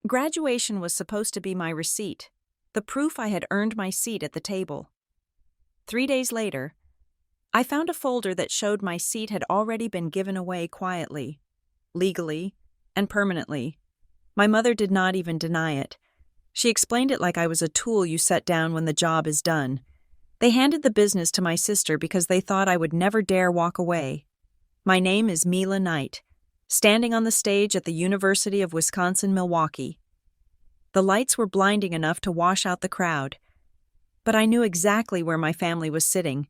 Graduation was supposed to be my receipt, the proof I had earned my seat at the table. 3 days later, I found a folder that showed my seat had already been given away quietly, legally, and permanently. My mother did not even deny it. She explained it like I was a tool you set down when the job is done. They handed the business to my sister because they thought I would never dare walk away. My name is Mila Knight, standing on the stage at the University of Wisconsin-Milwaukee. The lights were blinding enough to wash out the crowd, but I knew exactly where my family was sitting.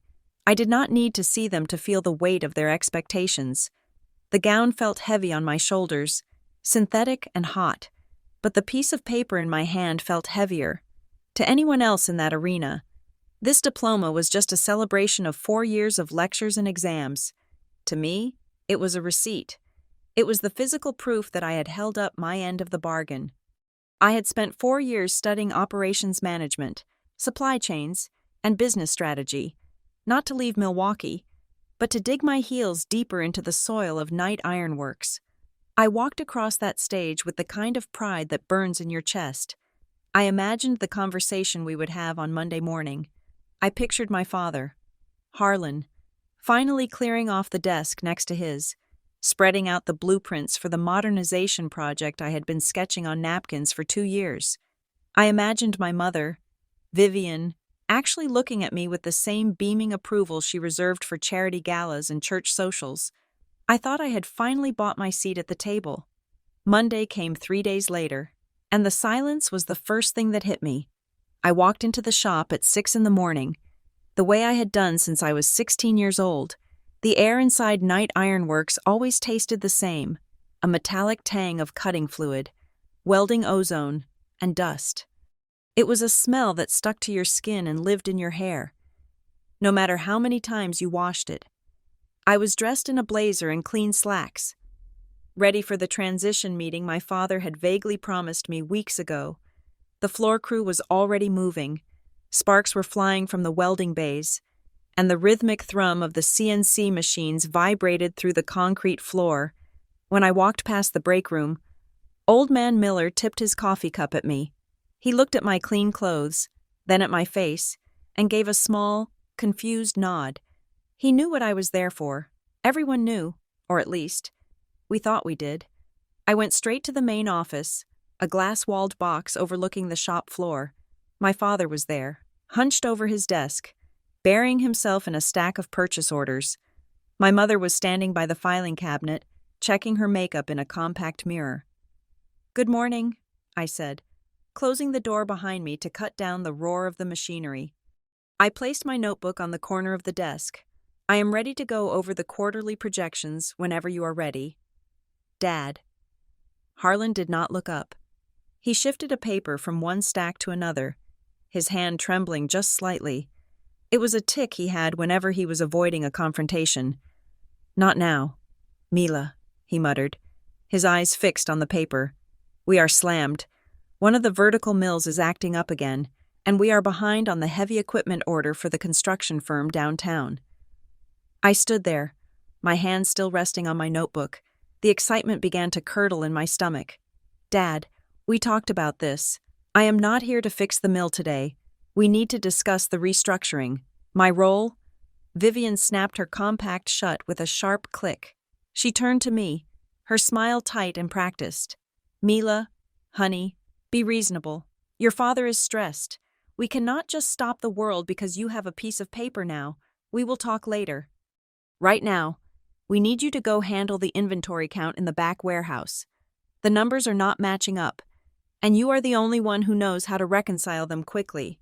I did not need to see them to feel the weight of their expectations. The gown felt heavy on my shoulders, synthetic and hot, but the piece of paper in my hand felt heavier. To anyone else in that arena, this diploma was just a celebration of 4 years of lectures and exams. To me, it was a receipt. It was the physical proof that I had held up my end of the bargain. I had spent 4 years studying operations management, supply chains, and business strategy, not to leave Milwaukee, but to dig my heels deeper into the soil of Knight Iron Works. I walked across that stage with the kind of pride that burns in your chest. I imagined the conversation we would have on Monday morning. I pictured my father, Harlan, finally clearing off the desk next to his, spreading out the blueprints for the modernization project I had been sketching on napkins for 2 years. I imagined my mother, Vivian, actually looking at me with the same beaming approval she reserved for charity galas and church socials. I thought I had finally bought my seat at the table. Monday came 3 days later, and the silence was the first thing that hit me. I walked into the shop at 6 a.m, the way I had done since I was 16 years old. The air inside Knight Iron Works always tasted the same, a metallic tang of cutting fluid, welding ozone, and dust. It was a smell that stuck to your skin and lived in your hair, no matter how many times you washed it. I was dressed in a blazer and clean slacks, ready for the transition meeting my father had vaguely promised me weeks ago. The floor crew was already moving, sparks were flying from the welding bays, and the rhythmic thrum of the CNC machines vibrated through the concrete floor. When I walked past the break room, Old Man Miller tipped his coffee cup at me. He looked at my clean clothes, then at my face, and gave a small, confused nod. He knew what I was there for. Everyone knew, or at least, we thought we did. I went straight to the main office, a glass-walled box overlooking the shop floor. My father was there, hunched over his desk, burying himself in a stack of purchase orders. My mother was standing by the filing cabinet, checking her makeup in a compact mirror. "Good morning," I said, closing the door behind me to cut down the roar of the machinery. I placed my notebook on the corner of the desk. "I am ready to go over the quarterly projections whenever you are ready. Dad." Harlan did not look up. He shifted a paper from one stack to another, his hand trembling just slightly. It was a tic he had whenever he was avoiding a confrontation. "Not now, Mila," he muttered, his eyes fixed on the paper. "We are slammed. One of the vertical mills is acting up again, and we are behind on the heavy equipment order for the construction firm downtown." I stood there, my hand still resting on my notebook. The excitement began to curdle in my stomach. "Dad, we talked about this. I am not here to fix the mill today. We need to discuss the restructuring. My role?" Vivian snapped her compact shut with a sharp click. She turned to me, her smile tight and practiced. "Mila, honey, be reasonable. Your father is stressed. We cannot just stop the world because you have a piece of paper now. We will talk later. Right now, we need you to go handle the inventory count in the back warehouse. The numbers are not matching up, and you are the only one who knows how to reconcile them quickly."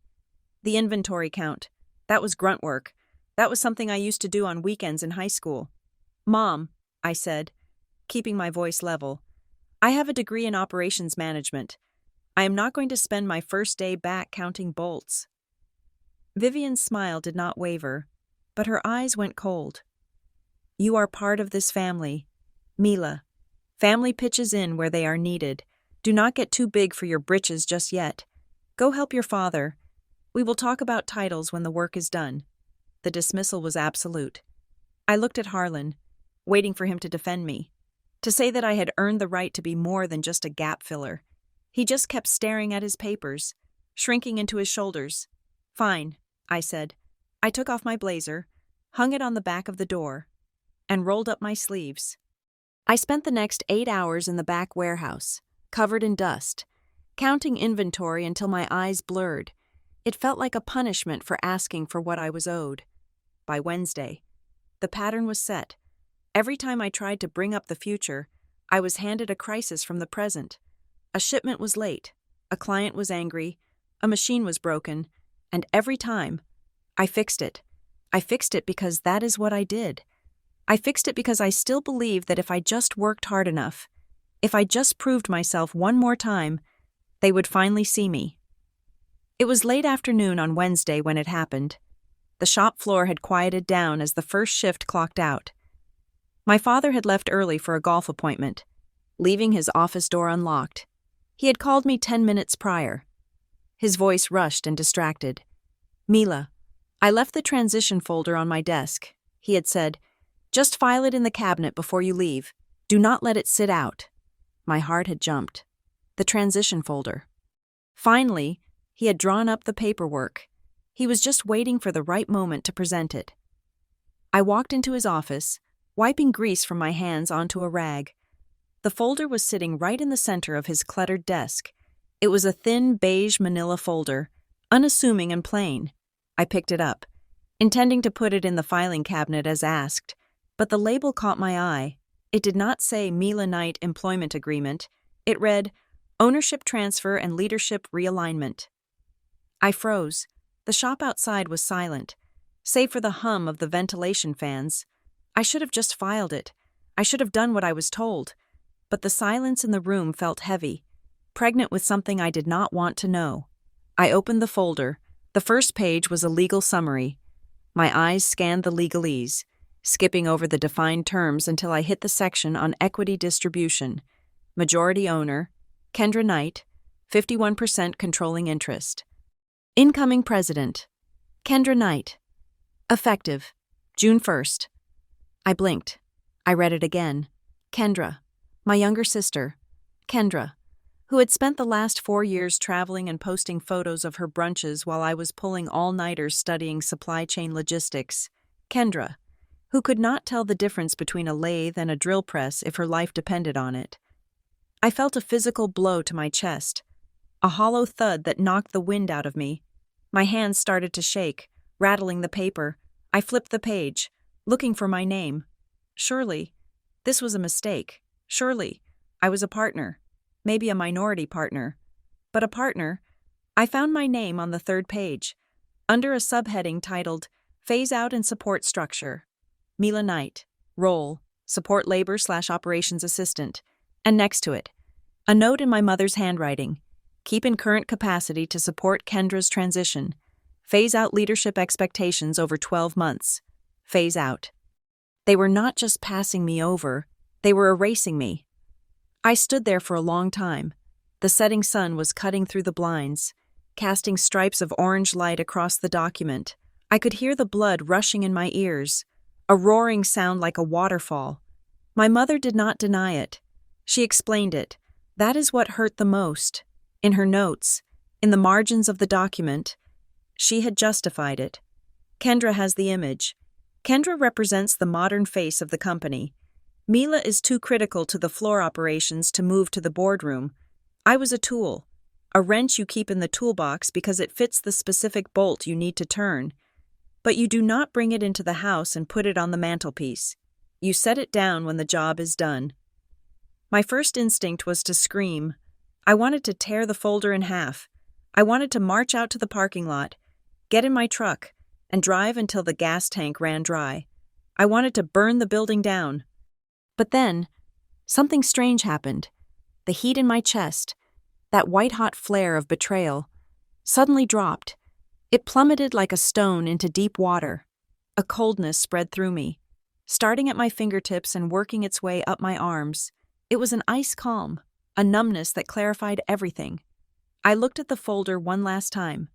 The inventory count. That was grunt work. That was something I used to do on weekends in high school. "Mom," I said, keeping my voice level, "I have a degree in operations management. I am not going to spend my first day back counting bolts." Vivian's smile did not waver, but her eyes went cold. "You are part of this family, Mila. Family pitches in where they are needed. Do not get too big for your britches just yet. Go help your father. We will talk about titles when the work is done." The dismissal was absolute. I looked at Harlan, waiting for him to defend me, to say that I had earned the right to be more than just a gap filler. He just kept staring at his papers, shrinking into his shoulders. "Fine," I said. I took off my blazer, hung it on the back of the door, and rolled up my sleeves. I spent the next 8 hours in the back warehouse, covered in dust, counting inventory until my eyes blurred. It felt like a punishment for asking for what I was owed. By Wednesday, the pattern was set. Every time I tried to bring up the future, I was handed a crisis from the present. A shipment was late, a client was angry, a machine was broken, and every time, I fixed it. I fixed it because that is what I did. I fixed it because I still believed that if I just worked hard enough, if I just proved myself one more time, they would finally see me. It was late afternoon on Wednesday when it happened. The shop floor had quieted down as the first shift clocked out. My father had left early for a golf appointment, leaving his office door unlocked. He had called me 10 minutes prior. His voice rushed and distracted. "Mila, I left the transition folder on my desk," he had said. "Just file it in the cabinet before you leave. Do not let it sit out." My heart had jumped. The transition folder. Finally, he had drawn up the paperwork. He was just waiting for the right moment to present it. I walked into his office, wiping grease from my hands onto a rag. The folder was sitting right in the center of his cluttered desk. It was a thin beige manila folder, unassuming and plain. I picked it up, intending to put it in the filing cabinet as asked, but the label caught my eye. It did not say Mila Knight Employment Agreement. It read, Ownership Transfer and Leadership Realignment. I froze. The shop outside was silent, save for the hum of the ventilation fans. I should have just filed it. I should have done what I was told. But the silence in the room felt heavy, pregnant with something I did not want to know. I opened the folder. The first page was a legal summary. My eyes scanned the legalese, skipping over the defined terms until I hit the section on equity distribution. Majority owner, Kendra Knight, 51% controlling interest. Incoming president, Kendra Knight. Effective, June 1st. I blinked. I read it again. Kendra, my younger sister, Kendra, who had spent the last 4 years traveling and posting photos of her brunches while I was pulling all-nighters studying supply chain logistics. Kendra, who could not tell the difference between a lathe and a drill press if her life depended on it. I felt a physical blow to my chest, a hollow thud that knocked the wind out of me. My hands started to shake, rattling the paper. I flipped the page, looking for my name. Surely, this was a mistake. Surely, I was a partner, maybe a minority partner, but a partner. I found my name on the third page, under a subheading titled Phase Out and Support Structure. Mila Knight, role, Support Labor/Operations Assistant, and next to it, a note in my mother's handwriting, keep in current capacity to support Kendra's transition. Phase out leadership expectations over 12 months. Phase out. They were not just passing me over, they were erasing me. I stood there for a long time. The setting sun was cutting through the blinds, casting stripes of orange light across the document. I could hear the blood rushing in my ears, a roaring sound like a waterfall. My mother did not deny it. She explained it. That is what hurt the most. In her notes, in the margins of the document, she had justified it. Kendra has the image. Kendra represents the modern face of the company. Mila is too critical to the floor operations to move to the boardroom. I was a tool, a wrench you keep in the toolbox because it fits the specific bolt you need to turn. But you do not bring it into the house and put it on the mantelpiece. You set it down when the job is done. My first instinct was to scream. I wanted to tear the folder in half. I wanted to march out to the parking lot, get in my truck, and drive until the gas tank ran dry. I wanted to burn the building down. But then, something strange happened. The heat in my chest, that white-hot flare of betrayal, suddenly dropped. It plummeted like a stone into deep water. A coldness spread through me, starting at my fingertips and working its way up my arms. It was an ice calm, a numbness that clarified everything. I looked at the folder one last time.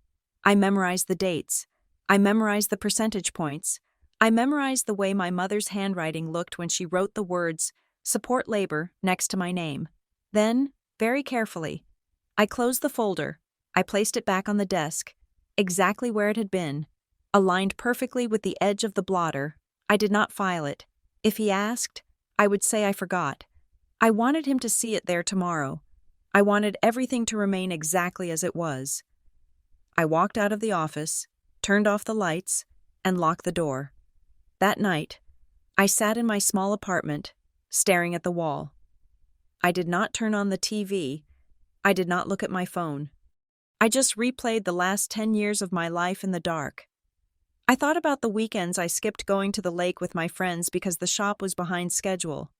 I memorized the dates. I memorized the percentage points. I memorized the way my mother's handwriting looked when she wrote the words, Support Labor, next to my name. Then, very carefully, I closed the folder. I placed it back on the desk, exactly where it had been, aligned perfectly with the edge of the blotter. I did not file it. If he asked, I would say I forgot. I wanted him to see it there tomorrow. I wanted everything to remain exactly as it was. I walked out of the office, turned off the lights, and locked the door. That night, I sat in my small apartment, staring at the wall. I did not turn on the TV. I did not look at my phone. I just replayed the last 10 years of my life in the dark. I thought about the weekends I skipped going to the lake with my friends because the shop was behind schedule.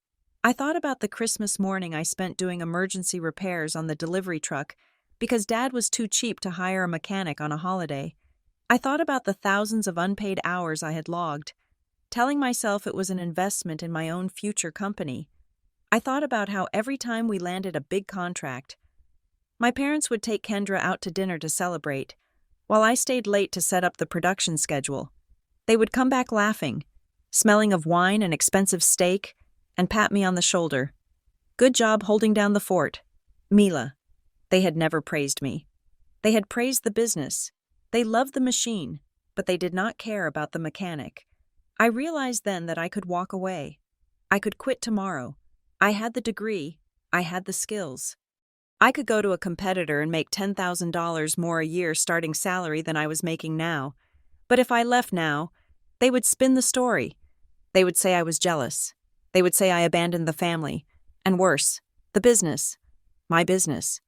I thought about the Christmas morning I spent doing emergency repairs on the delivery truck because Dad was too cheap to hire a mechanic on a holiday. I thought about the thousands of unpaid hours I had logged, telling myself it was an investment in my own future company. I thought about how every time we landed a big contract, my parents would take Kendra out to dinner to celebrate, while I stayed late to set up the production schedule. They would come back laughing, smelling of wine and expensive steak, and pat me on the shoulder. Good job holding down the fort, Mila. They had never praised me. They had praised the business. They loved the machine, but they did not care about the mechanic. I realized then that I could walk away. I could quit tomorrow. I had the degree. I had the skills. I could go to a competitor and make $10,000 more a year starting salary than I was making now. But if I left now, they would spin the story. They would say I was jealous. They would say I abandoned the family. And worse, the business, my business,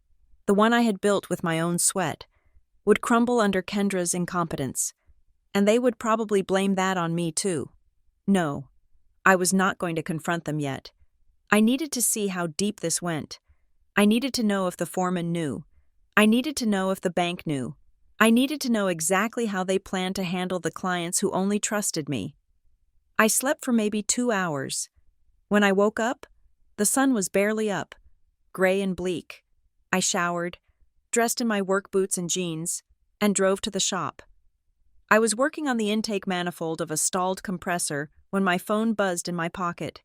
the one I had built with my own sweat, would crumble under Kendra's incompetence. And they would probably blame that on me too. No, I was not going to confront them yet. I needed to see how deep this went. I needed to know if the foreman knew. I needed to know if the bank knew. I needed to know exactly how they planned to handle the clients who only trusted me. I slept for maybe 2 hours. When I woke up, the sun was barely up, gray and bleak. I showered, dressed in my work boots and jeans, and drove to the shop. I was working on the intake manifold of a stalled compressor when my phone buzzed in my pocket.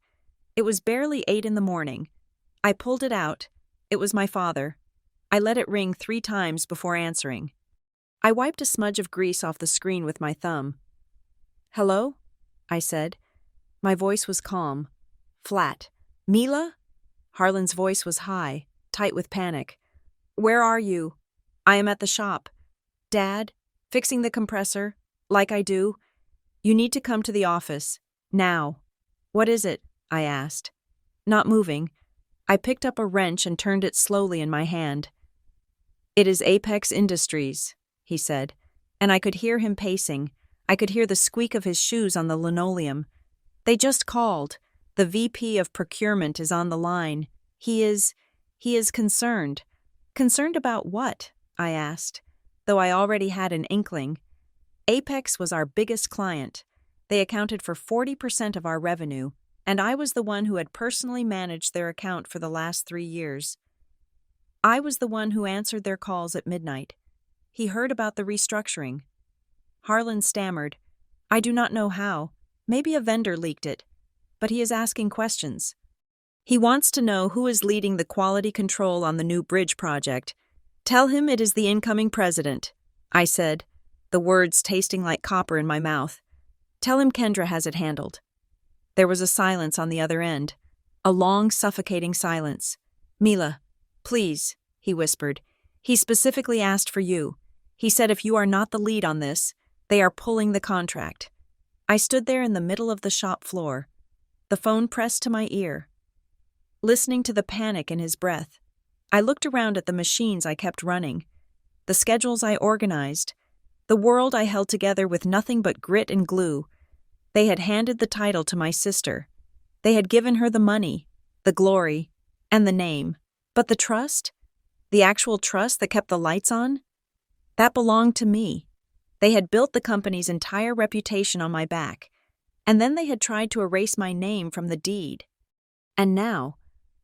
It was barely 8 in the morning. I pulled it out. It was my father. I let it ring 3 times before answering. I wiped a smudge of grease off the screen with my thumb. "Hello?" I said. My voice was calm, flat. "Mila?" Harlan's voice was high, tight with panic. "Where are you?" "I am at the shop." "Dad? Fixing the compressor? Like I do? You need to come to the office. Now." "What is it?" I asked. Not moving, I picked up a wrench and turned it slowly in my hand. "It is Apex Industries," he said, and I could hear him pacing. I could hear the squeak of his shoes on the linoleum. "They just called. The VP of Procurement is on the line. He is concerned." "Concerned about what?" I asked, though I already had an inkling. Apex was our biggest client. They accounted for 40% of our revenue, and I was the one who had personally managed their account for the last 3 years. I was the one who answered their calls at midnight. He heard about the restructuring. Harlan stammered, "I do not know how. Maybe a vendor leaked it. But he is asking questions. He wants to know who is leading the quality control on the new bridge project. Tell him it is the incoming president," I said, the words tasting like copper in my mouth. "Tell him Kendra has it handled." There was a silence on the other end, a long, suffocating silence. "Mila, please," he whispered. "He specifically asked for you. He said if you are not the lead on this, they are pulling the contract." I stood there in the middle of the shop floor, the phone pressed to my ear, listening to the panic in his breath. I looked around at the machines I kept running, the schedules I organized, the world I held together with nothing but grit and glue. They had handed the title to my sister. They had given her the money, the glory, and the name. But the trust? The actual trust that kept the lights on? That belonged to me. They had built the company's entire reputation on my back, and then they had tried to erase my name from the deed. And now,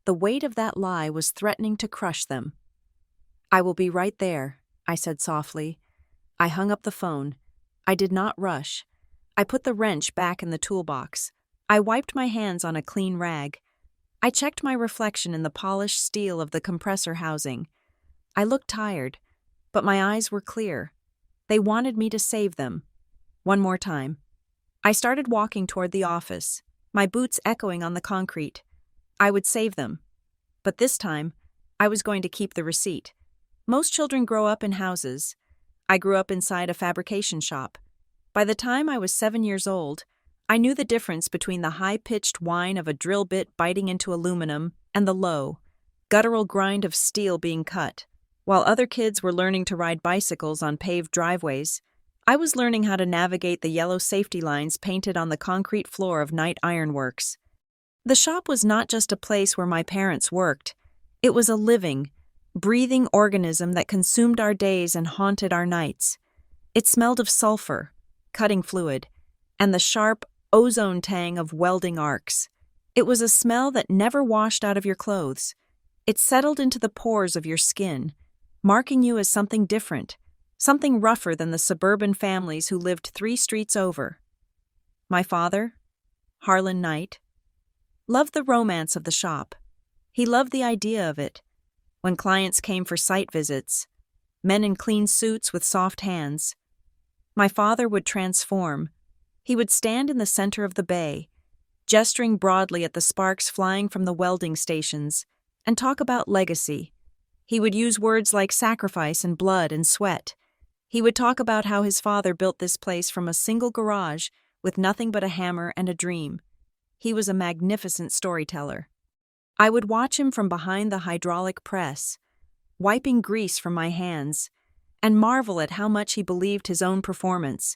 the weight of that lie was threatening to crush them. "I will be right there," I said softly. I hung up the phone. I did not rush. I put the wrench back in the toolbox. I wiped my hands on a clean rag. I checked my reflection in the polished steel of the compressor housing. I looked tired, but my eyes were clear. They wanted me to save them. One more time. I started walking toward the office, my boots echoing on the concrete. I would save them. But this time, I was going to keep the receipt. Most children grow up in houses. I grew up inside a fabrication shop. By the time I was 7 years old, I knew the difference between the high-pitched whine of a drill bit biting into aluminum and the low, guttural grind of steel being cut. While other kids were learning to ride bicycles on paved driveways, I was learning how to navigate the yellow safety lines painted on the concrete floor of Knight Iron Works. The shop was not just a place where my parents worked. It was a living, breathing organism that consumed our days and haunted our nights. It smelled of sulfur, cutting fluid, and the sharp ozone tang of welding arcs. It was a smell that never washed out of your clothes. It settled into the pores of your skin, marking you as something different, something rougher than the suburban families who lived 3 streets over. My father, Harlan Knight, loved the romance of the shop. He loved the idea of it. When clients came for site visits, men in clean suits with soft hands, my father would transform. He would stand in the center of the bay, gesturing broadly at the sparks flying from the welding stations, and talk about legacy. He would use words like sacrifice and blood and sweat. He would talk about how his father built this place from a single garage with nothing but a hammer and a dream. He was a magnificent storyteller. I would watch him from behind the hydraulic press, wiping grease from my hands, and marvel at how much he believed his own performance.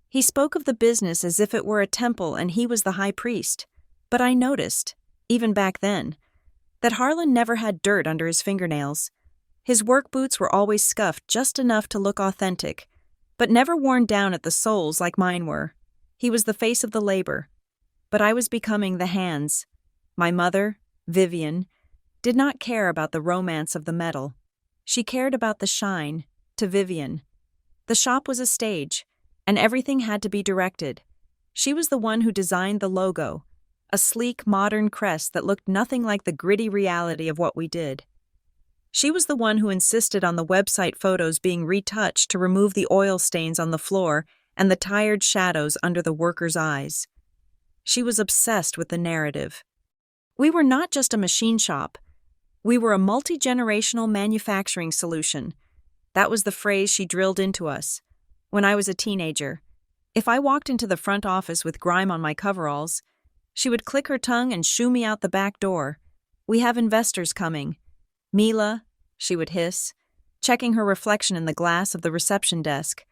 He spoke of the business as if it were a temple and he was the high priest. But I noticed, even back then, that Harlan never had dirt under his fingernails. His work boots were always scuffed just enough to look authentic, but never worn down at the soles like mine were. He was the face of the labor. But I was becoming the hands. My mother, Vivian, did not care about the romance of the metal. She cared about the shine, to Vivian. The shop was a stage, and everything had to be directed. She was the one who designed the logo, a sleek, modern crest that looked nothing like the gritty reality of what we did. She was the one who insisted on the website photos being retouched to remove the oil stains on the floor and the tired shadows under the workers' eyes. She was obsessed with the narrative. We were not just a machine shop. We were a multi-generational manufacturing solution. That was the phrase she drilled into us. When I was a teenager, if I walked into the front office with grime on my coveralls, she would click her tongue and shoo me out the back door. "We have investors coming." "Mila," she would hiss, checking her reflection in the glass of the reception desk.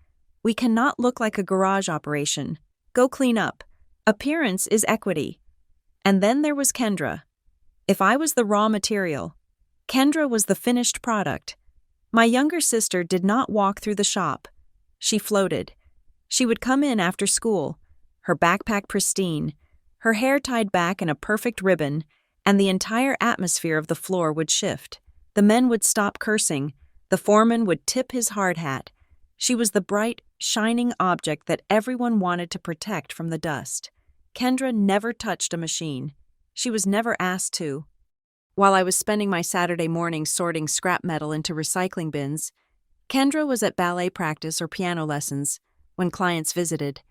"We cannot look like a garage operation. Go clean up. Appearance is equity." And then there was Kendra. If I was the raw material, Kendra was the finished product. My younger sister did not walk through the shop. She floated. She would come in after school, her backpack pristine, her hair tied back in a perfect ribbon, and the entire atmosphere of the floor would shift. The men would stop cursing. The foreman would tip his hard hat. She was the bright, shining object that everyone wanted to protect from the dust. Kendra never touched a machine. She was never asked to. While I was spending my Saturday mornings sorting scrap metal into recycling bins, Kendra was at ballet practice or piano lessons. When clients visited,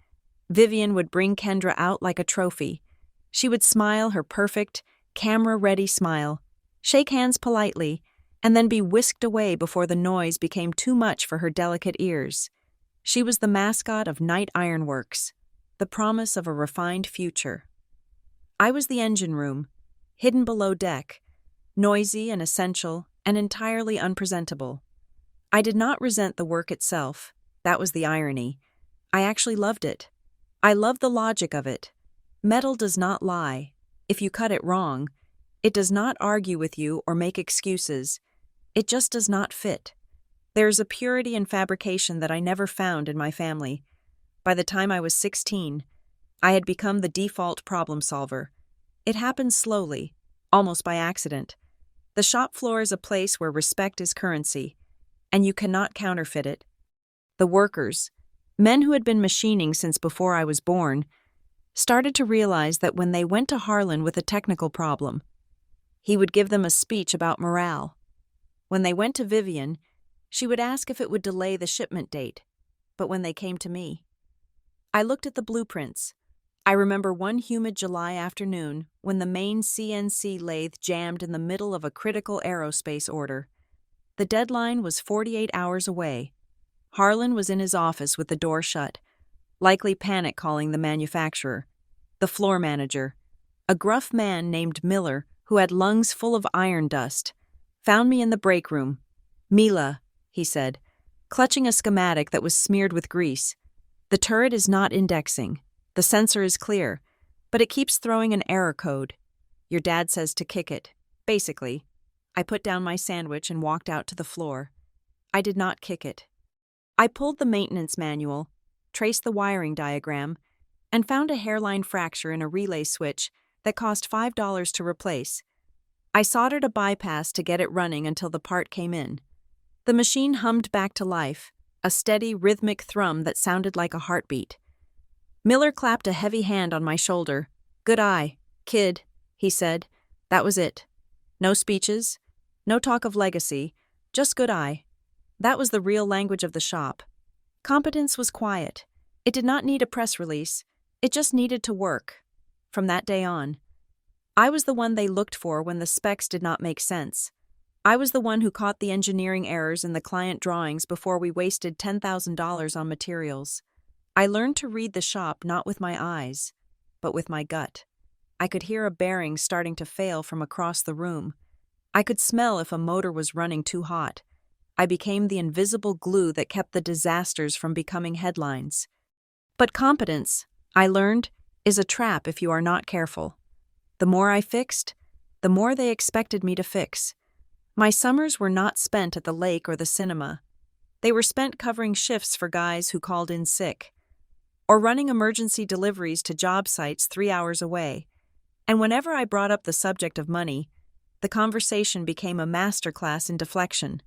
Vivian would bring Kendra out like a trophy. She would smile her perfect, camera-ready smile, shake hands politely, and then be whisked away before the noise became too much for her delicate ears. She was the mascot of Knight Iron Works, the promise of a refined future. I was the engine room, hidden below deck, noisy and essential and entirely unpresentable. I did not resent the work itself. That was the irony. I actually loved it. I loved the logic of it. Metal does not lie. If you cut it wrong, it does not argue with you or make excuses. It just does not fit. There is a purity in fabrication that I never found in my family. By the time I was 16, I had become the default problem solver. It happened slowly, almost by accident. The shop floor is a place where respect is currency, and you cannot counterfeit it. The workers, men who had been machining since before I was born, started to realize that when they went to Harlan with a technical problem, he would give them a speech about morale. When they went to Vivian, she would ask if it would delay the shipment date, but when they came to me, I looked at the blueprints. I remember one humid July afternoon when the main CNC lathe jammed in the middle of a critical aerospace order. The deadline was 48 hours away. Harlan was in his office with the door shut, likely panic calling the manufacturer, the floor manager, a gruff man named Miller who had lungs full of iron dust, found me in the break room. "Mila," he said, clutching a schematic that was smeared with grease. "The turret is not indexing. The sensor is clear, but it keeps throwing an error code. Your dad says to kick it." Basically, I put down my sandwich and walked out to the floor. I did not kick it. I pulled the maintenance manual, traced the wiring diagram, and found a hairline fracture in a relay switch that cost $5 to replace. I soldered a bypass to get it running until the part came in. The machine hummed back to life, a steady, rhythmic thrum that sounded like a heartbeat. Miller clapped a heavy hand on my shoulder. "Good eye, kid," he said. That was it. No speeches, no talk of legacy, just good eye. That was the real language of the shop. Competence was quiet. It did not need a press release. It just needed to work. From that day on, I was the one they looked for when the specs did not make sense. I was the one who caught the engineering errors in the client drawings before we wasted $10,000 on materials. I learned to read the shop not with my eyes, but with my gut. I could hear a bearing starting to fail from across the room. I could smell if a motor was running too hot. I became the invisible glue that kept the disasters from becoming headlines. But competence, I learned, is a trap if you are not careful. The more I fixed, the more they expected me to fix. My summers were not spent at the lake or the cinema. They were spent covering shifts for guys who called in sick, or running emergency deliveries to job sites 3 hours away. And whenever I brought up the subject of money, the conversation became a masterclass in deflection.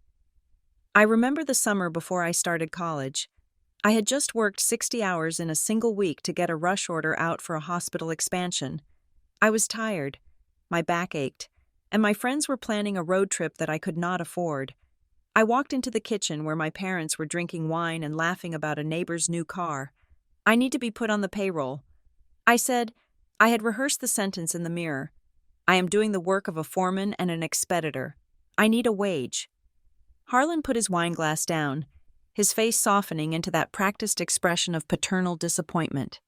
I remember the summer before I started college. I had just worked 60 hours in a single week to get a rush order out for a hospital expansion. I was tired, my back ached, and my friends were planning a road trip that I could not afford. I walked into the kitchen where my parents were drinking wine and laughing about a neighbor's new car. "I need to be put on the payroll," I said. I had rehearsed the sentence in the mirror. "I am doing the work of a foreman and an expeditor. I need a wage." Harlan put his wine glass down, his face softening into that practiced expression of paternal disappointment.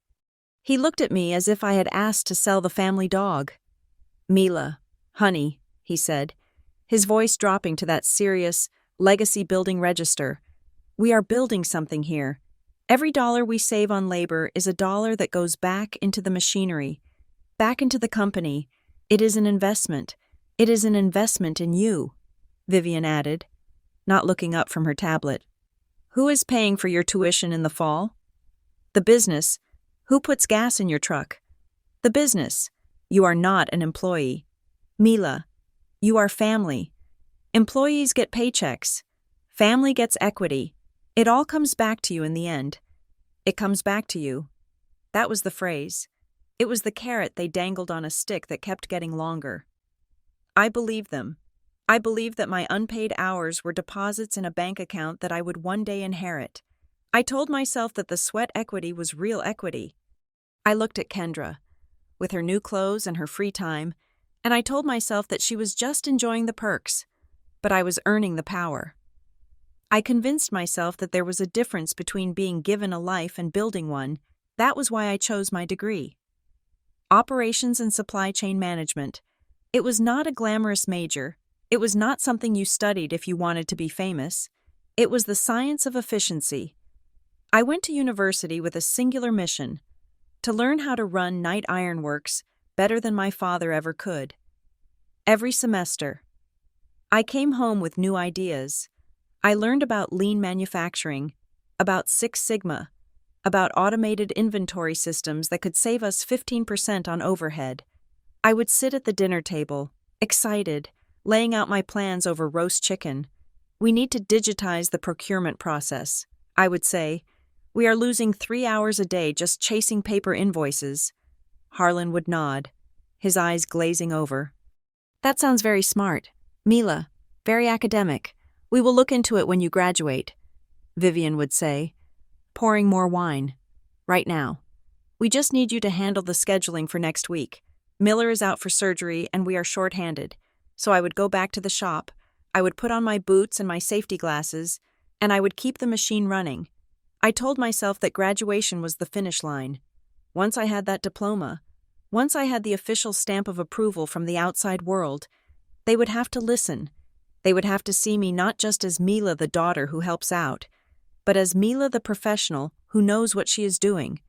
He looked at me as if I had asked to sell the family dog. "Mila, honey," he said, his voice dropping to that serious, legacy-building register. "We are building something here. Every dollar we save on labor is a dollar that goes back into the machinery, back into the company. It is an investment. It is an investment in you," Vivian added, not looking up from her tablet. "Who is paying for your tuition in the fall?" "The business. Who puts gas in your truck?" "The business. You are not an employee. Mila, you are family. Employees get paychecks. Family gets equity. It all comes back to you in the end. It comes back to you." That was the phrase. It was the carrot they dangled on a stick that kept getting longer. I believed them. I believed that my unpaid hours were deposits in a bank account that I would one day inherit. I told myself that the sweat equity was real equity. I looked at Kendra, with her new clothes and her free time, and I told myself that she was just enjoying the perks, but I was earning the power. I convinced myself that there was a difference between being given a life and building one. That was why I chose my degree. Operations and Supply Chain Management. It was not a glamorous major. It was not something you studied if you wanted to be famous. It was the science of efficiency. I went to university with a singular mission: to learn how to run Knight Ironworks better than my father ever could. Every semester, I came home with new ideas. I learned about lean manufacturing, about Six Sigma, about automated inventory systems that could save us 15% on overhead. I would sit at the dinner table, excited, laying out my plans over roast chicken. "We need to digitize the procurement process," I would say. "We are losing 3 hours a day just chasing paper invoices." Harlan would nod, his eyes glazing over. "That sounds very smart, Mila. Very academic. We will look into it when you graduate, Vivian would say, pouring more wine. Right now. We just need you to handle the scheduling for next week. Miller is out for surgery and we are short-handed. So I would go back to the shop, I would put on my boots and my safety glasses, and I would keep the machine running. I told myself that graduation was the finish line. Once I had that diploma, once I had the official stamp of approval from the outside world, they would have to listen. They would have to see me not just as Mila the daughter who helps out, but as Mila the professional who knows what she is doing.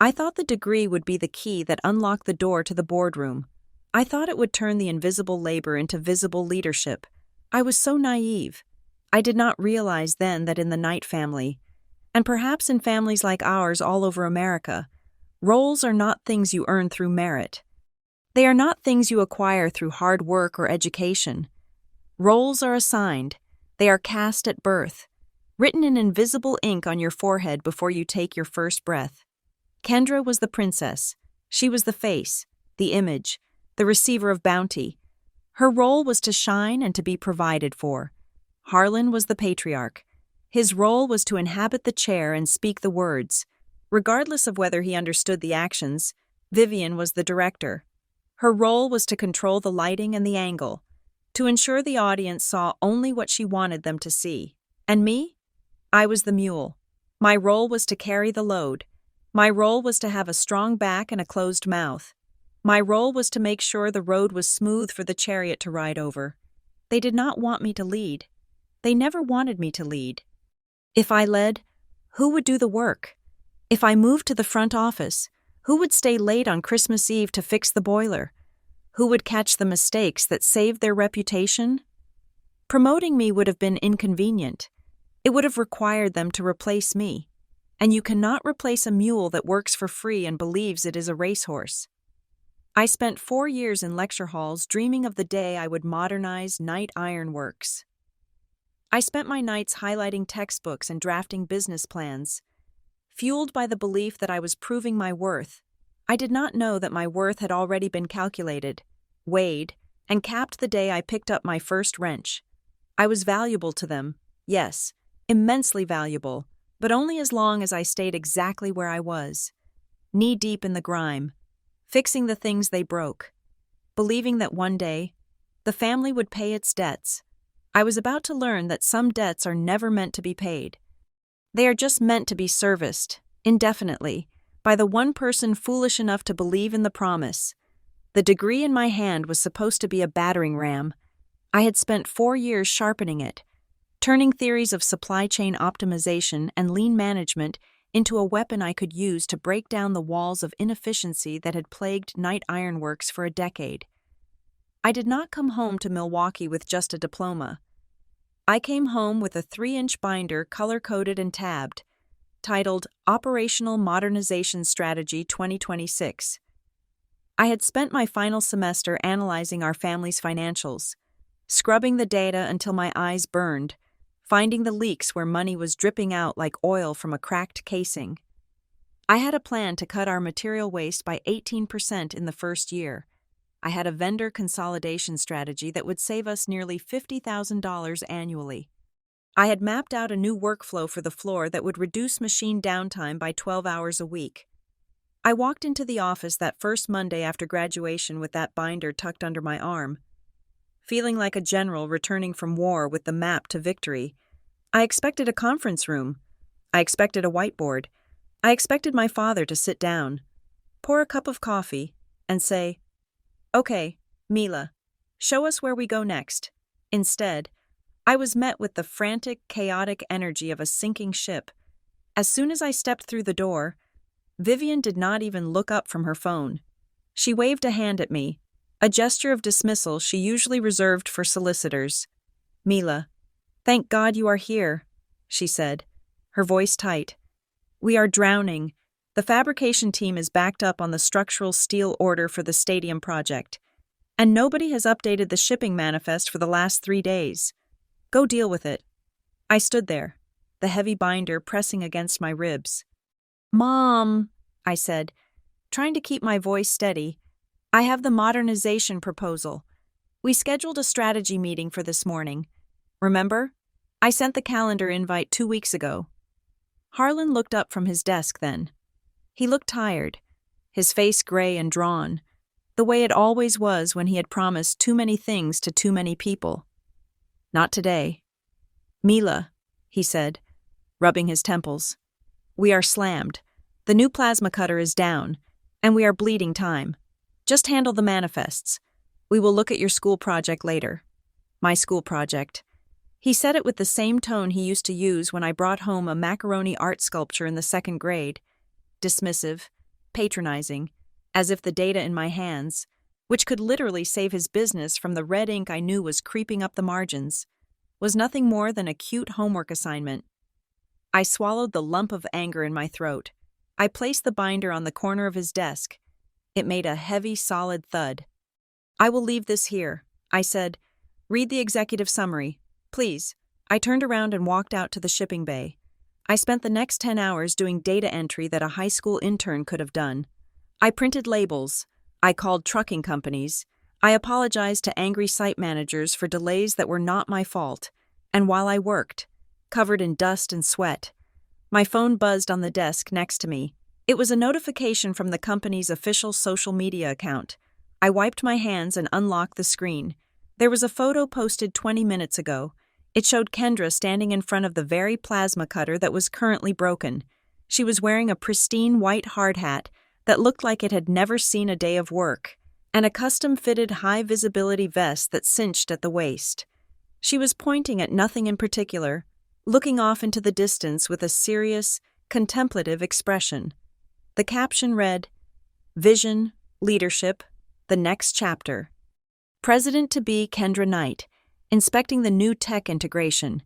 I thought the degree would be the key that unlocked the door to the boardroom. I thought it would turn the invisible labor into visible leadership. I was so naive. I did not realize then that in the Knight family, and perhaps in families like ours all over America, roles are not things you earn through merit. They are not things you acquire through hard work or education. Roles are assigned. They are cast at birth, written in invisible ink on your forehead before you take your first breath. Kendra was the princess. She was the face, the image, the receiver of bounty. Her role was to shine and to be provided for. Harlan was the patriarch. His role was to inhabit the chair and speak the words. Regardless of whether he understood the actions, Vivian was the director. Her role was to control the lighting and the angle, to ensure the audience saw only what she wanted them to see. And me? I was the mule. My role was to carry the load. My role was to have a strong back and a closed mouth. My role was to make sure the road was smooth for the chariot to ride over. They did not want me to lead. They never wanted me to lead. If I led, who would do the work? If I moved to the front office, who would stay late on Christmas Eve to fix the boiler? Who would catch the mistakes that saved their reputation? Promoting me would have been inconvenient. It would have required them to replace me. And you cannot replace a mule that works for free and believes it is a racehorse. I spent 4 years in lecture halls dreaming of the day I would modernize Knight Iron Works. I spent my nights highlighting textbooks and drafting business plans. Fueled by the belief that I was proving my worth, I did not know that my worth had already been calculated, weighed, and capped the day I picked up my first wrench. I was valuable to them, yes, immensely valuable, but only as long as I stayed exactly where I was, knee-deep in the grime, fixing the things they broke, believing that one day, the family would pay its debts. I was about to learn that some debts are never meant to be paid. They are just meant to be serviced, indefinitely, by the one person foolish enough to believe in the promise. The degree in my hand was supposed to be a battering ram. I had spent 4 years sharpening it, turning theories of supply chain optimization and lean management into a weapon I could use to break down the walls of inefficiency that had plagued Knight Iron Works for a decade. I did not come home to Milwaukee with just a diploma. I came home with a 3-inch binder color-coded and tabbed, titled Operational Modernization Strategy 2026. I had spent my final semester analyzing our family's financials, scrubbing the data until my eyes burned, finding the leaks where money was dripping out like oil from a cracked casing. I had a plan to cut our material waste by 18% in the first year. I had a vendor consolidation strategy that would save us nearly $50,000 annually. I had mapped out a new workflow for the floor that would reduce machine downtime by 12 hours a week. I walked into the office that first Monday after graduation with that binder tucked under my arm. Feeling like a general returning from war with the map to victory, I expected a conference room. I expected a whiteboard. I expected my father to sit down, pour a cup of coffee, and say, "Okay, Mila, show us where we go next." Instead, I was met with the frantic, chaotic energy of a sinking ship. As soon as I stepped through the door, Vivian did not even look up from her phone. She waved a hand at me, a gesture of dismissal she usually reserved for solicitors. "Mila, thank God you are here," she said, her voice tight. "We are drowning. The fabrication team is backed up on the structural steel order for the stadium project, and nobody has updated the shipping manifest for the last 3 days. Go deal with it." I stood there, the heavy binder pressing against my ribs. "Mom," I said, trying to keep my voice steady, "I have the modernization proposal. We scheduled a strategy meeting for this morning. Remember? I sent the calendar invite 2 weeks ago." Harlan looked up from his desk then. He looked tired, his face gray and drawn, the way it always was when he had promised too many things to too many people. "Not today." "Mila," he said, rubbing his temples, "we are slammed. The new plasma cutter is down, and we are bleeding time. Just handle the manifests. We will look at your school project later." My school project. He said it with the same tone he used to use when I brought home a macaroni art sculpture in the 2nd grade. Dismissive, patronizing, as if the data in my hands, which could literally save his business from the red ink I knew was creeping up the margins, was nothing more than a cute homework assignment. I swallowed the lump of anger in my throat. I placed the binder on the corner of his desk. It made a heavy, solid thud. "I will leave this here," I said. "Read the executive summary, please." I turned around and walked out to the shipping bay. I spent the next 10 hours doing data entry that a high school intern could have done. I printed labels. I called trucking companies. I apologized to angry site managers for delays that were not my fault. And while I worked, covered in dust and sweat, my phone buzzed on the desk next to me. It was a notification from the company's official social media account. I wiped my hands and unlocked the screen. There was a photo posted 20 minutes ago. It showed Kendra standing in front of the very plasma cutter that was currently broken. She was wearing a pristine white hard hat that looked like it had never seen a day of work, and a custom-fitted high-visibility vest that cinched at the waist. She was pointing at nothing in particular, looking off into the distance with a serious, contemplative expression. The caption read, "Vision, Leadership, the Next Chapter. President-to-be Kendra Knight, inspecting the new tech integration.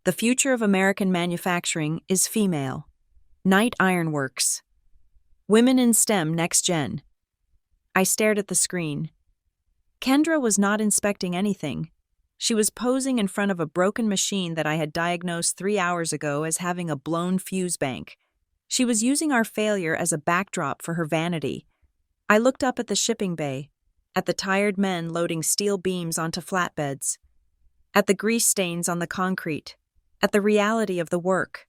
The future of American manufacturing is female. Knight Iron Works. Women in STEM Next Gen." I stared at the screen. Kendra was not inspecting anything. She was posing in front of a broken machine that I had diagnosed 3 hours ago as having a blown fuse bank. She was using our failure as a backdrop for her vanity. I looked up at the shipping bay, at the tired men loading steel beams onto flatbeds, at the grease stains on the concrete, at the reality of the work.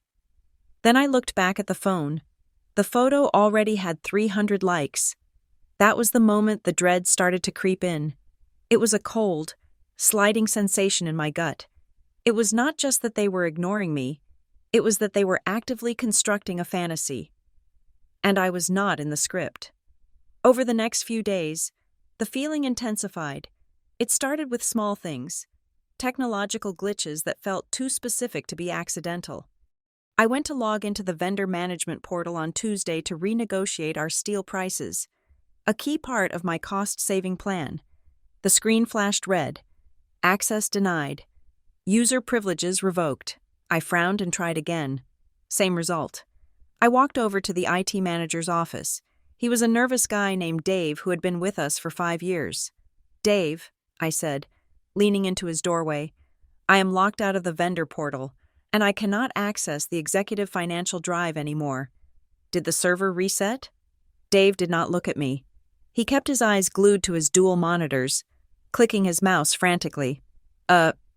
Then I looked back at the phone. The photo already had 300 likes. That was the moment the dread started to creep in. It was a cold, sliding sensation in my gut. It was not just that they were ignoring me, it was that they were actively constructing a fantasy. And I was not in the script. Over the next few days, the feeling intensified. It started with small things, technological glitches that felt too specific to be accidental. I went to log into the vendor management portal on Tuesday to renegotiate our steel prices, a key part of my cost-saving plan. The screen flashed red. Access denied. User privileges revoked. I frowned and tried again. Same result. I walked over to the IT manager's office. He was a nervous guy named Dave who had been with us for 5 years. "Dave," I said, leaning into his doorway, "I am locked out of the vendor portal, and I cannot access the executive financial drive anymore. Did the server reset?" Dave did not look at me. He kept his eyes glued to his dual monitors, clicking his mouse frantically.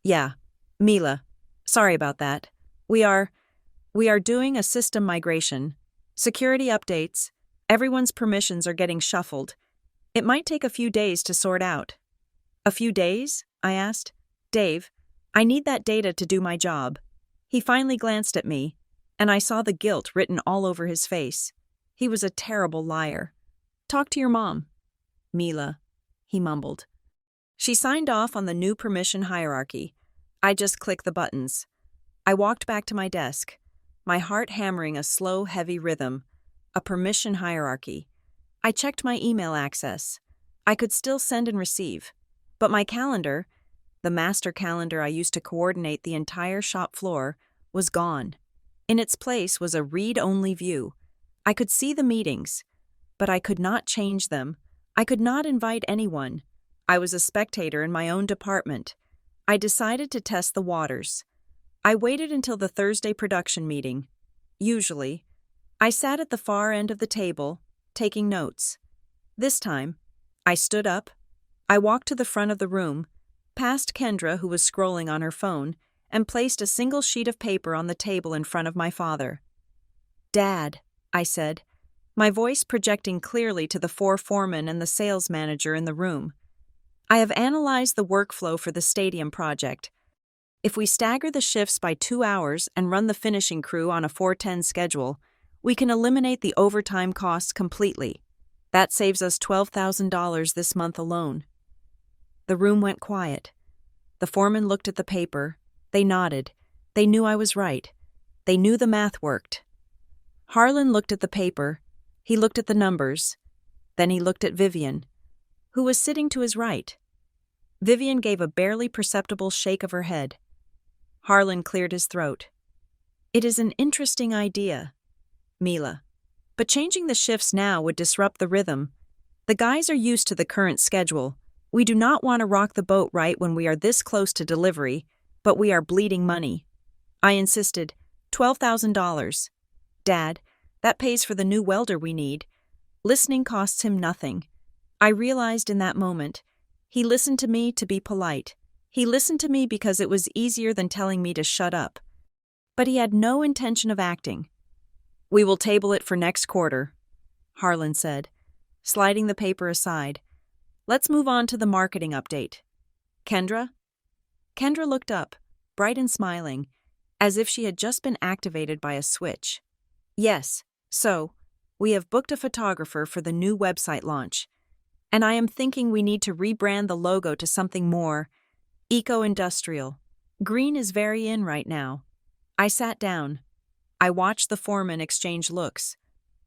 Yeah. Mila. Sorry about that. We are doing a system migration. Security updates. Everyone's permissions are getting shuffled. It might take a few days to sort out." "A few days?" I asked. "Dave, I need that data to do my job." He finally glanced at me, and I saw the guilt written all over his face. He was a terrible liar. "Talk to your mom." "Mila," he mumbled. She signed off on the new permission hierarchy. I just clicked the buttons. I walked back to my desk, my heart hammering a slow, heavy rhythm. A permission hierarchy. I checked my email access. I could still send and receive. But my calendar, the master calendar I used to coordinate the entire shop floor, was gone. In its place was a read-only view. I could see the meetings, but I could not change them. I could not invite anyone. I was a spectator in my own department. I decided to test the waters. I waited until the Thursday production meeting. Usually, I sat at the far end of the table, taking notes. This time, I stood up. I walked to the front of the room, past Kendra, who was scrolling on her phone, and placed a single sheet of paper on the table in front of my father. "Dad," I said, my voice projecting clearly to the 4 foremen and the sales manager in the room. "I have analyzed the workflow for the stadium project. If we stagger the shifts by 2 hours and run the finishing crew on a 4-10 schedule, we can eliminate the overtime costs completely. That saves us $12,000 this month alone." The room went quiet. The foreman looked at the paper. They nodded. They knew I was right. They knew the math worked. Harlan looked at the paper. He looked at the numbers. Then he looked at Vivian, who was sitting to his right. Vivian gave a barely perceptible shake of her head. Harlan cleared his throat. "It is an interesting idea, Mila. But changing the shifts now would disrupt the rhythm. The guys are used to the current schedule. We do not want to rock the boat right when we are this close to delivery, but we are bleeding money." I insisted, $12,000. "Dad, that pays for the new welder we need." Listening costs him nothing. I realized in that moment, he listened to me to be polite. He listened to me because it was easier than telling me to shut up. But he had no intention of acting. "We will table it for next quarter," Harlan said, sliding the paper aside. "Let's move on to the marketing update. Kendra?" Kendra looked up, bright and smiling, as if she had just been activated by a switch. "Yes, so, we have booked a photographer for the new website launch, and I am thinking we need to rebrand the logo to something more eco-industrial. Green is very in right now." I sat down. I watched the foreman exchange looks.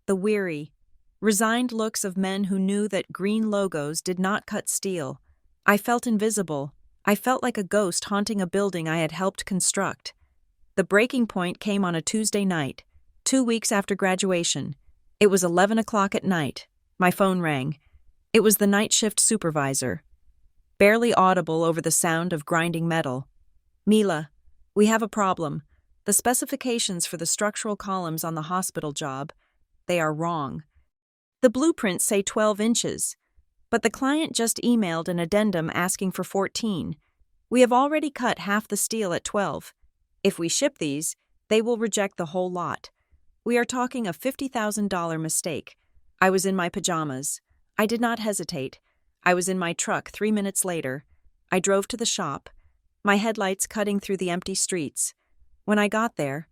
The weary, resigned looks of men who knew that green logos did not cut steel. I felt invisible. I felt like a ghost haunting a building I had helped construct. The breaking point came on a Tuesday night, 2 weeks after graduation. It was 11 o'clock at night. My phone rang. It was the night shift supervisor. Barely audible over the sound of grinding metal. "Mila, we have a problem. The specifications for the structural columns on the hospital job, they are wrong. The blueprints say 12 inches, but the client just emailed an addendum asking for 14. We have already cut half the steel at 12. If we ship these, they will reject the whole lot. We are talking a $50,000 mistake." I was in my pajamas. I did not hesitate. I was in my truck 3 minutes later. I drove to the shop, my headlights cutting through the empty streets. When I got there,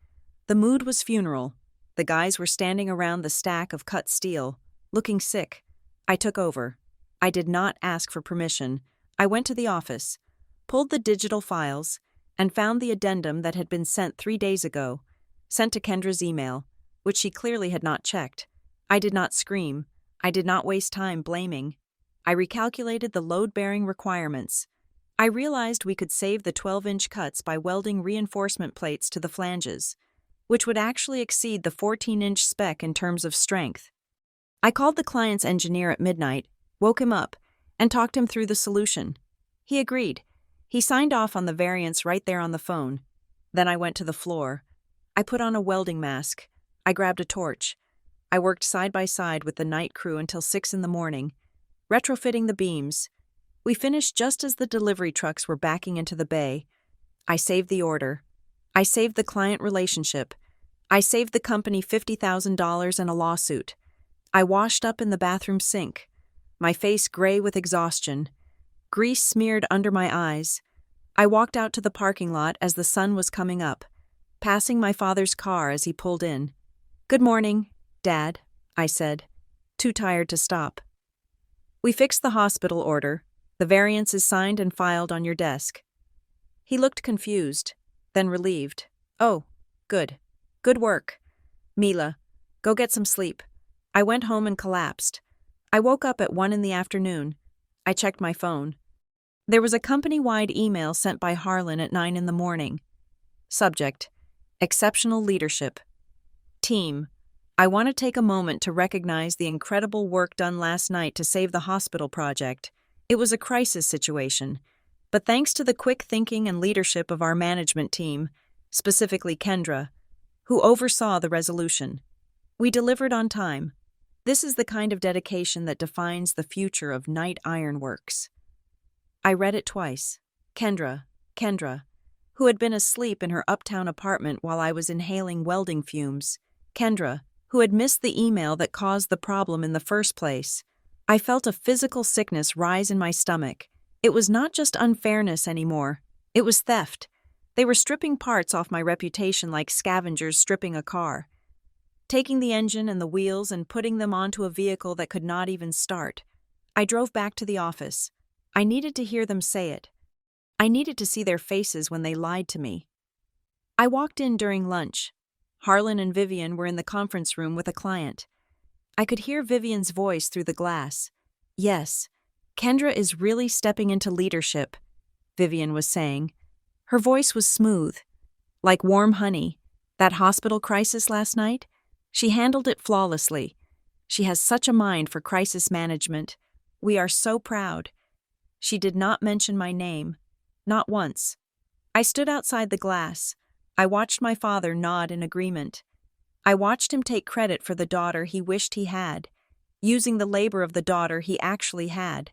the mood was funeral. The guys were standing around the stack of cut steel, looking sick. I took over. I did not ask for permission. I went to the office, pulled the digital files, and found the addendum that had been sent 3 days ago, sent to Kendra's email, which she clearly had not checked. I did not scream. I did not waste time blaming. I recalculated the load-bearing requirements. I realized we could save the 12-inch cuts by welding reinforcement plates to the flanges, which would actually exceed the 14-inch spec in terms of strength. I called the client's engineer at midnight, woke him up, and talked him through the solution. He agreed. He signed off on the variance right there on the phone. Then I went to the floor. I put on a welding mask. I grabbed a torch. I worked side by side with the night crew until 6 in the morning, retrofitting the beams. We finished just as the delivery trucks were backing into the bay. I saved the order. I saved the client relationship. I saved the company $50,000 and a lawsuit. I washed up in the bathroom sink, my face gray with exhaustion, grease smeared under my eyes. I walked out to the parking lot as the sun was coming up, passing my father's car as he pulled in. "Good morning, Dad," I said, too tired to stop. "We fixed the hospital order. The variance is signed and filed on your desk." He looked confused, then relieved. "Oh, good. Good work. Mila, go get some sleep." I went home and collapsed. I woke up at 1 in the afternoon. I checked my phone. There was a company-wide email sent by Harlan at 9 in the morning. Subject: Exceptional Leadership. Team, I want to take a moment to recognize the incredible work done last night to save the hospital project. It was a crisis situation, but thanks to the quick thinking and leadership of our management team, specifically Kendra, who oversaw the resolution, we delivered on time. This is the kind of dedication that defines the future of Knight Iron Works. I read it twice. Kendra, who had been asleep in her uptown apartment while I was inhaling welding fumes. Kendra, who had missed the email that caused the problem in the first place. I felt a physical sickness rise in my stomach. It was not just unfairness anymore. It was theft. They were stripping parts off my reputation like scavengers stripping a car, taking the engine and the wheels and putting them onto a vehicle that could not even start. I drove back to the office. I needed to hear them say it. I needed to see their faces when they lied to me. I walked in during lunch. Harlan and Vivian were in the conference room with a client. I could hear Vivian's voice through the glass. Yes, Kendra is really stepping into leadership, Vivian was saying. Her voice was smooth, like warm honey. That hospital crisis last night? She handled it flawlessly. She has such a mind for crisis management. We are so proud. She did not mention my name. Not once. I stood outside the glass. I watched my father nod in agreement. I watched him take credit for the daughter he wished he had, using the labor of the daughter he actually had.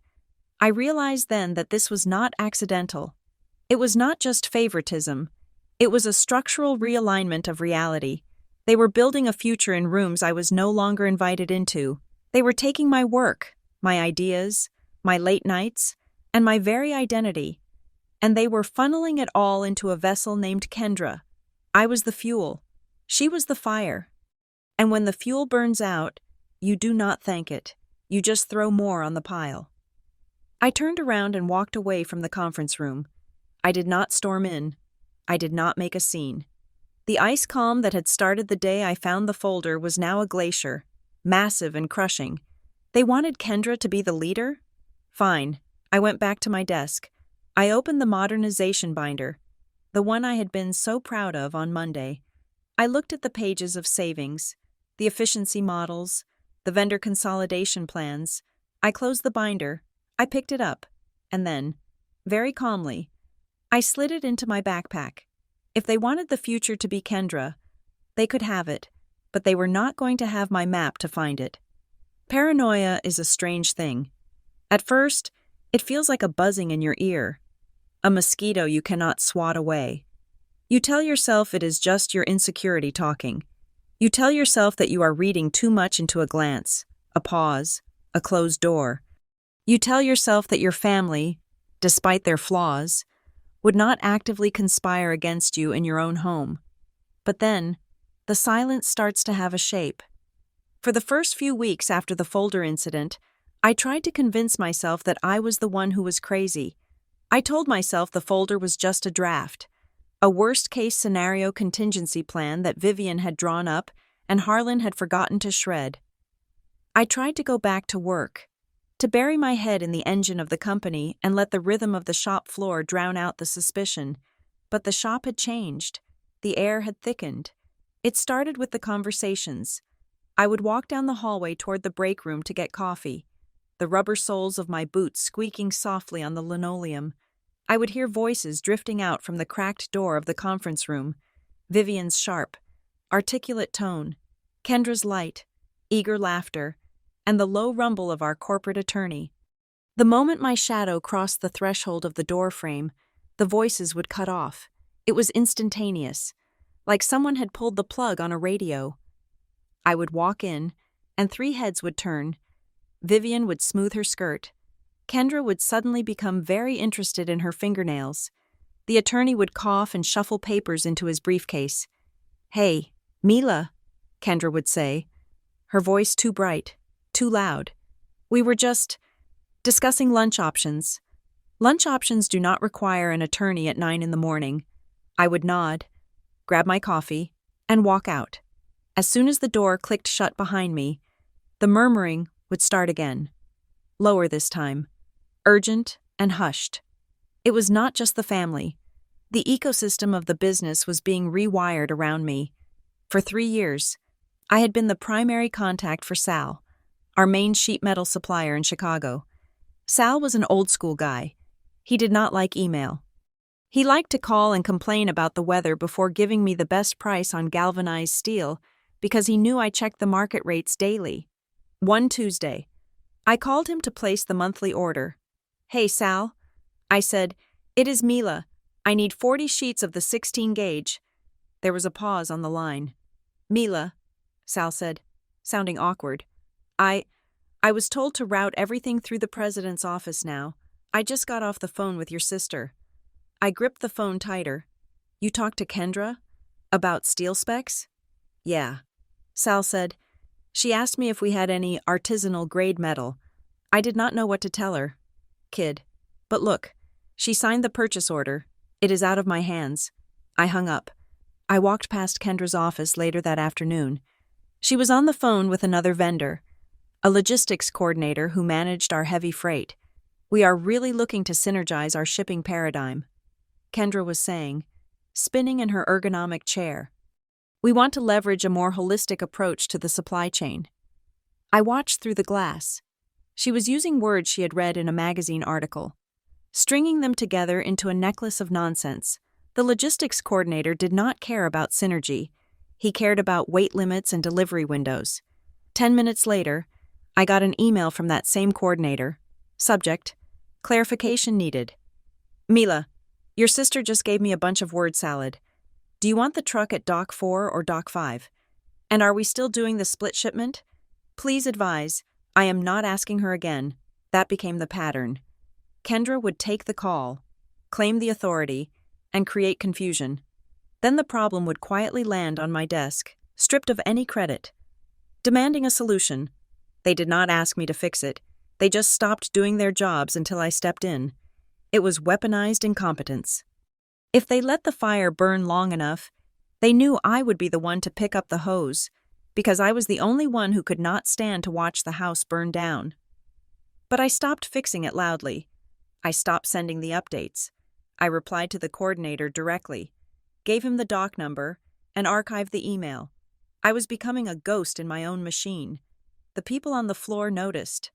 I realized then that this was not accidental. It was not just favoritism. It was a structural realignment of reality. They were building a future in rooms I was no longer invited into. They were taking my work, my ideas, my late nights, and my very identity, and they were funneling it all into a vessel named Kendra. I was the fuel. She was the fire. And when the fuel burns out, you do not thank it. You just throw more on the pile. I turned around and walked away from the conference room. I did not storm in. I did not make a scene. The ice calm that had started the day I found the folder was now a glacier, massive and crushing. They wanted Kendra to be the leader? Fine. I went back to my desk. I opened the modernization binder, the one I had been so proud of on Monday. I looked at the pages of savings, the efficiency models, the vendor consolidation plans. I closed the binder. I picked it up. And then, very calmly, I slid it into my backpack. If they wanted the future to be Kendra, they could have it, but they were not going to have my map to find it. Paranoia is a strange thing. At first, it feels like a buzzing in your ear, a mosquito you cannot swat away. You tell yourself it is just your insecurity talking. You tell yourself that you are reading too much into a glance, a pause, a closed door. You tell yourself that your family, despite their flaws, would not actively conspire against you in your own home. But then, the silence starts to have a shape. For the first few weeks after the folder incident, I tried to convince myself that I was the one who was crazy. I told myself the folder was just a draft, a worst-case scenario contingency plan that Vivian had drawn up and Harlan had forgotten to shred. I tried to go back to work, to bury my head in the engine of the company and let the rhythm of the shop floor drown out the suspicion. But the shop had changed. The air had thickened. It started with the conversations. I would walk down the hallway toward the break room to get coffee, the rubber soles of my boots squeaking softly on the linoleum. I would hear voices drifting out from the cracked door of the conference room, Vivian's sharp, articulate tone, Kendra's light, eager laughter, and the low rumble of our corporate attorney. The moment my shadow crossed the threshold of the door frame, the voices would cut off. It was instantaneous, like someone had pulled the plug on a radio. I would walk in, and 3 heads would turn. Vivian would smooth her skirt. Kendra would suddenly become very interested in her fingernails. The attorney would cough and shuffle papers into his briefcase. "Hey, Mila," Kendra would say, her voice too bright, too loud. "We were just discussing lunch options. Lunch options do not require an attorney at 9 in the morning." I would nod, grab my coffee, and walk out. As soon as the door clicked shut behind me, the murmuring would start again. Lower this time, urgent and hushed. It was not just the family. The ecosystem of the business was being rewired around me. For 3 years, I had been the primary contact for Sal, our main sheet metal supplier in Chicago. Sal was an old-school guy. He did not like email. He liked to call and complain about the weather before giving me the best price on galvanized steel because he knew I checked the market rates daily. One Tuesday, I called him to place the monthly order. "Hey, Sal," I said, "it is Mila. I need 40 sheets of the 16 gauge. There was a pause on the line. Mila, Sal said, sounding awkward. I was told to route everything through the president's office now. I just got off the phone with your sister. I gripped the phone tighter. You talked to Kendra? About steel specs? Yeah. Sal said. She asked me if we had any artisanal grade metal. I did not know what to tell her. Kid. But look, she signed the purchase order. It is out of my hands. I hung up. I walked past Kendra's office later that afternoon. She was on the phone with another vendor, a logistics coordinator who managed our heavy freight. We are really looking to synergize our shipping paradigm, Kendra was saying, spinning in her ergonomic chair. We want to leverage a more holistic approach to the supply chain. I watched through the glass. She was using words she had read in a magazine article, stringing them together into a necklace of nonsense. The logistics coordinator did not care about synergy. He cared about weight limits and delivery windows. 10 minutes later, I got an email from that same coordinator. Subject: clarification needed. Mila, your sister just gave me a bunch of word salad. Do you want the truck at Dock 4 or Dock 5? And are we still doing the split shipment? Please advise. I am not asking her again. That became the pattern. Kendra would take the call, claim the authority, and create confusion. Then the problem would quietly land on my desk, stripped of any credit. Demanding a solution. They did not ask me to fix it. They just stopped doing their jobs until I stepped in. It was weaponized incompetence. If they let the fire burn long enough, they knew I would be the one to pick up the hose, because I was the only one who could not stand to watch the house burn down. But I stopped fixing it loudly. I stopped sending the updates. I replied to the coordinator directly, gave him the dock number, and archived the email. I was becoming a ghost in my own machine. The people on the floor noticed.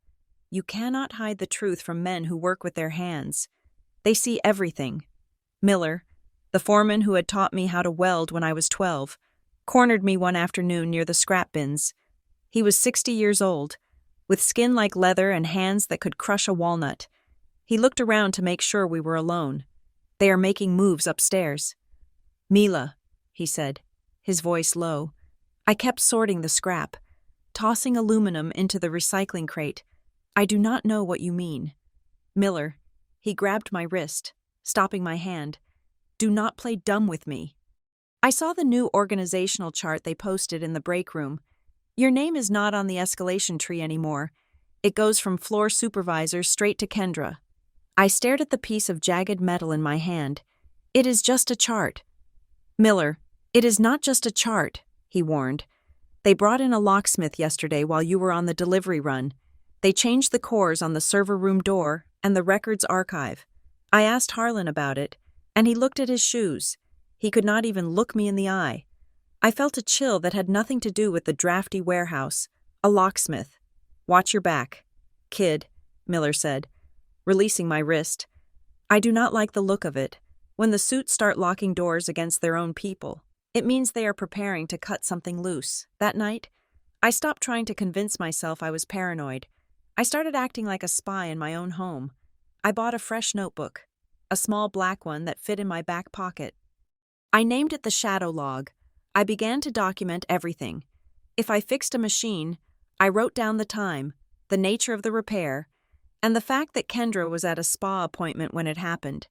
You cannot hide the truth from men who work with their hands. They see everything. Miller, the foreman who had taught me how to weld when I was 12, cornered me one afternoon near the scrap bins. He was 60 years old, with skin like leather and hands that could crush a walnut. He looked around to make sure we were alone. They are making moves upstairs. Mila, he said, his voice low. I kept sorting the scrap, tossing aluminum into the recycling crate. I do not know what you mean. Miller, he grabbed my wrist, stopping my hand. Do not play dumb with me. I saw the new organizational chart they posted in the break room. Your name is not on the escalation tree anymore. It goes from floor supervisor straight to Kendra. I stared at the piece of jagged metal in my hand. It is just a chart. Miller, it is not just a chart, he warned. They brought in a locksmith yesterday while you were on the delivery run. They changed the cores on the server room door and the records archive. I asked Harlan about it, and he looked at his shoes. He could not even look me in the eye. I felt a chill that had nothing to do with the drafty warehouse. A locksmith. Watch your back. Kid, Miller said, releasing my wrist. I do not like the look of it. When the suits start locking doors against their own people, it means they are preparing to cut something loose. That night, I stopped trying to convince myself I was paranoid. I started acting like a spy in my own home. I bought a fresh notebook, a small black one that fit in my back pocket. I named it the Shadow Log. I began to document everything. If I fixed a machine, I wrote down the time, the nature of the repair, and the fact that Kendra was at a spa appointment when it happened.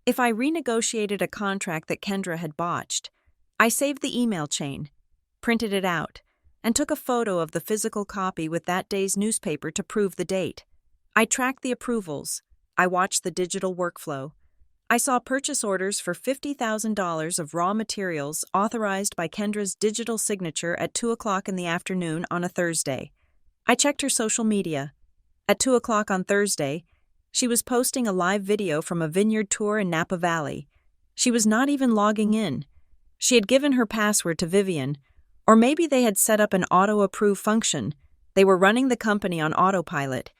If I renegotiated a contract that Kendra had botched, I saved the email chain, printed it out, and took a photo of the physical copy with that day's newspaper to prove the date. I tracked the approvals. I watched the digital workflow. I saw purchase orders for $50,000 of raw materials authorized by Kendra's digital signature at 2 o'clock in the afternoon on a Thursday. I checked her social media. At 2 o'clock on Thursday, she was posting a live video from a vineyard tour in Napa Valley. She was not even logging in. She had given her password to Vivian, or maybe they had set up an auto-approve function. They were running the company on autopilot,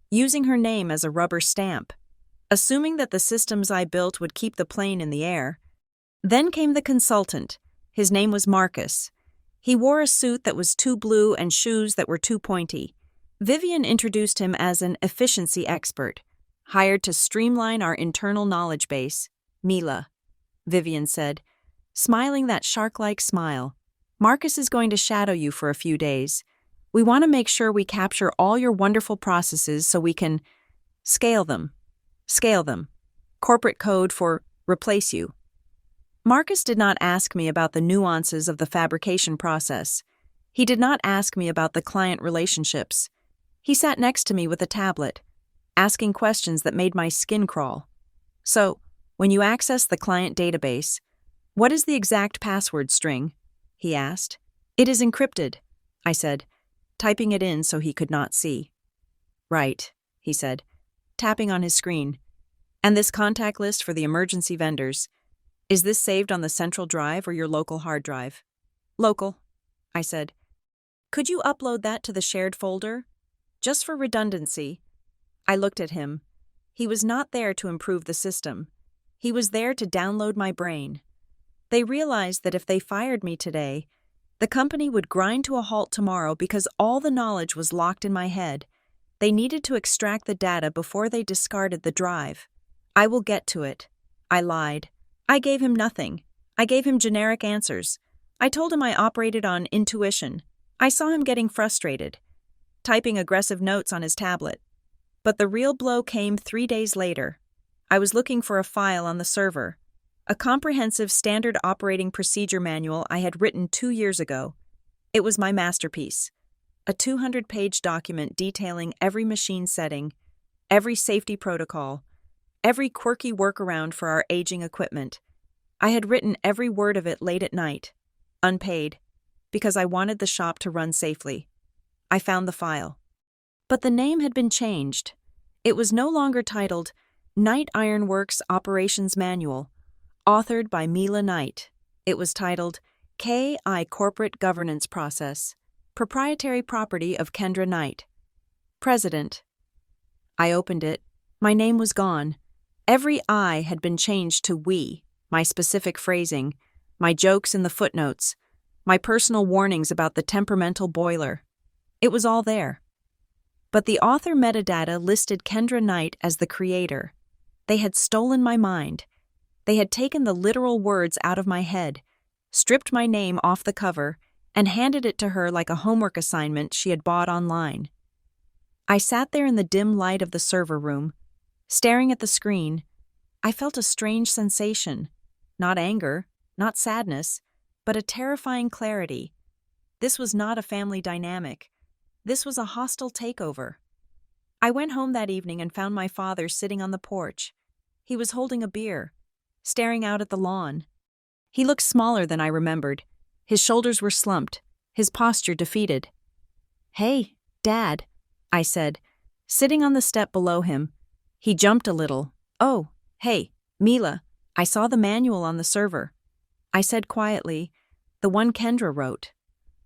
using her name as a rubber stamp, assuming that the systems I built would keep the plane in the air. Then came the consultant. His name was Marcus. He wore a suit that was too blue and shoes that were too pointy. Vivian introduced him as an efficiency expert, hired to streamline our internal knowledge base. Mila, Vivian said, smiling that shark-like smile. Marcus is going to shadow you for a few days. We want to make sure we capture all your wonderful processes so we can scale them. Scale them. Corporate code for replace you. Marcus did not ask me about the nuances of the fabrication process. He did not ask me about the client relationships. He sat next to me with a tablet, asking questions that made my skin crawl. So, when you access the client database, what is the exact password string? He asked. It is encrypted, I said, typing it in so he could not see. Right, he said, tapping on his screen. And this contact list for the emergency vendors, is this saved on the central drive or your local hard drive? Local, I said. Could you upload that to the shared folder? Just for redundancy. I looked at him. He was not there to improve the system. He was there to download my brain. They realized that if they fired me today, the company would grind to a halt tomorrow because all the knowledge was locked in my head. They needed to extract the data before they discarded the drive. I will get to it. I lied. I gave him nothing. I gave him generic answers. I told him I operated on intuition. I saw him getting frustrated, typing aggressive notes on his tablet. But the real blow came 3 days later. I was looking for a file on the server, a comprehensive standard operating procedure manual I had written 2 years ago. It was my masterpiece, a 200-page document detailing every machine setting, every safety protocol, every quirky workaround for our aging equipment. I had written every word of it late at night, unpaid, because I wanted the shop to run safely. I found the file. But the name had been changed. It was no longer titled Knight Iron Works Operations Manual, authored by Mila Knight. It was titled KI Corporate Governance Process, Proprietary Property of Kendra Knight. President. I opened it. My name was gone. Every I had been changed to we, my specific phrasing, my jokes in the footnotes, my personal warnings about the temperamental boiler. It was all there. But the author metadata listed Kendra Knight as the creator. They had stolen my mind. They had taken the literal words out of my head, stripped my name off the cover, and handed it to her like a homework assignment she had bought online. I sat there in the dim light of the server room, staring at the screen. I felt a strange sensation, not anger, not sadness, but a terrifying clarity. This was not a family dynamic. This was a hostile takeover. I went home that evening and found my father sitting on the porch. He was holding a beer, staring out at the lawn. He looked smaller than I remembered. His shoulders were slumped, his posture defeated. "Hey, Dad," I said, sitting on the step below him. He jumped a little. "Oh, hey, Mila, I saw the manual on the server." I said quietly, "The one Kendra wrote."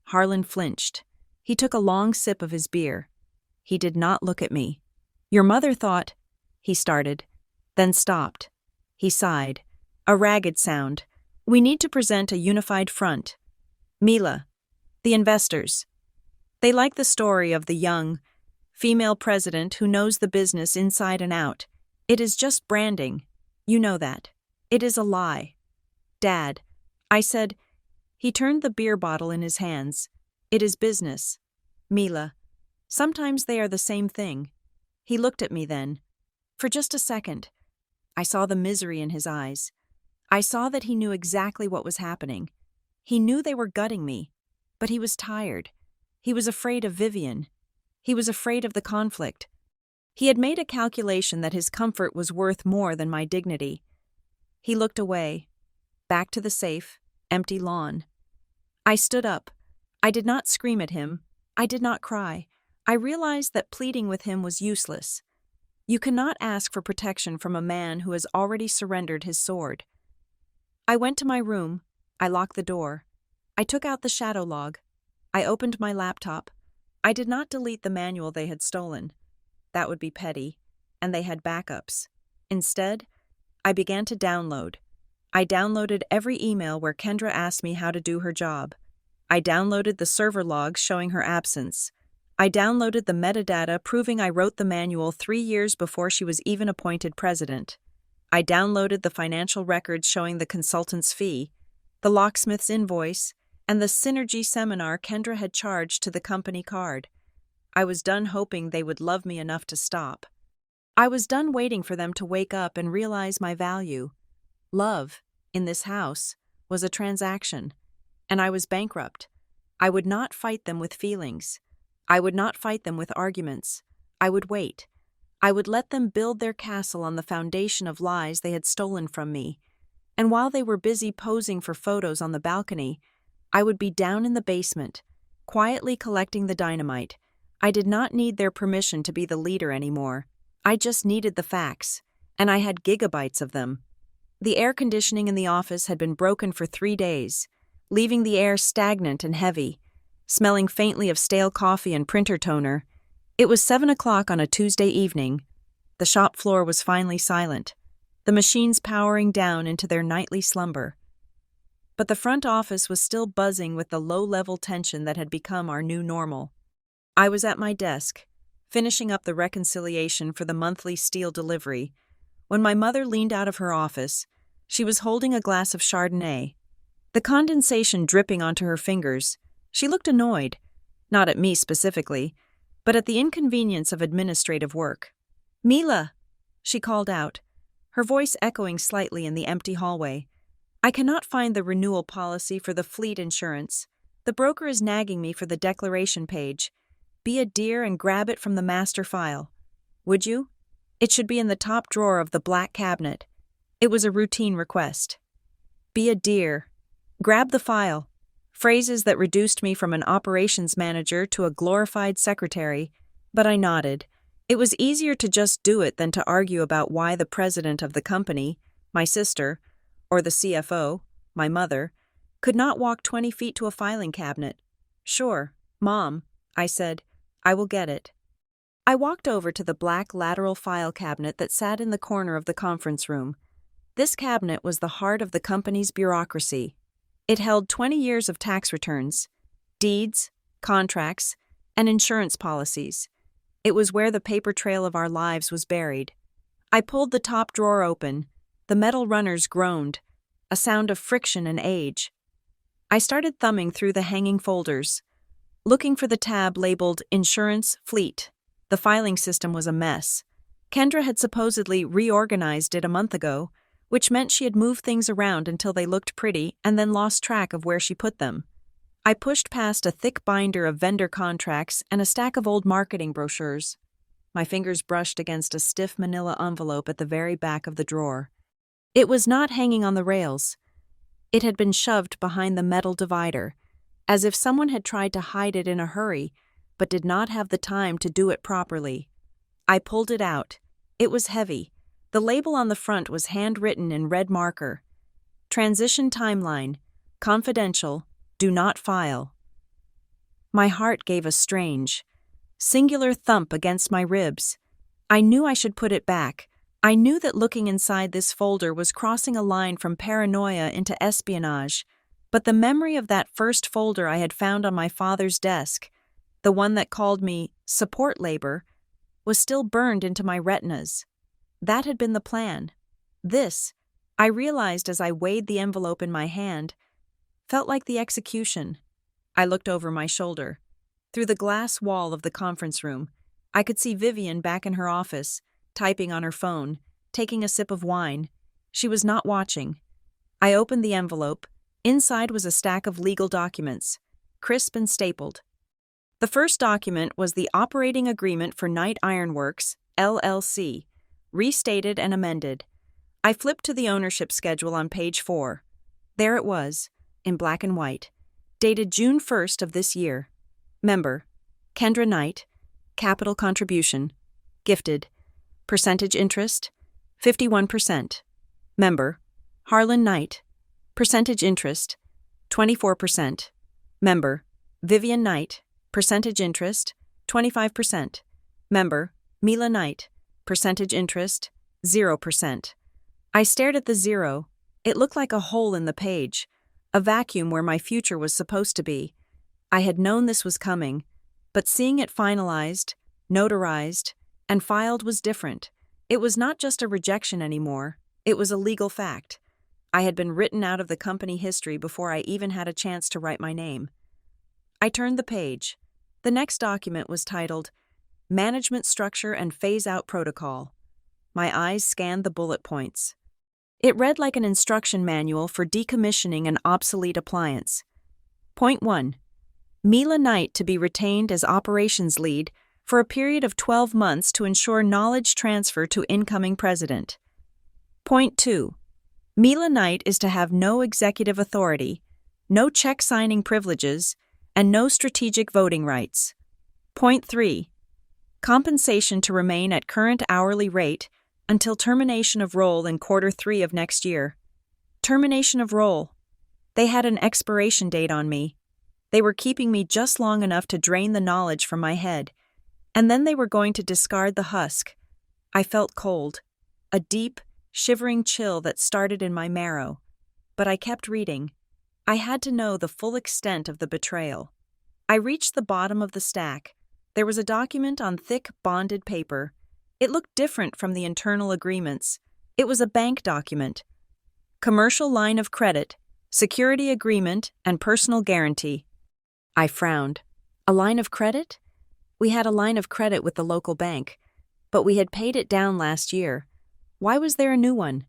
Harlan flinched. He took a long sip of his beer. He did not look at me. "Your mother thought," he started, then stopped. He sighed. A ragged sound. "We need to present a unified front. Mila, the investors. They like the story of the young, female president who knows the business inside and out. It is just branding. You know that. It is a lie." "Dad," I said. He turned the beer bottle in his hands. "It is business. Mila. Sometimes they are the same thing." He looked at me then. For just a second. I saw the misery in his eyes. I saw that he knew exactly what was happening. He knew they were gutting me, but he was tired. He was afraid of Vivian. He was afraid of the conflict. He had made a calculation that his comfort was worth more than my dignity. He looked away, back to the safe, empty lawn. I stood up. I did not scream at him. I did not cry. I realized that pleading with him was useless. You cannot ask for protection from a man who has already surrendered his sword. I went to my room. I locked the door. I took out the shadow log. I opened my laptop. I did not delete the manual they had stolen. That would be petty, and they had backups. Instead, I began to download. I downloaded every email where Kendra asked me how to do her job. I downloaded the server logs showing her absence. I downloaded the metadata proving I wrote the manual 3 years before she was even appointed president. I downloaded the financial records showing the consultant's fee, the locksmith's invoice, and the Synergy seminar Kendra had charged to the company card. I was done hoping they would love me enough to stop. I was done waiting for them to wake up and realize my value. Love, in this house, was a transaction, and I was bankrupt. I would not fight them with feelings. I would not fight them with arguments. I would wait. I would let them build their castle on the foundation of lies they had stolen from me. And while they were busy posing for photos on the balcony, I would be down in the basement, quietly collecting the dynamite. I did not need their permission to be the leader anymore. I just needed the facts, and I had gigabytes of them. The air conditioning in the office had been broken for 3 days, leaving the air stagnant and heavy, smelling faintly of stale coffee and printer toner. It was 7 o'clock on a Tuesday evening. The shop floor was finally silent, the machines powering down into their nightly slumber. But the front office was still buzzing with the low-level tension that had become our new normal. I was at my desk, finishing up the reconciliation for the monthly steel delivery, when my mother leaned out of her office. She was holding a glass of Chardonnay, the condensation dripping onto her fingers. She looked annoyed, not at me specifically, but at the inconvenience of administrative work. "Mila," she called out, her voice echoing slightly in the empty hallway. "I cannot find the renewal policy for the fleet insurance. The broker is nagging me for the declaration page. Be a dear and grab it from the master file. Would you? It should be in the top drawer of the black cabinet." It was a routine request. Be a dear. Grab the file. Phrases that reduced me from an operations manager to a glorified secretary, but I nodded. It was easier to just do it than to argue about why the president of the company, my sister, or the CFO, my mother, could not walk 20 feet to a filing cabinet. "Sure, Mom," I said. "I will get it." I walked over to the black lateral file cabinet that sat in the corner of the conference room. This cabinet was the heart of the company's bureaucracy. It held 20 years of tax returns, deeds, contracts, and insurance policies. It was where the paper trail of our lives was buried. I pulled the top drawer open. The metal runners groaned, a sound of friction and age. I started thumbing through the hanging folders, looking for the tab labeled Insurance Fleet. The filing system was a mess. Kendra had supposedly reorganized it a month ago, which meant she had moved things around until they looked pretty and then lost track of where she put them. I pushed past a thick binder of vendor contracts and a stack of old marketing brochures. My fingers brushed against a stiff manila envelope at the very back of the drawer. It was not hanging on the rails. It had been shoved behind the metal divider, as if someone had tried to hide it in a hurry, but did not have the time to do it properly. I pulled it out. It was heavy. The label on the front was handwritten in red marker. Transition timeline. Confidential. Do not file. My heart gave a strange, singular thump against my ribs. I knew I should put it back. I knew that looking inside this folder was crossing a line from paranoia into espionage, but the memory of that first folder I had found on my father's desk, the one that called me support labor, was still burned into my retinas. That had been the plan. This, I realized as I weighed the envelope in my hand, felt like the execution. I looked over my shoulder. Through the glass wall of the conference room, I could see Vivian back in her office, typing on her phone, taking a sip of wine. She was not watching. I opened the envelope. Inside was a stack of legal documents, crisp and stapled. The first document was the operating agreement for Knight Ironworks, LLC, restated and amended. I flipped to the ownership schedule on page 4. There it was, in black and white, dated June 1st of this year. Member, Kendra Knight, capital contribution, gifted, percentage interest, 51%. Member, Harlan Knight, percentage interest, 24%. Member, Vivian Knight, percentage interest, 25%. Member, Mila Knight, percentage interest, 0%. I stared at the zero. It looked like a hole in the page, a vacuum where my future was supposed to be. I had known this was coming, but seeing it finalized, notarized, and filed was different. It was not just a rejection anymore. It was a legal fact. I had been written out of the company history before I even had a chance to write my name. I turned the page. The next document was titled, Management Structure and Phase-Out Protocol. My eyes scanned the bullet points. It read like an instruction manual for decommissioning an obsolete appliance. Point 1. Mila Knight to be retained as operations lead for a period of 12 months to ensure knowledge transfer to incoming president. Point 2. Mila Knight is to have no executive authority, no check-signing privileges, and no strategic voting rights. Point 3. Compensation to remain at current hourly rate until termination of role in Q3 of next year. Termination of role. They had an expiration date on me. They were keeping me just long enough to drain the knowledge from my head, and then they were going to discard the husk. I felt cold, a deep, shivering chill that started in my marrow. But I kept reading. I had to know the full extent of the betrayal. I reached the bottom of the stack. There was a document on thick, bonded paper. It looked different from the internal agreements. It was a bank document. Commercial line of credit, security agreement, and personal guarantee. I frowned. A line of credit? We had a line of credit with the local bank, but we had paid it down last year. Why was there a new one?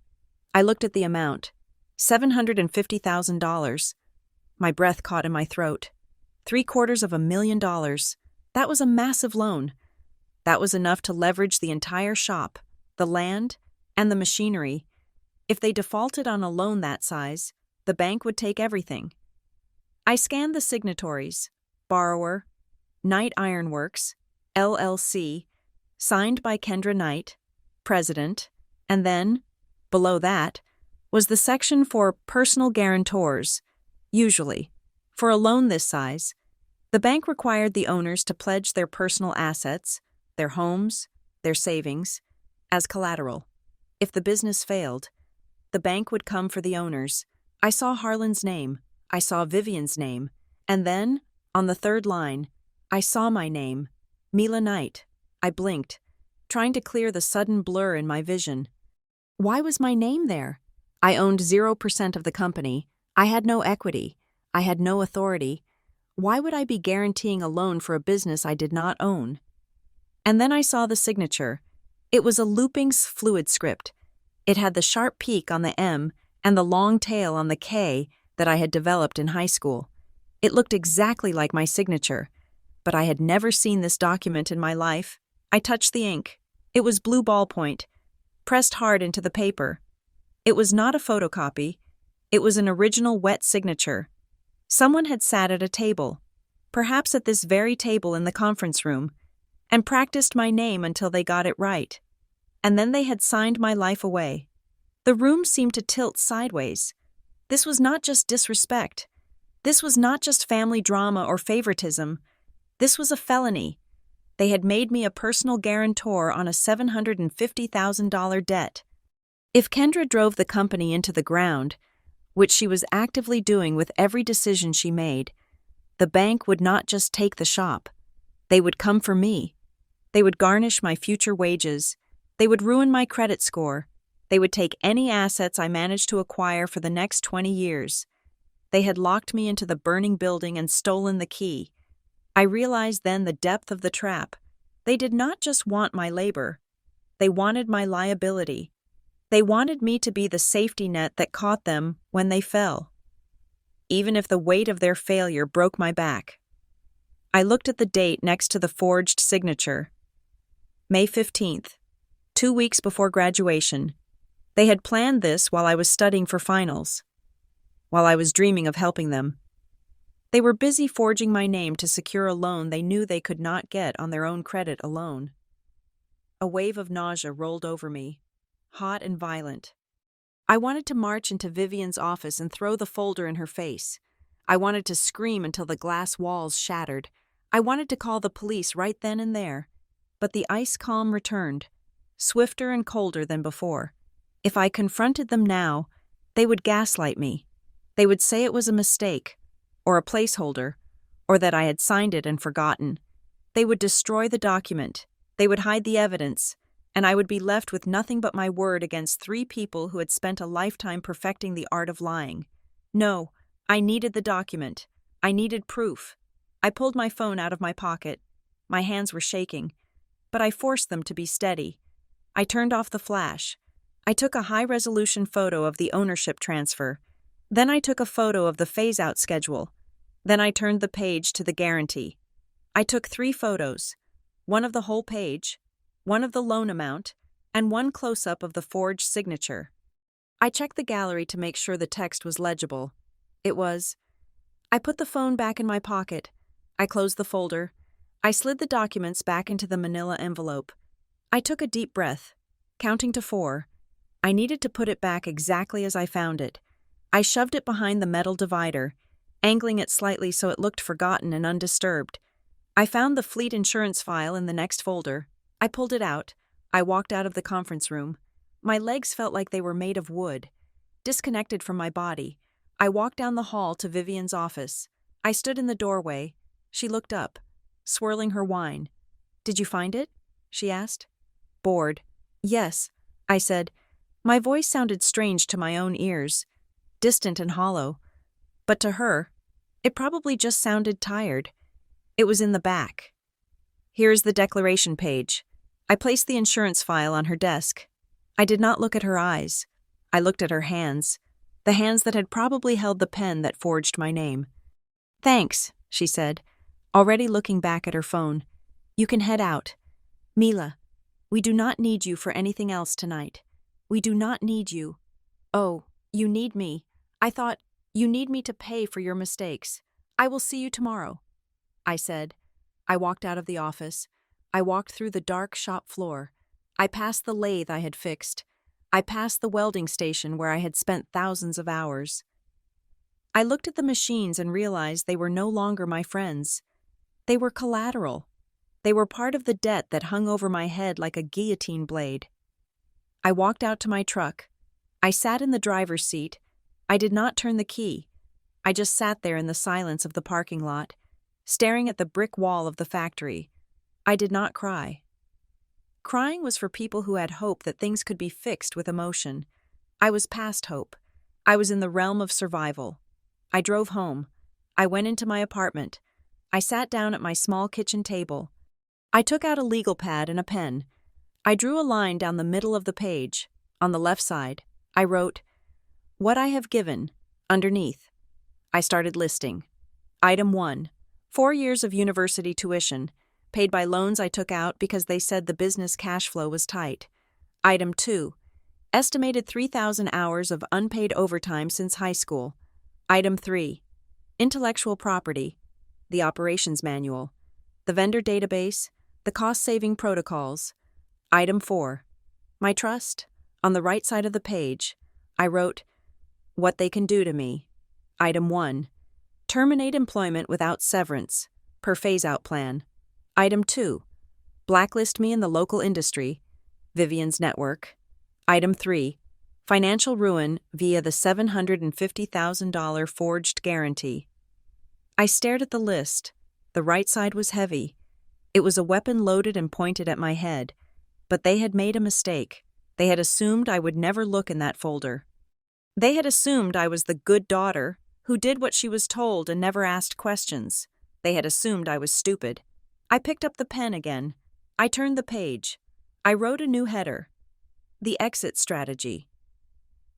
I looked at the amount. $750,000. My breath caught in my throat. $750,000. That was a massive loan. That was enough to leverage the entire shop, the land, and the machinery. If they defaulted on a loan that size, the bank would take everything. I scanned the signatories. Borrower, Knight Ironworks, LLC, signed by Kendra Knight, President, and then, below that, was the section for personal guarantors. Usually, for a loan this size, the bank required the owners to pledge their personal assets, their homes, their savings, as collateral. If the business failed, the bank would come for the owners. I saw Harlan's name, I saw Vivian's name, and then, on the third line, I saw my name, Mila Knight. I blinked, trying to clear the sudden blur in my vision. Why was my name there? I owned 0% of the company. I had no equity. I had no authority. Why would I be guaranteeing a loan for a business I did not own? And then I saw the signature. It was a looping fluid script. It had the sharp peak on the M and the long tail on the K that I had developed in high school. It looked exactly like my signature, but I had never seen this document in my life. I touched the ink. It was blue ballpoint, pressed hard into the paper. It was not a photocopy. It was an original wet signature. Someone had sat at a table, perhaps at this very table in the conference room, and practiced my name until they got it right. And then they had signed my life away. The room seemed to tilt sideways. This was not just disrespect. This was not just family drama or favoritism. This was a felony. They had made me a personal guarantor on a $750,000 debt. If Kendra drove the company into the ground, which she was actively doing with every decision she made, the bank would not just take the shop. They would come for me. They would garnish my future wages. They would ruin my credit score. They would take any assets I managed to acquire for the next 20 years. They had locked me into the burning building and stolen the key. I realized then the depth of the trap. They did not just want my labor. They wanted my liability. They wanted me to be the safety net that caught them when they fell, even if the weight of their failure broke my back. I looked at the date next to the forged signature. May 15th, 2 weeks before graduation. They had planned this while I was studying for finals, while I was dreaming of helping them. They were busy forging my name to secure a loan they knew they could not get on their own credit alone. A wave of nausea rolled over me, hot and violent. I wanted to march into Vivian's office and throw the folder in her face. I wanted to scream until the glass walls shattered. I wanted to call the police right then and there. But the ice calm returned, swifter and colder than before. If I confronted them now, they would gaslight me. They would say it was a mistake, or a placeholder, or that I had signed it and forgotten. They would destroy the document. They would hide the evidence. and I would be left with nothing but my word against 3 people who had spent a lifetime perfecting the art of lying. No, I needed the document. I needed proof. I pulled my phone out of my pocket. My hands were shaking, but I forced them to be steady. I turned off the flash. I took a high-resolution photo of the ownership transfer. Then I took a photo of the phase-out schedule. Then I turned the page to the guarantee. I took 3 photos, one of the whole page, one of the loan amount, and one close-up of the forged signature. I checked the gallery to make sure the text was legible. It was. I put the phone back in my pocket. I closed the folder. I slid the documents back into the manila envelope. I took a deep breath, counting to 4. I needed to put it back exactly as I found it. I shoved it behind the metal divider, angling it slightly so it looked forgotten and undisturbed. I found the fleet insurance file in the next folder. I pulled it out. I walked out of the conference room. My legs felt like they were made of wood. Disconnected from my body, I walked down the hall to Vivian's office. I stood in the doorway. She looked up, swirling her wine. "Did you find it?" she asked. Bored. "Yes," I said. My voice sounded strange to my own ears, distant and hollow. But to her, it probably just sounded tired. It was in the back. "Here is the declaration page." I placed the insurance file on her desk. I did not look at her eyes. I looked at her hands, the hands that had probably held the pen that forged my name. "Thanks," she said, already looking back at her phone. "You can head out. Mila, we do not need you for anything else tonight. We do not need you." "Oh, you need me. I thought, you need me to pay for your mistakes. I will see you tomorrow," I said. I walked out of the office. I walked through the dark shop floor. I passed the lathe I had fixed. I passed the welding station where I had spent thousands of hours. I looked at the machines and realized they were no longer my friends. They were collateral. They were part of the debt that hung over my head like a guillotine blade. I walked out to my truck. I sat in the driver's seat. I did not turn the key. I just sat there in the silence of the parking lot, staring at the brick wall of the factory. I did not cry. Crying was for people who had hope that things could be fixed with emotion. I was past hope. I was in the realm of survival. I drove home. I went into my apartment. I sat down at my small kitchen table. I took out a legal pad and a pen. I drew a line down the middle of the page. On the left side, I wrote, "What I have given," underneath. I started listing. Item 1, 4 years of university tuition, paid by loans I took out because they said the business cash flow was tight. Item 2, estimated 3,000 hours of unpaid overtime since high school. Item 3, intellectual property, the operations manual, the vendor database, the cost-saving protocols. Item 4, my trust. On the right side of the page, I wrote, "What they can do to me." Item 1, terminate employment without severance, per phase-out plan. Item 2, blacklist me in the local industry, Vivian's network. Item 3, financial ruin via the $750,000 forged guarantee. I stared at the list. The right side was heavy. It was a weapon loaded and pointed at my head. But they had made a mistake. They had assumed I would never look in that folder. They had assumed I was the good daughter who did what she was told and never asked questions. They had assumed I was stupid. I picked up the pen again. I turned the page. I wrote a new header. The exit strategy.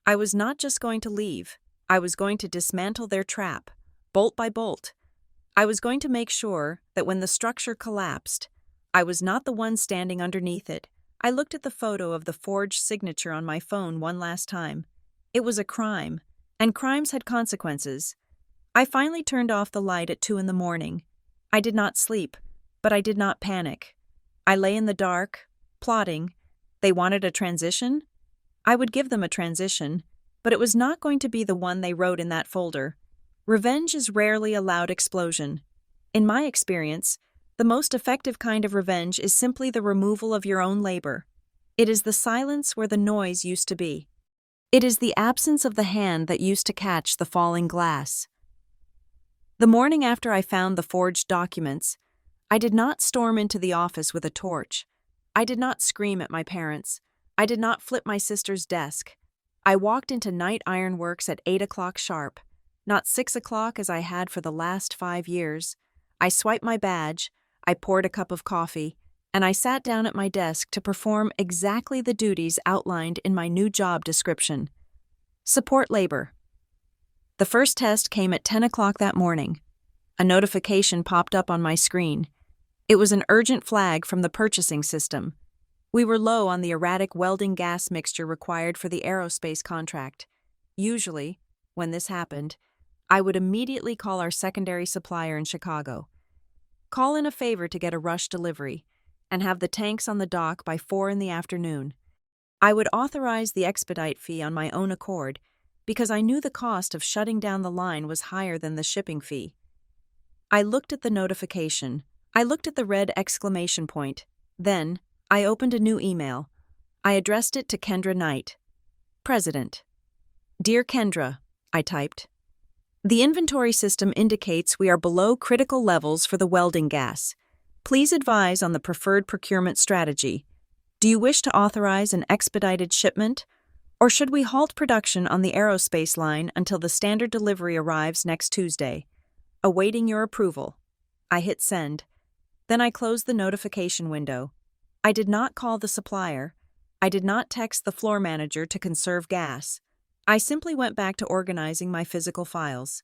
I was not just going to leave. I was going to dismantle their trap, bolt by bolt. I was going to make sure that when the structure collapsed, I was not the one standing underneath it. I looked at the photo of the forged signature on my phone one last time. It was a crime, and crimes had consequences. I finally turned off the light at 2 a.m. I did not sleep, but I did not panic. I lay in the dark, plotting. They wanted a transition? I would give them a transition, but it was not going to be the one they wrote in that folder. Revenge is rarely a loud explosion. In my experience, the most effective kind of revenge is simply the removal of your own labor. It is the silence where the noise used to be. It is the absence of the hand that used to catch the falling glass. The morning after I found the forged documents, I did not storm into the office with a torch. I did not scream at my parents. I did not flip my sister's desk. I walked into Knight Iron Works at 8 o'clock sharp, not 6 o'clock as I had for the last 5 years. I swiped my badge, I poured a cup of coffee, and I sat down at my desk to perform exactly the duties outlined in my new job description. Support labor. The first test came at 10 o'clock that morning. A notification popped up on my screen. It was an urgent flag from the purchasing system. We were low on the erratic welding gas mixture required for the aerospace contract. Usually, when this happened, I would immediately call our secondary supplier in Chicago. Call in a favor to get a rush delivery, and have the tanks on the dock by 4 in the afternoon. I would authorize the expedite fee on my own accord because I knew the cost of shutting down the line was higher than the shipping fee. I looked at the notification. I looked at the red exclamation point. Then, I opened a new email. I addressed it to Kendra Knight. President. Dear Kendra, I typed. The inventory system indicates we are below critical levels for the welding gas. Please advise on the preferred procurement strategy. Do you wish to authorize an expedited shipment, or should we halt production on the aerospace line until the standard delivery arrives next Tuesday? Awaiting your approval. I hit send. Then I closed the notification window. I did not call the supplier. I did not text the floor manager to conserve gas. I simply went back to organizing my physical files.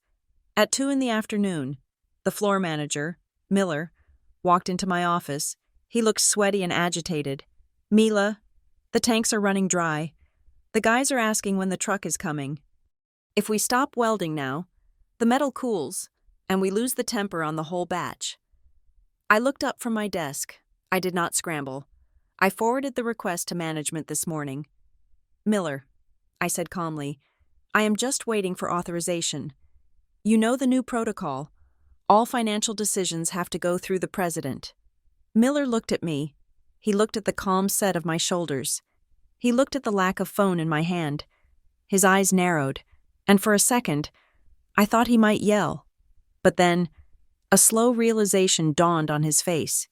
At 2 in the afternoon, the floor manager, Miller, walked into my office. He looked sweaty and agitated. Mila, the tanks are running dry. The guys are asking when the truck is coming. If we stop welding now, the metal cools, and we lose the temper on the whole batch. I looked up from my desk. I did not scramble. I forwarded the request to management this morning. Miller, I said calmly, I am just waiting for authorization. You know the new protocol. All financial decisions have to go through the president. Miller looked at me. He looked at the calm set of my shoulders. He looked at the lack of phone in my hand. His eyes narrowed, and for a second, I thought he might yell. But then, a slow realization dawned on his face.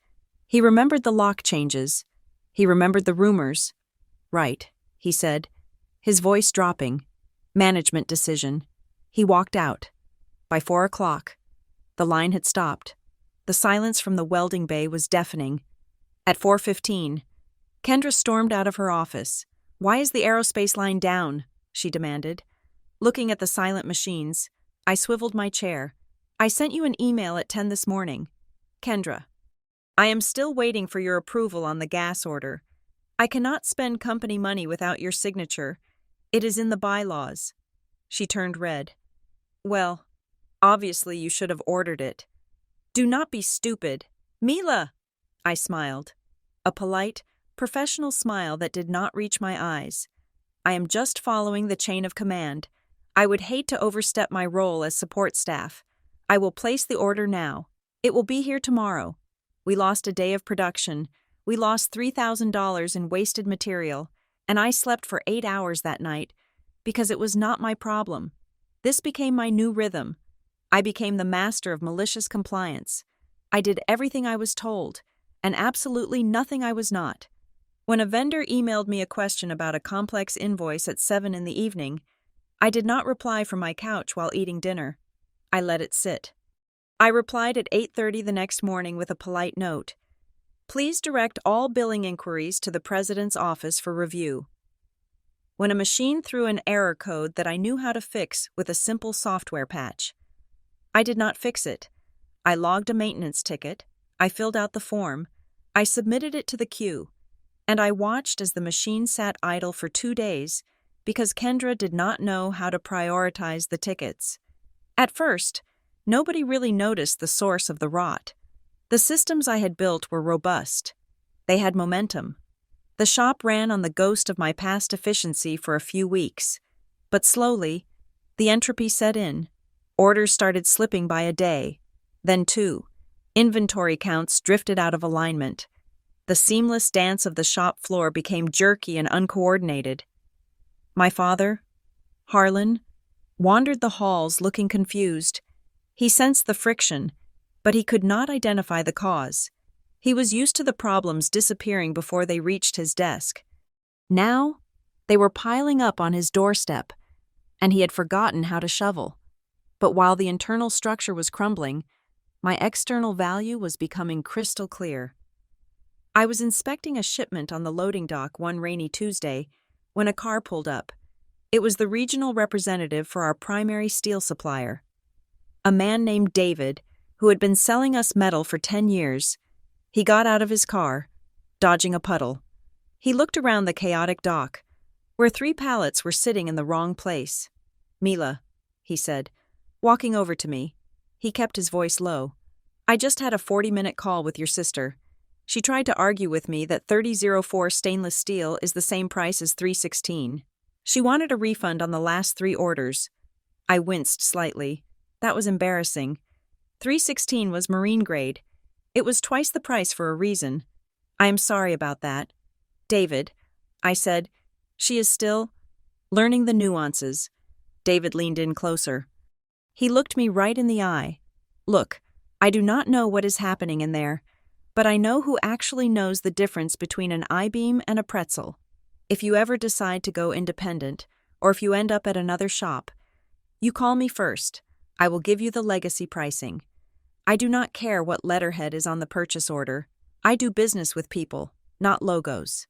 He remembered the lock changes. He remembered the rumors. Right, he said, his voice dropping. Management decision. He walked out. By 4 o'clock, the line had stopped. The silence from the welding bay was deafening. At 4:15, Kendra stormed out of her office. Why is the aerospace line down? She demanded. Looking at the silent machines, I swiveled my chair. I sent you an email at 10 this morning. Kendra, I am still waiting for your approval on the gas order. I cannot spend company money without your signature. It is in the bylaws. She turned red. Well, obviously you should have ordered it. Do not be stupid. Mila! I smiled. A polite, professional smile that did not reach my eyes. I am just following the chain of command. I would hate to overstep my role as support staff. I will place the order now. It will be here tomorrow. We lost a day of production. We lost $3,000 in wasted material, and I slept for 8 hours that night because it was not my problem. This became my new rhythm. I became the master of malicious compliance. I did everything I was told, and absolutely nothing I was not. When a vendor emailed me a question about a complex invoice at 7 in the evening, I did not reply from my couch while eating dinner. I let it sit. I replied at 8:30 the next morning with a polite note. Please direct all billing inquiries to the President's office for review. When a machine threw an error code that I knew how to fix with a simple software patch. I did not fix it. I logged a maintenance ticket. I filled out the form. I submitted it to the queue. And I watched as the machine sat idle for 2 days because Kendra did not know how to prioritize the tickets. At first, nobody really noticed the source of the rot. The systems I had built were robust. They had momentum. The shop ran on the ghost of my past efficiency for a few weeks. But slowly, the entropy set in. Orders started slipping by a day, then 2. Inventory counts drifted out of alignment. The seamless dance of the shop floor became jerky and uncoordinated. My father, Harlan, wandered the halls looking confused. He sensed the friction, but he could not identify the cause. He was used to the problems disappearing before they reached his desk. Now, they were piling up on his doorstep, and he had forgotten how to shovel. But while the internal structure was crumbling, my external value was becoming crystal clear. I was inspecting a shipment on the loading dock one rainy Tuesday when a car pulled up. It was the regional representative for our primary steel supplier. A man named David, who had been selling us metal for 10 years. He got out of his car, dodging a puddle. He looked around the chaotic dock, where 3 pallets were sitting in the wrong place. "Mila," he said, walking over to me. He kept his voice low. "I just had a 40-minute call with your sister. She tried to argue with me that 3004 stainless steel is the same price as 316. She wanted a refund on the last 3 orders." I winced slightly. That was embarrassing. 316 was marine grade. It was twice the price for a reason. "I am sorry about that." "David," I said, "she is still learning the nuances." David leaned in closer. He looked me right in the eye. "Look, I do not know what is happening in there, but I know who actually knows the difference between an I-beam and a pretzel. If you ever decide to go independent, or if you end up at another shop, you call me first. I will give you the legacy pricing. I do not care what letterhead is on the purchase order. I do business with people, not logos."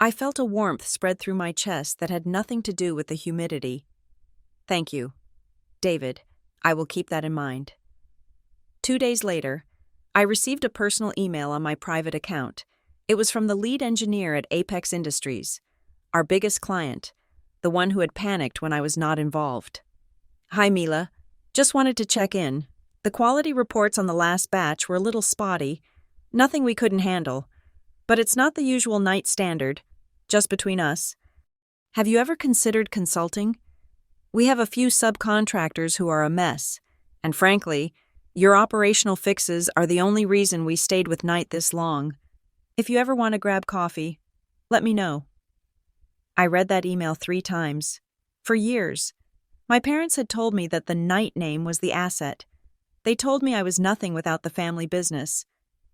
I felt a warmth spread through my chest that had nothing to do with the humidity. "Thank you, David. I will keep that in mind." 2 days later, I received a personal email on my private account. It was from the lead engineer at Apex Industries, our biggest client, the one who had panicked when I was not involved. "Hi, Mila. Just wanted to check in. The quality reports on the last batch were a little spotty, nothing we couldn't handle. But it's not the usual night standard, just between us. Have you ever considered consulting? We have a few subcontractors who are a mess, and frankly, your operational fixes are the only reason we stayed with Knight this long. If you ever want to grab coffee, let me know." I read that email 3 times. For years, my parents had told me that the Knight name was the asset. They told me I was nothing without the family business.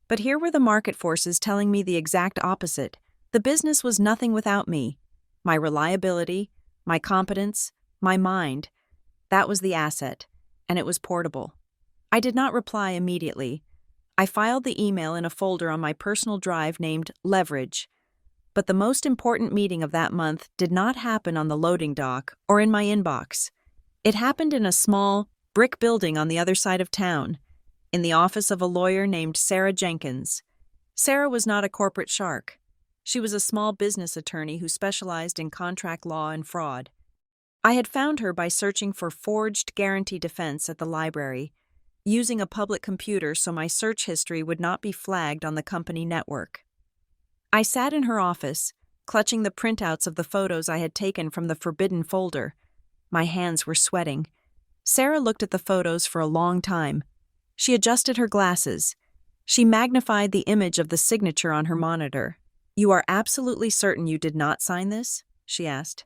But here were the market forces telling me the exact opposite. The business was nothing without me. My reliability, my competence, my mind. That was the asset, and it was portable. I did not reply immediately. I filed the email in a folder on my personal drive named Leverage. But the most important meeting of that month did not happen on the loading dock or in my inbox. It happened in a small, brick building on the other side of town, in the office of a lawyer named Sarah Jenkins. Sarah was not a corporate shark. She was a small business attorney who specialized in contract law and fraud. I had found her by searching for forged guarantee defense at the library, using a public computer so my search history would not be flagged on the company network. I sat in her office, clutching the printouts of the photos I had taken from the forbidden folder. My hands were sweating. Sarah looked at the photos for a long time. She adjusted her glasses. She magnified the image of the signature on her monitor. "You are absolutely certain you did not sign this?" she asked.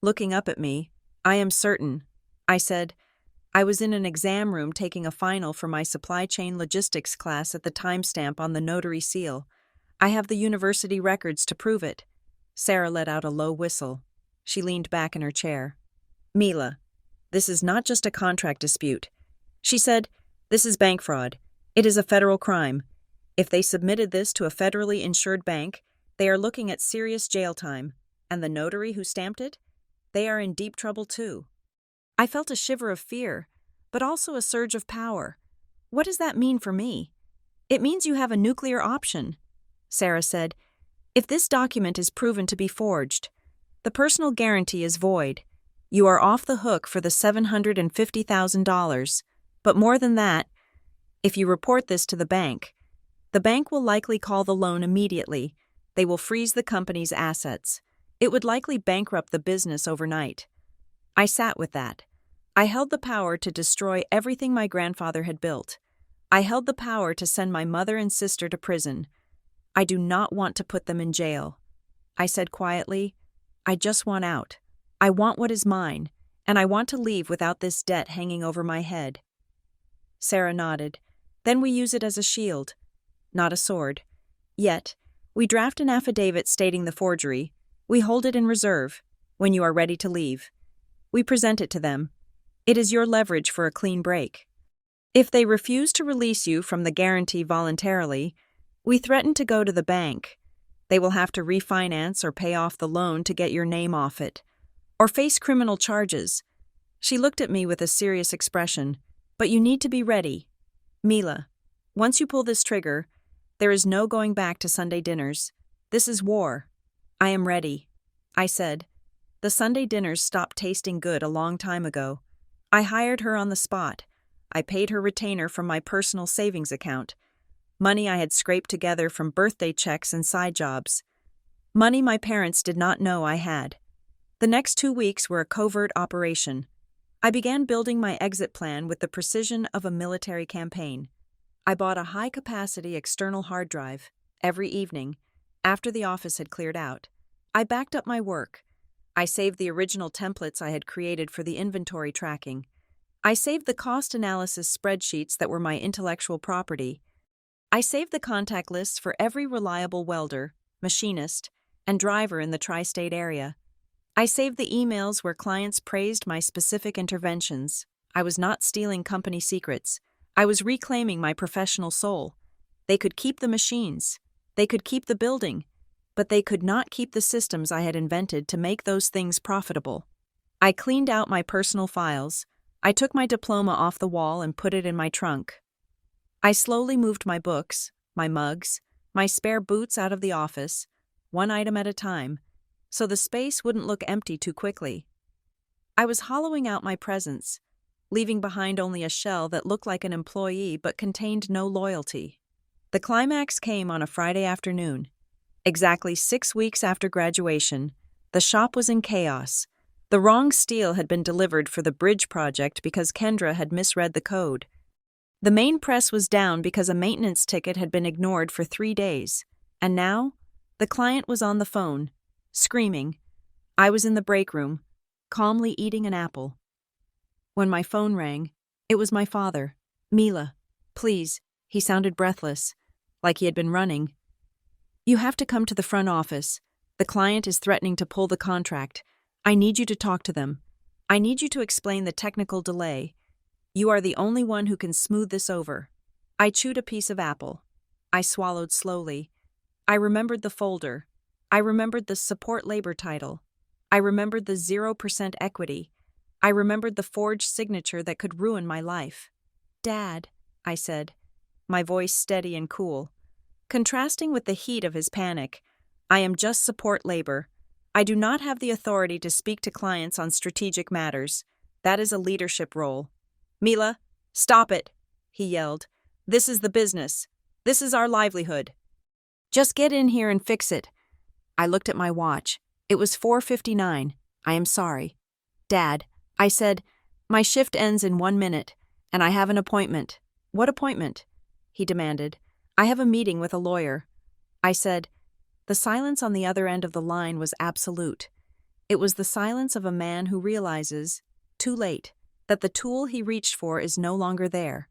Looking up at me, "I am certain," I said. I was in an exam room taking a final for my supply chain logistics class at the timestamp on the notary seal. I have the university records to prove it. Sarah let out a low whistle. She leaned back in her chair. "Mila, this is not just a contract dispute," she said. "This is bank fraud. It is a federal crime. If they submitted this to a federally insured bank, they are looking at serious jail time. And the notary who stamped it? They are in deep trouble too." I felt a shiver of fear, but also a surge of power. "What does that mean for me?" "It means you have a nuclear option," Sarah said. "If this document is proven to be forged, the personal guarantee is void. You are off the hook for the $750,000. But more than that, if you report this to the bank will likely call the loan immediately. They will freeze the company's assets. It would likely bankrupt the business overnight." I sat with that. I held the power to destroy everything my grandfather had built. I held the power to send my mother and sister to prison. I do not want to put them in jail. I said quietly, "I just want out. I want what is mine, and I want to leave without this debt hanging over my head." Sarah nodded. "Then we use it as a shield. not a sword. Yet, we draft an affidavit stating the forgery. We hold it in reserve. When you are ready to leave, we present it to them. It is your leverage for a clean break. If they refuse to release you from the guarantee voluntarily, we threaten to go to the bank. They will have to refinance or pay off the loan to get your name off it, or face criminal charges. She looked at me with a serious expression. But you need to be ready. Mila, once you pull this trigger, there is no going back to Sunday dinners. This is war. I am ready, I said. The Sunday dinners stopped tasting good a long time ago. I hired her on the spot. I paid her retainer from my personal savings account. Money I had scraped together from birthday checks and side jobs. Money my parents did not know I had. The next 2 weeks were a covert operation. I began building my exit plan with the precision of a military campaign. I bought a high-capacity external hard drive. Every evening, after the office had cleared out, I backed up my work. I saved the original templates I had created for the inventory tracking. I saved the cost analysis spreadsheets that were my intellectual property. I saved the contact lists for every reliable welder, machinist, and driver in the tri-state area. I saved the emails where clients praised my specific interventions. I was not stealing company secrets. I was reclaiming my professional soul. They could keep the machines. They could keep the building. But they could not keep the systems I had invented to make those things profitable. I cleaned out my personal files. I took my diploma off the wall and put it in my trunk. I slowly moved my books, my mugs, my spare boots out of the office, one item at a time, so the space wouldn't look empty too quickly. I was hollowing out my presence, leaving behind only a shell that looked like an employee but contained no loyalty. The climax came on a Friday afternoon. Exactly 6 weeks after graduation, the shop was in chaos. The wrong steel had been delivered for the bridge project because Kendra had misread the code. The main press was down because a maintenance ticket had been ignored for 3 days, and now the client was on the phone, screaming. I was in the break room, calmly eating an apple. When my phone rang, it was my father. Mila, please, he sounded breathless, like he had been running. You have to come to the front office. The client is threatening to pull the contract. I need you to talk to them. I need you to explain the technical delay. You are the only one who can smooth this over. I chewed a piece of apple. I swallowed slowly. I remembered the folder. I remembered the support labor title. I remembered the 0% equity. I remembered the forged signature that could ruin my life. Dad, I said, my voice steady and cool. Contrasting with the heat of his panic, I am just support labor. I do not have the authority to speak to clients on strategic matters. That is a leadership role. Mila, stop it, he yelled. This is the business. This is our livelihood. Just get in here and fix it. I looked at my watch. It was 4:59. I am sorry. Dad, I said, my shift ends in 1 minute, and I have an appointment. What appointment? He demanded. I have a meeting with a lawyer. I said. The silence on the other end of the line was absolute. It was the silence of a man who realizes, too late, that the tool he reached for is no longer there.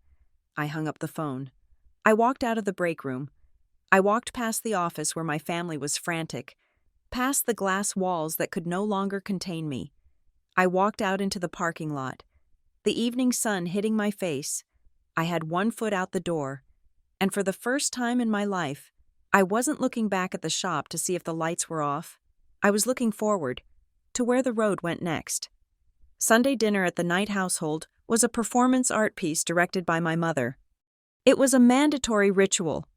I hung up the phone. I walked out of the break room. I walked past the office where my family was frantic, past the glass walls that could no longer contain me. I walked out into the parking lot, the evening sun hitting my face. I had 1 foot out the door, and for the first time in my life, I wasn't looking back at the shop to see if the lights were off. I was looking forward, to where the road went next. Sunday dinner at the Knight household was a performance art piece directed by my mother. It was a mandatory ritual,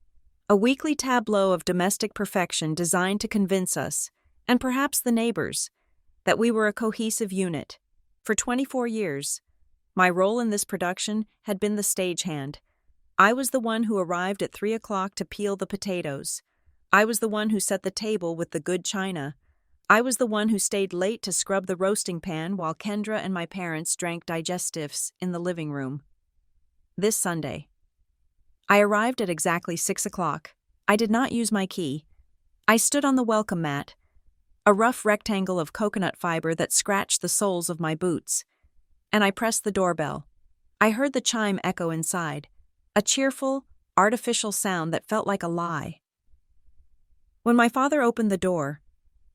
a weekly tableau of domestic perfection designed to convince us, and perhaps the neighbors, that we were a cohesive unit. For 24 years, my role in this production had been the stagehand. I was the one who arrived at 3 o'clock to peel the potatoes. I was the one who set the table with the good china. I was the one who stayed late to scrub the roasting pan while Kendra and my parents drank digestives in the living room. This Sunday, I arrived at exactly 6 o'clock. I did not use my key. I stood on the welcome mat, a rough rectangle of coconut fiber that scratched the soles of my boots, and I pressed the doorbell. I heard the chime echo inside, a cheerful, artificial sound that felt like a lie. When my father opened the door,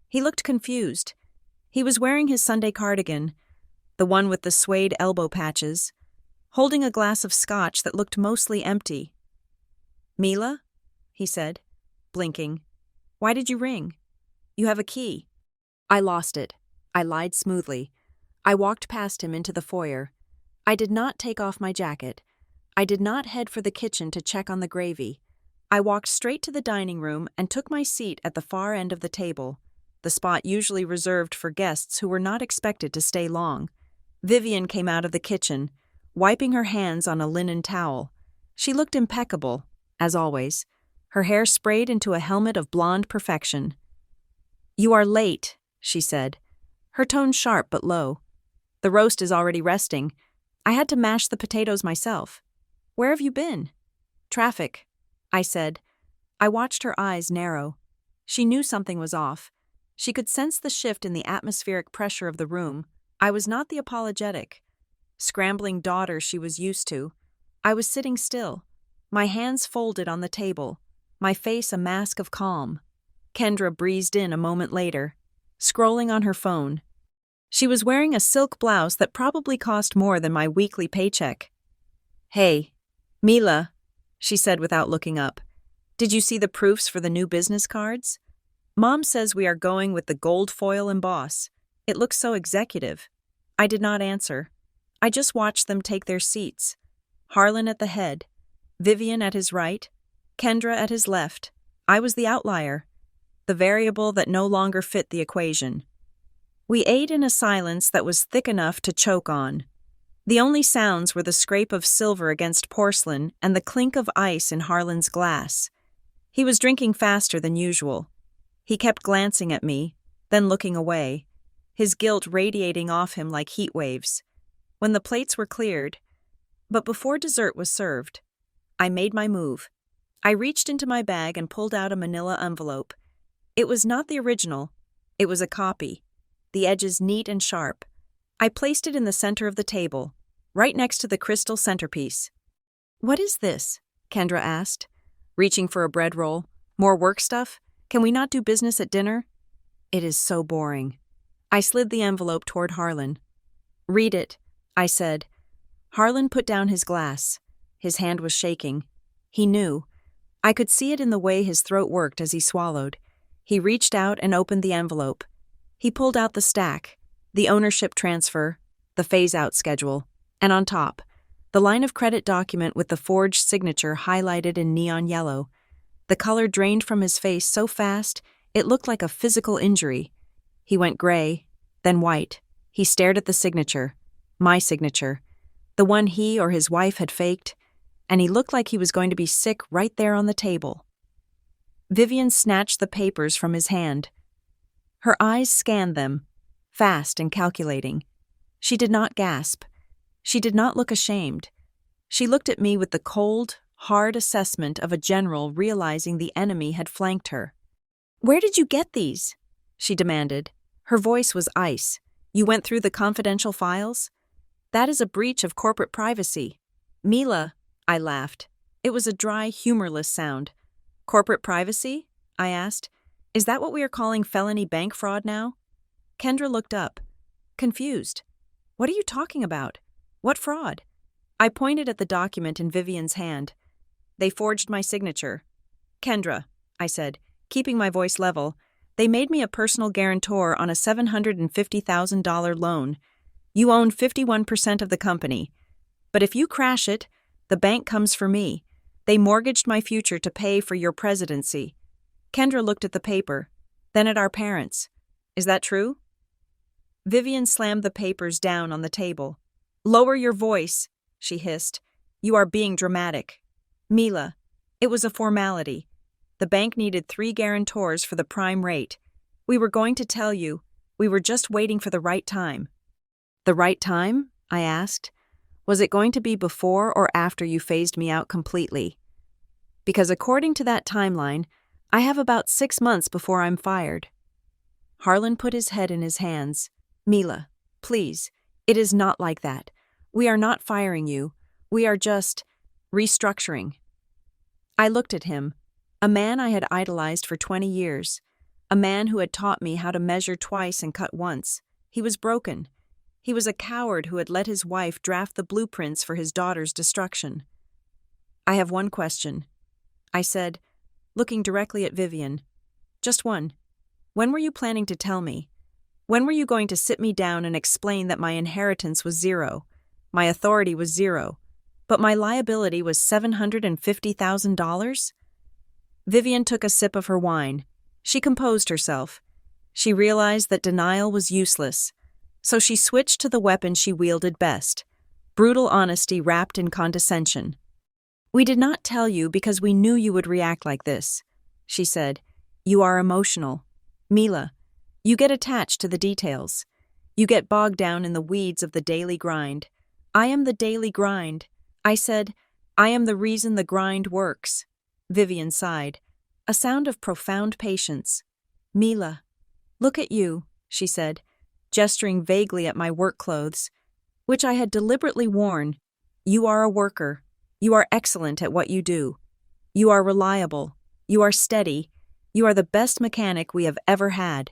he looked confused. He was wearing his Sunday cardigan, the one with the suede elbow patches, holding a glass of scotch that looked mostly empty. "Mila?" he said, blinking. "Why did you ring? You have a key." I lost it. I lied smoothly. I walked past him into the foyer. I did not take off my jacket. I did not head for the kitchen to check on the gravy. I walked straight to the dining room and took my seat at the far end of the table, the spot usually reserved for guests who were not expected to stay long. Vivian came out of the kitchen, wiping her hands on a linen towel. She looked impeccable, as always, her hair sprayed into a helmet of blonde perfection. "You are late," she said, her tone sharp but low. "The roast is already resting. I had to mash the potatoes myself. Where have you been?" "Traffic," I said. I watched her eyes narrow. She knew something was off. She could sense the shift in the atmospheric pressure of the room. I was not the apologetic, scrambling daughter she was used to. I was sitting still, my hands folded on the table, my face a mask of calm. Kendra breezed in a moment later, scrolling on her phone. She was wearing a silk blouse that probably cost more than my weekly paycheck. "Hey, Mila," she said without looking up. "Did you see the proofs for the new business cards? Mom says we are going with the gold foil emboss. It looks so executive." I did not answer. I just watched them take their seats. Harlan at the head, Vivian at his right, Kendra at his left. I was the outlier, the variable that no longer fit the equation. We ate in a silence that was thick enough to choke on. The only sounds were the scrape of silver against porcelain and the clink of ice in Harlan's glass. He was drinking faster than usual. He kept glancing at me, then looking away, his guilt radiating off him like heat waves. When the plates were cleared, but before dessert was served, I made my move. I reached into my bag and pulled out a manila envelope. It was not the original. It was a copy, the edges neat and sharp. I placed it in the center of the table, right next to the crystal centerpiece. "What is this?" Kendra asked, reaching for a bread roll. "More work stuff? Can we not do business at dinner?" "It is so boring." I slid the envelope toward Harlan. "Read it," I said. Harlan put down his glass. His hand was shaking. He knew. I could see it in the way his throat worked as he swallowed. He reached out and opened the envelope. He pulled out the stack, the ownership transfer, the phase-out schedule, and on top, the line of credit document with the forged signature highlighted in neon yellow. The color drained from his face so fast, it looked like a physical injury. He went gray, then white. He stared at the signature, my signature, the one he or his wife had faked, and he looked like he was going to be sick right there on the table. Vivian snatched the papers from his hand. Her eyes scanned them, fast and calculating. She did not gasp. She did not look ashamed. She looked at me with the cold, hard assessment of a general realizing the enemy had flanked her. "Where did you get these?" she demanded. Her voice was ice. "You went through the confidential files? That is a breach of corporate privacy." "Mila," I laughed. It was a dry, humorless sound. "Corporate privacy?" I asked. "Is that what we are calling felony bank fraud now?" Kendra looked up, confused. "What are you talking about? What fraud?" I pointed at the document in Vivian's hand. "They forged my signature." "Kendra," I said, keeping my voice level, "they made me a personal guarantor on a $750,000 loan. You own 51% of the company. But if you crash it, the bank comes for me. They mortgaged my future to pay for your presidency." Kendra looked at the paper, then at our parents. "Is that true?" Vivian slammed the papers down on the table. "Lower your voice," she hissed. "You are being dramatic." "Mila, it was a formality. The bank needed 3 guarantors for the prime rate. We were going to tell you. We were just waiting for the right time." "The right time?" I asked. "Was it going to be before or after you phased me out completely? Because according to that timeline, I have about 6 months before I'm fired." Harlan put his head in his hands. "Mila, please, it is not like that. We are not firing you. We are just restructuring." I looked at him, a man I had idolized for 20 years, a man who had taught me how to measure twice and cut once. He was broken. He was a coward who had let his wife draft the blueprints for his daughter's destruction. I have one question, I said, looking directly at Vivian. Just one. When were you planning to tell me? When were you going to sit me down and explain that my inheritance was zero, my authority was zero, but my liability was $750,000? Vivian took a sip of her wine. She composed herself. She realized that denial was useless, so she switched to the weapon she wielded best, brutal honesty wrapped in condescension. We did not tell you because we knew you would react like this, she said. You are emotional. Mila, you get attached to the details. You get bogged down in the weeds of the daily grind. I am the daily grind. I said, I am the reason the grind works. Vivian sighed, a sound of profound patience. Mila, look at you, she said, gesturing vaguely at my work clothes, which I had deliberately worn. You are a worker. You are excellent at what you do. You are reliable. You are steady. You are the best mechanic we have ever had.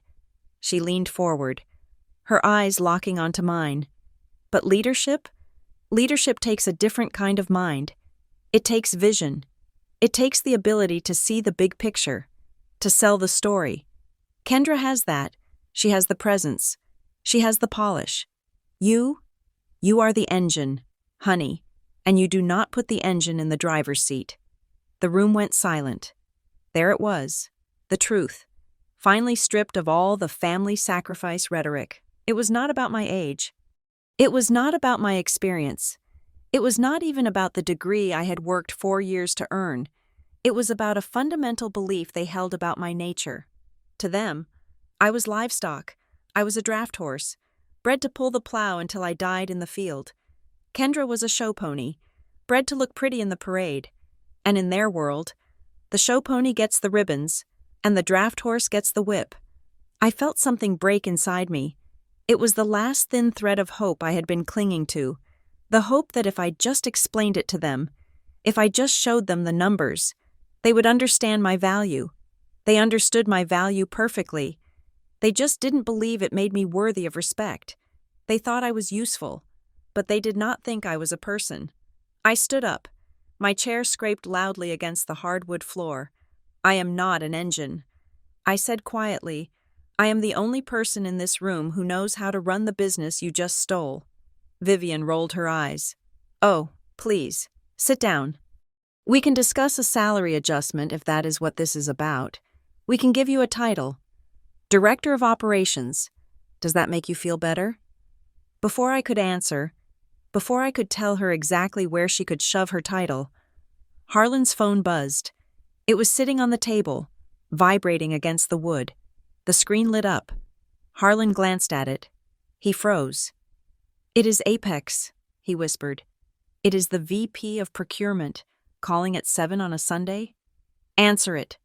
She leaned forward, her eyes locking onto mine. But leadership? Leadership takes a different kind of mind. It takes vision. It takes the ability to see the big picture, to sell the story. Kendra has that. She has the presence. She has the polish. You are the engine, honey, and you do not put the engine in the driver's seat. The room went silent. There it was, the truth, finally stripped of all the family sacrifice rhetoric. It was not about my age. It was not about my experience. It was not even about the degree I had worked 4 years to earn. It was about a fundamental belief they held about my nature. To them, I was livestock. I was a draft horse, bred to pull the plow until I died in the field. Kendra was a show pony, bred to look pretty in the parade. And in their world, the show pony gets the ribbons, and the draft horse gets the whip. I felt something break inside me. It was the last thin thread of hope I had been clinging to, the hope that if I just explained it to them, if I just showed them the numbers, they would understand my value. They understood my value perfectly. They just didn't believe it made me worthy of respect. They thought I was useful, but they did not think I was a person. I stood up. My chair scraped loudly against the hardwood floor. I am not an engine. I said quietly, I am the only person in this room who knows how to run the business you just stole. Vivian rolled her eyes. Oh, please, sit down. We can discuss a salary adjustment if that is what this is about. We can give you a title. Director of Operations. Does that make you feel better? Before I could answer, before I could tell her exactly where she could shove her title, Harlan's phone buzzed. It was sitting on the table, vibrating against the wood. The screen lit up. Harlan glanced at it. He froze. It is Apex, he whispered. It is the VP of Procurement, calling at 7 on a Sunday? Answer it,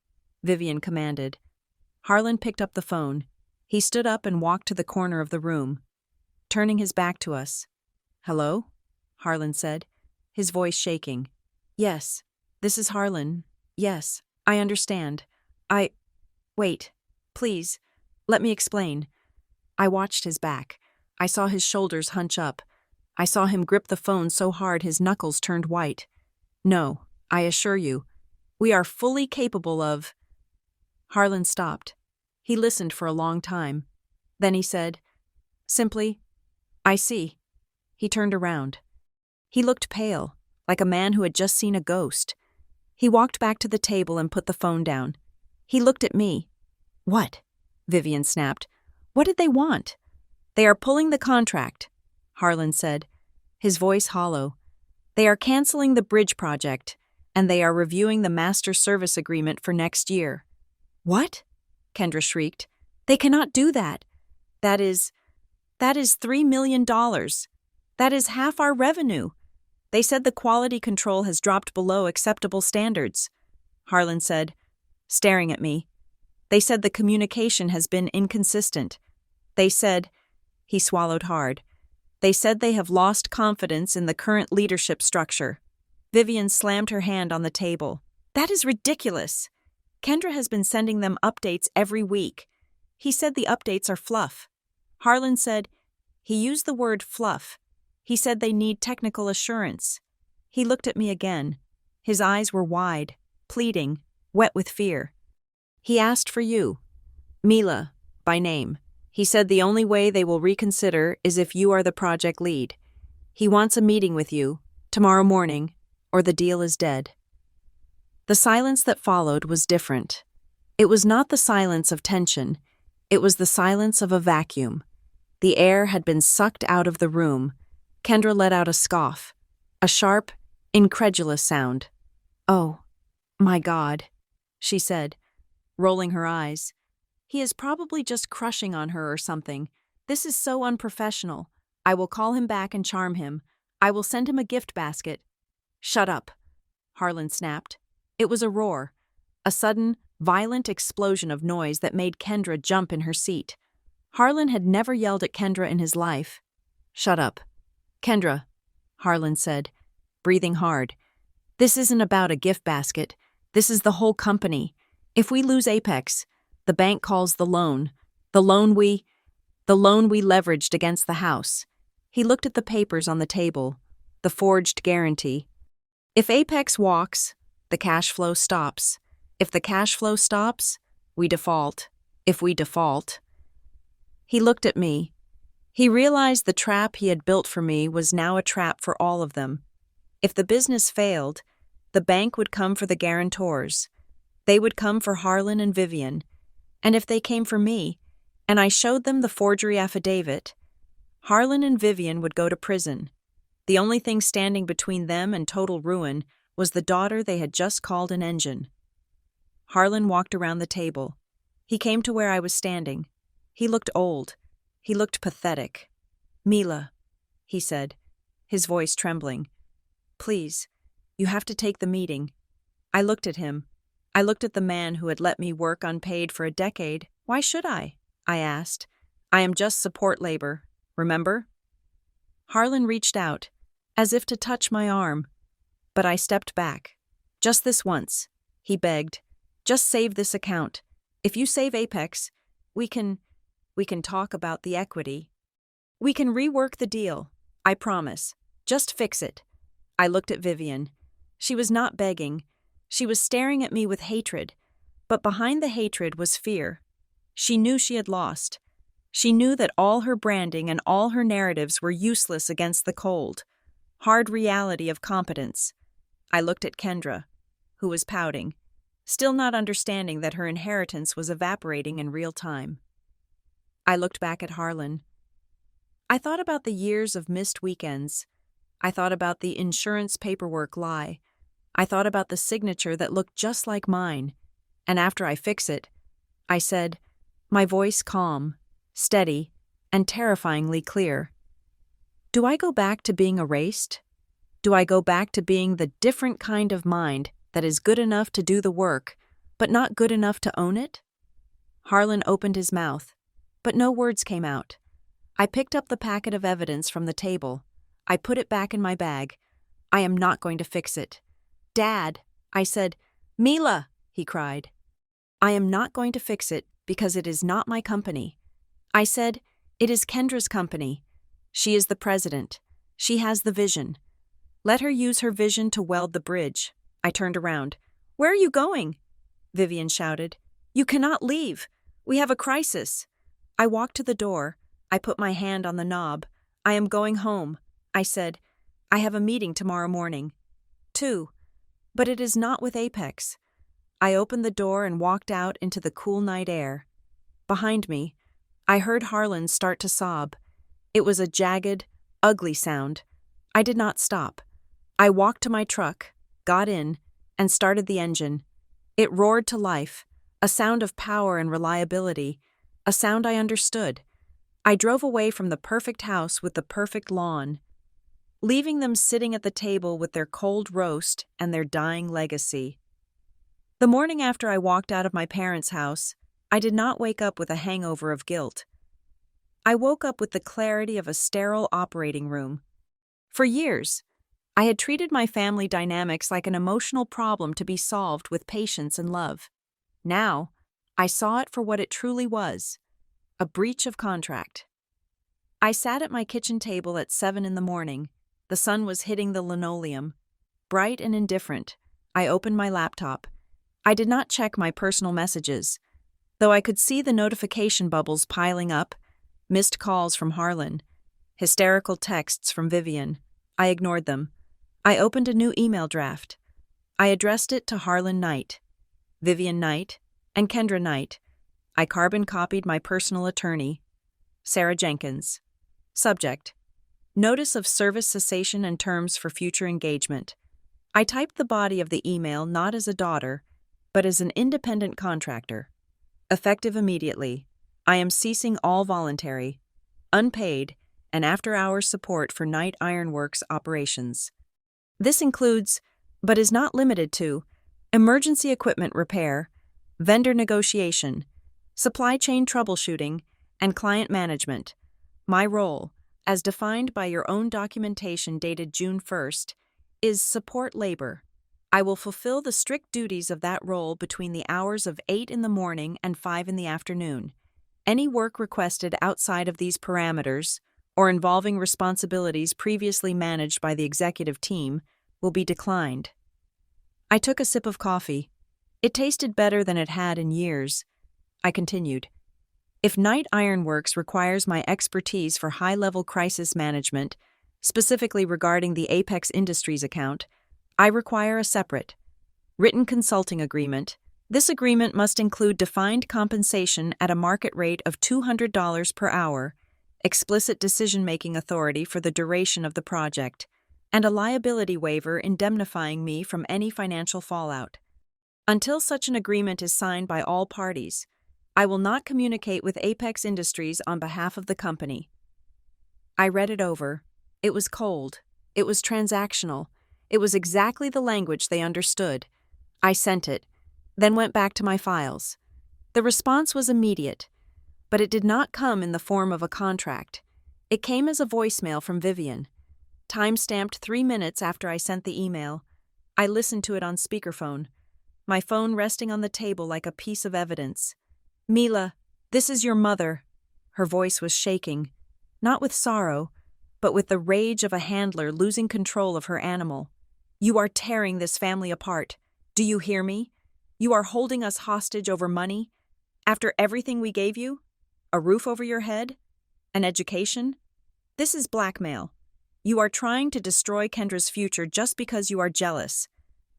Vivian commanded. Harlan picked up the phone. He stood up and walked to the corner of the room, turning his back to us. Hello? Harlan said, his voice shaking. Yes, this is Harlan. Yes, I understand. Wait, please, let me explain. I watched his back. I saw his shoulders hunch up. I saw him grip the phone so hard his knuckles turned white. No, I assure you, we are fully capable of... Harlan stopped. He listened for a long time. Then he said, simply, I see. He turned around. He looked pale, like a man who had just seen a ghost. He walked back to the table and put the phone down. He looked at me. What? Vivian snapped. What did they want? They are pulling the contract, Harlan said, his voice hollow. They are canceling the bridge project, and they are reviewing the master service agreement for next year. What? Kendra shrieked. They cannot do that. That is $3 million. That is half our revenue. They said the quality control has dropped below acceptable standards, Harlan said, staring at me. They said the communication has been inconsistent. They said, he swallowed hard. They said they have lost confidence in the current leadership structure. Vivian slammed her hand on the table. That is ridiculous. Kendra has been sending them updates every week. He said the updates are fluff. Harlan said, he used the word fluff. He said they need technical assurance. He looked at me again. His eyes were wide, pleading, wet with fear. He asked for you, Mila, by name. He said the only way they will reconsider is if you are the project lead. He wants a meeting with you, tomorrow morning, or the deal is dead. The silence that followed was different. It was not the silence of tension. It was the silence of a vacuum. The air had been sucked out of the room. Kendra let out a scoff, a sharp, incredulous sound. "Oh, my God," she said, rolling her eyes. "He is probably just crushing on her or something. This is so unprofessional. I will call him back and charm him. I will send him a gift basket." "Shut up," Harlan snapped. It was a roar, a sudden, violent explosion of noise that made Kendra jump in her seat. Harlan had never yelled at Kendra in his life. "Shut up." "Kendra," Harlan said, breathing hard. "This isn't about a gift basket. This is the whole company. If we lose Apex, the bank calls the loan we leveraged against the house." He looked at the papers on the table, the forged guarantee. "If Apex walks, the cash flow stops. If the cash flow stops, we default. If we default." He looked at me. He realized the trap he had built for me was now a trap for all of them. If the business failed, the bank would come for the guarantors. They would come for Harlan and Vivian. And if they came for me, and I showed them the forgery affidavit, Harlan and Vivian would go to prison. The only thing standing between them and total ruin was the daughter they had just called an engine. Harlan walked around the table. He came to where I was standing. He looked old. He looked pathetic. "Mila," he said, his voice trembling. "Please, you have to take the meeting." I looked at him. I looked at the man who had let me work unpaid for a decade. "Why should I?" I asked. "I am just support labor, remember?" Harlan reached out, as if to touch my arm, but I stepped back. "Just this once," he begged. "Just save this account. If you save Apex, we can talk about the equity. We can rework the deal. I promise. Just fix it." I looked at Vivian. She was not begging. She was staring at me with hatred, but behind the hatred was fear. She knew she had lost. She knew that all her branding and all her narratives were useless against the cold, hard reality of competence. I looked at Kendra, who was pouting, still not understanding that her inheritance was evaporating in real time. I looked back at Harlan. I thought about the years of missed weekends. I thought about the insurance paperwork lie. I thought about the signature that looked just like mine. And after I fix it, I said, my voice calm, steady, and terrifyingly clear, "Do I go back to being erased? Do I go back to being the different kind of mind that is good enough to do the work, but not good enough to own it?" Harlan opened his mouth, but no words came out. I picked up the packet of evidence from the table. I put it back in my bag. "I am not going to fix it." "Dad," I said. "Mila," he cried. "I am not going to fix it because it is not my company." I said, "It is Kendra's company. She is the president. She has the vision. Let her use her vision to weld the bridge." I turned around. "Where are you going?" Vivian shouted. "You cannot leave. We have a crisis." I walked to the door. I put my hand on the knob. "I am going home," I said. "I have a meeting tomorrow morning." 2. But it is not with Apex. I opened the door and walked out into the cool night air. Behind me, I heard Harlan start to sob. It was a jagged, ugly sound. I did not stop. I walked to my truck, got in, and started the engine. It roared to life, a sound of power and reliability, a sound I understood. I drove away from the perfect house with the perfect lawn, leaving them sitting at the table with their cold roast and their dying legacy. The morning after I walked out of my parents' house, I did not wake up with a hangover of guilt. I woke up with the clarity of a sterile operating room. For years, I had treated my family dynamics like an emotional problem to be solved with patience and love. Now, I saw it for what it truly was: a breach of contract. I sat at my kitchen table at 7 in the morning. The sun was hitting the linoleum. Bright and indifferent, I opened my laptop. I did not check my personal messages. Though I could see the notification bubbles piling up, missed calls from Harlan, hysterical texts from Vivian, I ignored them. I opened a new email draft. I addressed it to Harlan Knight, Vivian Knight, and Kendra Knight. I carbon copied my personal attorney, Sarah Jenkins. Subject: Notice of service cessation and terms for future engagement. I typed the body of the email not as a daughter, but as an independent contractor. Effective immediately. I am ceasing all voluntary, unpaid, and after-hours support for Knight Ironworks operations. This includes, but is not limited to, emergency equipment repair, vendor negotiation, supply chain troubleshooting, and client management. My role, as defined by your own documentation dated June 1st, is support labor. I will fulfill the strict duties of that role between the hours of 8 in the morning and 5 in the afternoon. Any work requested outside of these parameters, or involving responsibilities previously managed by the executive team, will be declined. I took a sip of coffee. It tasted better than it had in years. I continued. If Knight Ironworks requires my expertise for high-level crisis management, specifically regarding the Apex Industries account, I require a separate, written consulting agreement. This agreement must include defined compensation at a market rate of $200 per hour, explicit decision-making authority for the duration of the project, and a liability waiver indemnifying me from any financial fallout. Until such an agreement is signed by all parties, I will not communicate with Apex Industries on behalf of the company. I read it over. It was cold. It was transactional. It was exactly the language they understood. I sent it, then went back to my files. The response was immediate, but it did not come in the form of a contract. It came as a voicemail from Vivian. Time-stamped 3 minutes after I sent the email. I listened to it on speakerphone, my phone resting on the table like a piece of evidence. "Mila, this is your mother." Her voice was shaking, not with sorrow, but with the rage of a handler losing control of her animal. "You are tearing this family apart. Do you hear me? You are holding us hostage over money? After everything we gave you? A roof over your head? An education? This is blackmail. You are trying to destroy Kendra's future just because you are jealous.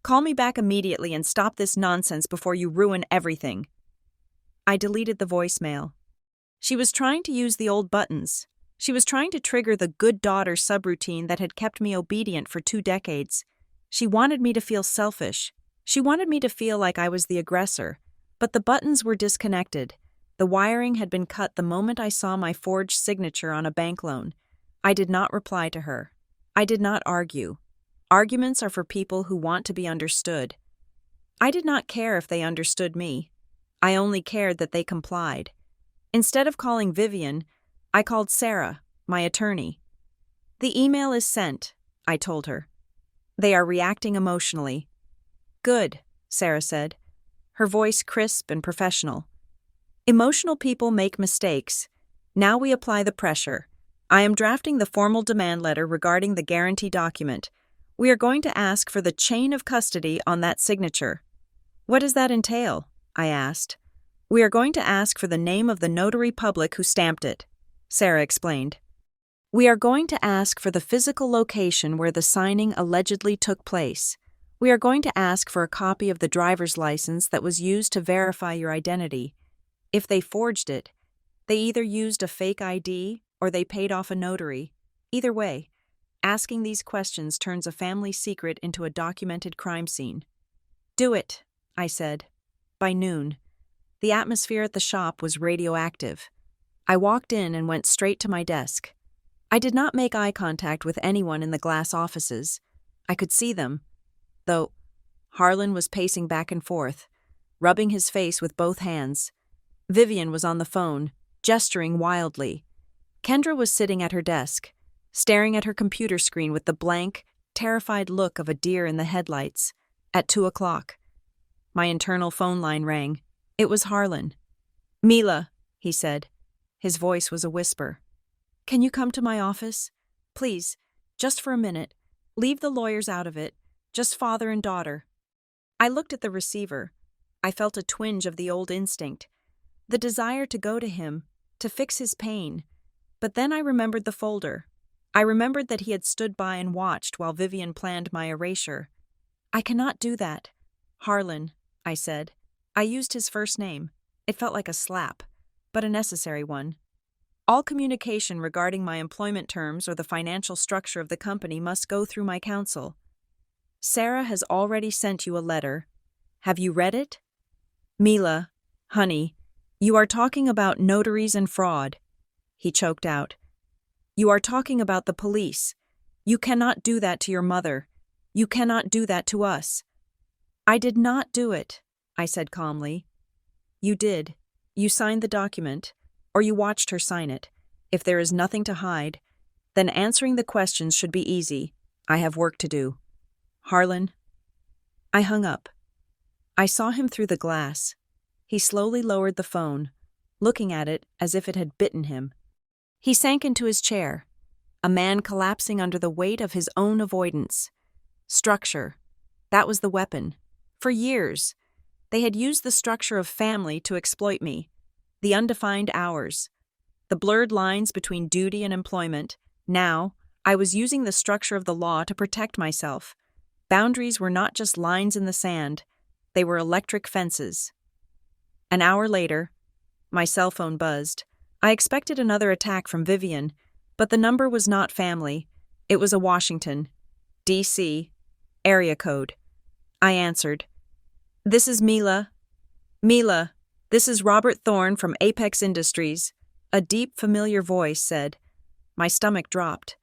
Call me back immediately and stop this nonsense before you ruin everything." I deleted the voicemail. She was trying to use the old buttons. She was trying to trigger the good daughter subroutine that had kept me obedient for 2 decades. She wanted me to feel selfish. She wanted me to feel like I was the aggressor. But the buttons were disconnected. The wiring had been cut the moment I saw my forged signature on a bank loan. I did not reply to her. I did not argue. Arguments are for people who want to be understood. I did not care if they understood me. I only cared that they complied. Instead of calling Vivian, I called Sarah, my attorney. "The email is sent," I told her. "They are reacting emotionally." "Good," Sarah said, her voice crisp and professional. "Emotional people make mistakes. Now we apply the pressure. I am drafting the formal demand letter regarding the guarantee document. We are going to ask for the chain of custody on that signature." "What does that entail?" I asked. "We are going to ask for the name of the notary public who stamped it," Sarah explained. "We are going to ask for the physical location where the signing allegedly took place. We are going to ask for a copy of the driver's license that was used to verify your identity. If they forged it, they either used a fake ID or they paid off a notary. Either way, asking these questions turns a family secret into a documented crime scene." "Do it," I said. By noon, the atmosphere at the shop was radioactive. I walked in and went straight to my desk. I did not make eye contact with anyone in the glass offices. I could see them, though. Harlan was pacing back and forth, rubbing his face with both hands. Vivian was on the phone, gesturing wildly. Kendra was sitting at her desk, staring at her computer screen with the blank, terrified look of a deer in the headlights. At 2 o'clock. My internal phone line rang. It was Harlan. "Mila," he said. His voice was a whisper. "Can you come to my office? Please, just for a minute. Leave the lawyers out of it. Just father and daughter." I looked at the receiver. I felt a twinge of the old instinct, the desire to go to him, to fix his pain. But then I remembered the folder. I remembered that he had stood by and watched while Vivian planned my erasure. "I cannot do that. Harlan," I said. I used his first name. It felt like a slap, but a necessary one. "All communication regarding my employment terms or the financial structure of the company must go through my counsel. Sarah has already sent you a letter. Have you read it? Mila, honey, you are talking about notaries and fraud." He choked out. "You are talking about the police. You cannot do that to your mother. You cannot do that to us." "I did not do it," I said calmly. "You did. You signed the document, or you watched her sign it. If there is nothing to hide, then answering the questions should be easy. I have work to do. Harlan." I hung up. I saw him through the glass. He slowly lowered the phone, looking at it as if it had bitten him. He sank into his chair, a man collapsing under the weight of his own avoidance. Structure. That was the weapon. For years, they had used the structure of family to exploit me. The undefined hours. The blurred lines between duty and employment. Now, I was using the structure of the law to protect myself. Boundaries were not just lines in the sand. They were electric fences. An hour later, my cell phone buzzed. I expected another attack from Vivian, but the number was not family. It was a Washington, D.C., area code. I answered. "This is Mila. Mila, this is Robert Thorne from Apex Industries," a deep, familiar voice said. My stomach dropped.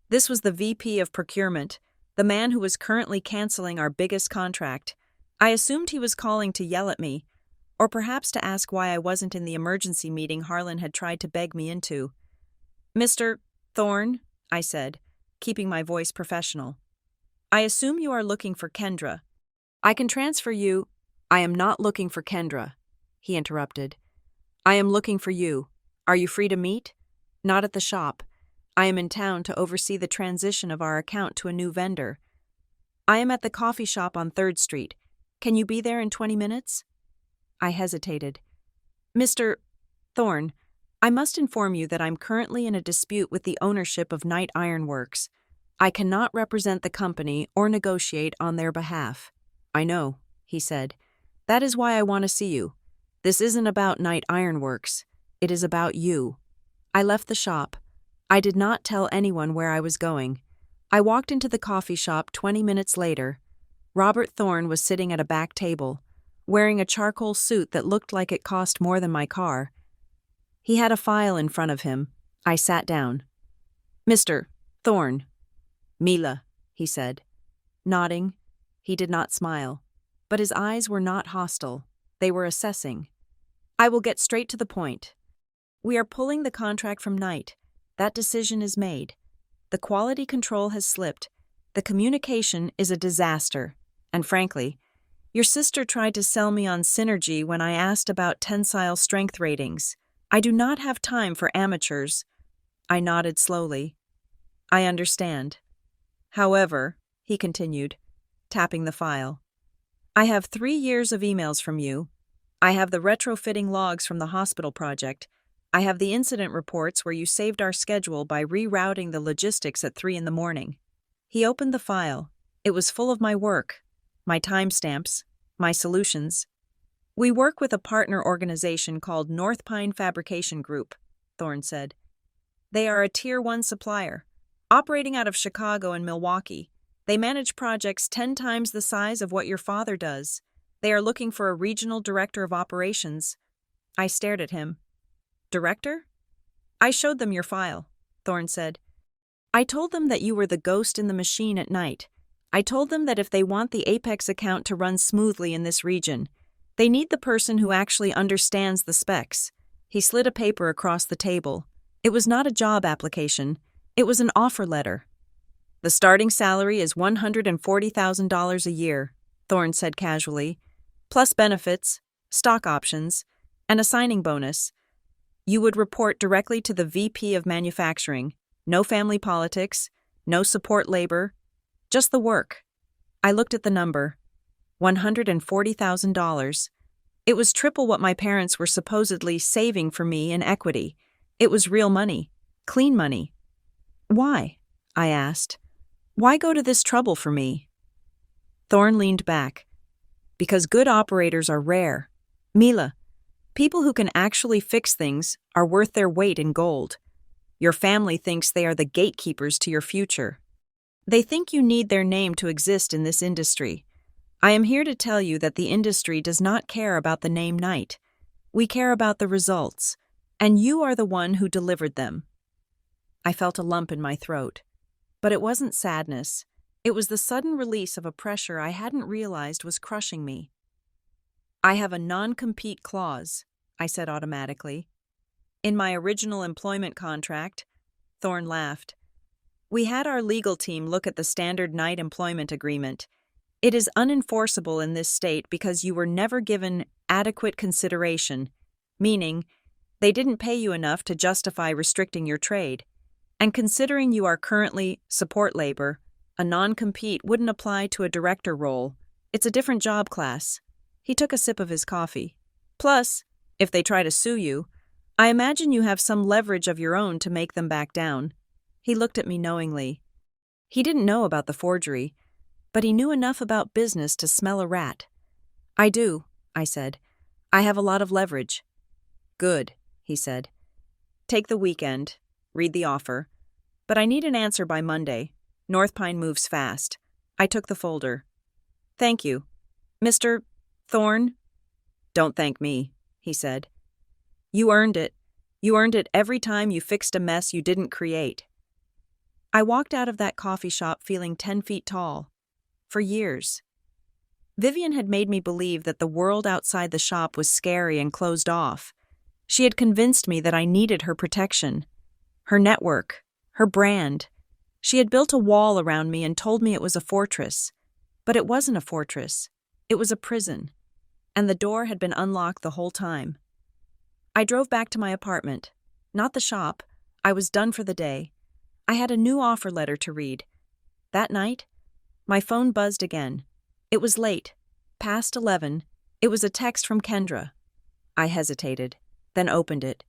This was the VP of Procurement, the man who was currently canceling our biggest contract. I assumed he was calling to yell at me, or perhaps to ask why I wasn't in the emergency meeting Harlan had tried to beg me into. "Mr. Thorne," I said, keeping my voice professional. "I assume you are looking for Kendra. I can transfer you." "I am not looking for Kendra," he interrupted. "I am looking for you. Are you free to meet?" "Not at the shop. I am in town to oversee the transition of our account to a new vendor. I am at the coffee shop on 3rd Street. Can you be there in 20 minutes? I hesitated. "Mr. Thorne, I must inform you that I'm currently in a dispute with the ownership of Knight Iron Works. I cannot represent the company or negotiate on their behalf." "I know," he said. "That is why I want to see you. This isn't about Knight Iron Works. It is about you." I left the shop. I did not tell anyone where I was going. I walked into the coffee shop 20 minutes later. Robert Thorne was sitting at a back table, wearing a charcoal suit that looked like it cost more than my car. He had a file in front of him. I sat down. "Mr. Thorne." "Mila," he said. Nodding, he did not smile, but his eyes were not hostile. They were assessing. "I will get straight to the point. We are pulling the contract from Knight. That decision is made. The quality control has slipped. The communication is a disaster. And frankly, your sister tried to sell me on synergy when I asked about tensile strength ratings. I do not have time for amateurs." I nodded slowly. "I understand. However," he continued, tapping the file, "I have 3 years of emails from you. I have the retrofitting logs from the hospital project. I have the incident reports where you saved our schedule by rerouting the logistics at 3 a.m. He opened the file. It was full of my work, my timestamps, my solutions. "We work with a partner organization called North Pine Fabrication Group," Thorne said. "They are a Tier 1 supplier, operating out of Chicago and Milwaukee. They manage projects 10 times the size of what your father does. They are looking for a regional director of operations." I stared at him. "Director?" "I showed them your file," Thorne said. "I told them that you were the ghost in the machine at night. I told them that if they want the Apex account to run smoothly in this region, they need the person who actually understands the specs." He slid a paper across the table. It was not a job application. It was an offer letter. The starting salary is $140,000 a year, Thorne said casually, plus benefits, stock options, and a signing bonus. You would report directly to the VP of Manufacturing. No family politics, no support labor, just the work. I looked at the number. $140,000. It was triple what my parents were supposedly saving for me in equity. It was real money, clean money. Why? I asked. Why go to this trouble for me? Thorne leaned back. Because good operators are rare. Mila, people who can actually fix things are worth their weight in gold. Your family thinks they are the gatekeepers to your future. They think you need their name to exist in this industry. I am here to tell you that the industry does not care about the name Knight. We care about the results, and you are the one who delivered them. I felt a lump in my throat. But it wasn't sadness. It was the sudden release of a pressure I hadn't realized was crushing me. I have a non-compete clause, I said automatically. In my original employment contract, Thorne laughed. We had our legal team look at the standard Knight employment agreement. It is unenforceable in this state because you were never given adequate consideration, meaning they didn't pay you enough to justify restricting your trade. And considering you are currently support labor, a non-compete wouldn't apply to a director role. It's a different job class. He took a sip of his coffee. Plus, if they try to sue you, I imagine you have some leverage of your own to make them back down. He looked at me knowingly. He didn't know about the forgery, but he knew enough about business to smell a rat. I do, I said. I have a lot of leverage. Good, he said. Take the weekend. Read the offer. But I need an answer by Monday. North Pine moves fast. I took the folder. Thank you. Mr. Thorne? Don't thank me, he said. You earned it. You earned it every time you fixed a mess you didn't create. I walked out of that coffee shop feeling 10 feet tall. For years. Vivian had made me believe that the world outside the shop was scary and closed off. She had convinced me that I needed her protection. Her network, her brand. She had built a wall around me and told me it was a fortress. But it wasn't a fortress. It was a prison. And the door had been unlocked the whole time. I drove back to my apartment. Not the shop. I was done for the day. I had a new offer letter to read. That night, my phone buzzed again. It was late. Past 11. It was a text from Kendra. I hesitated, then opened it.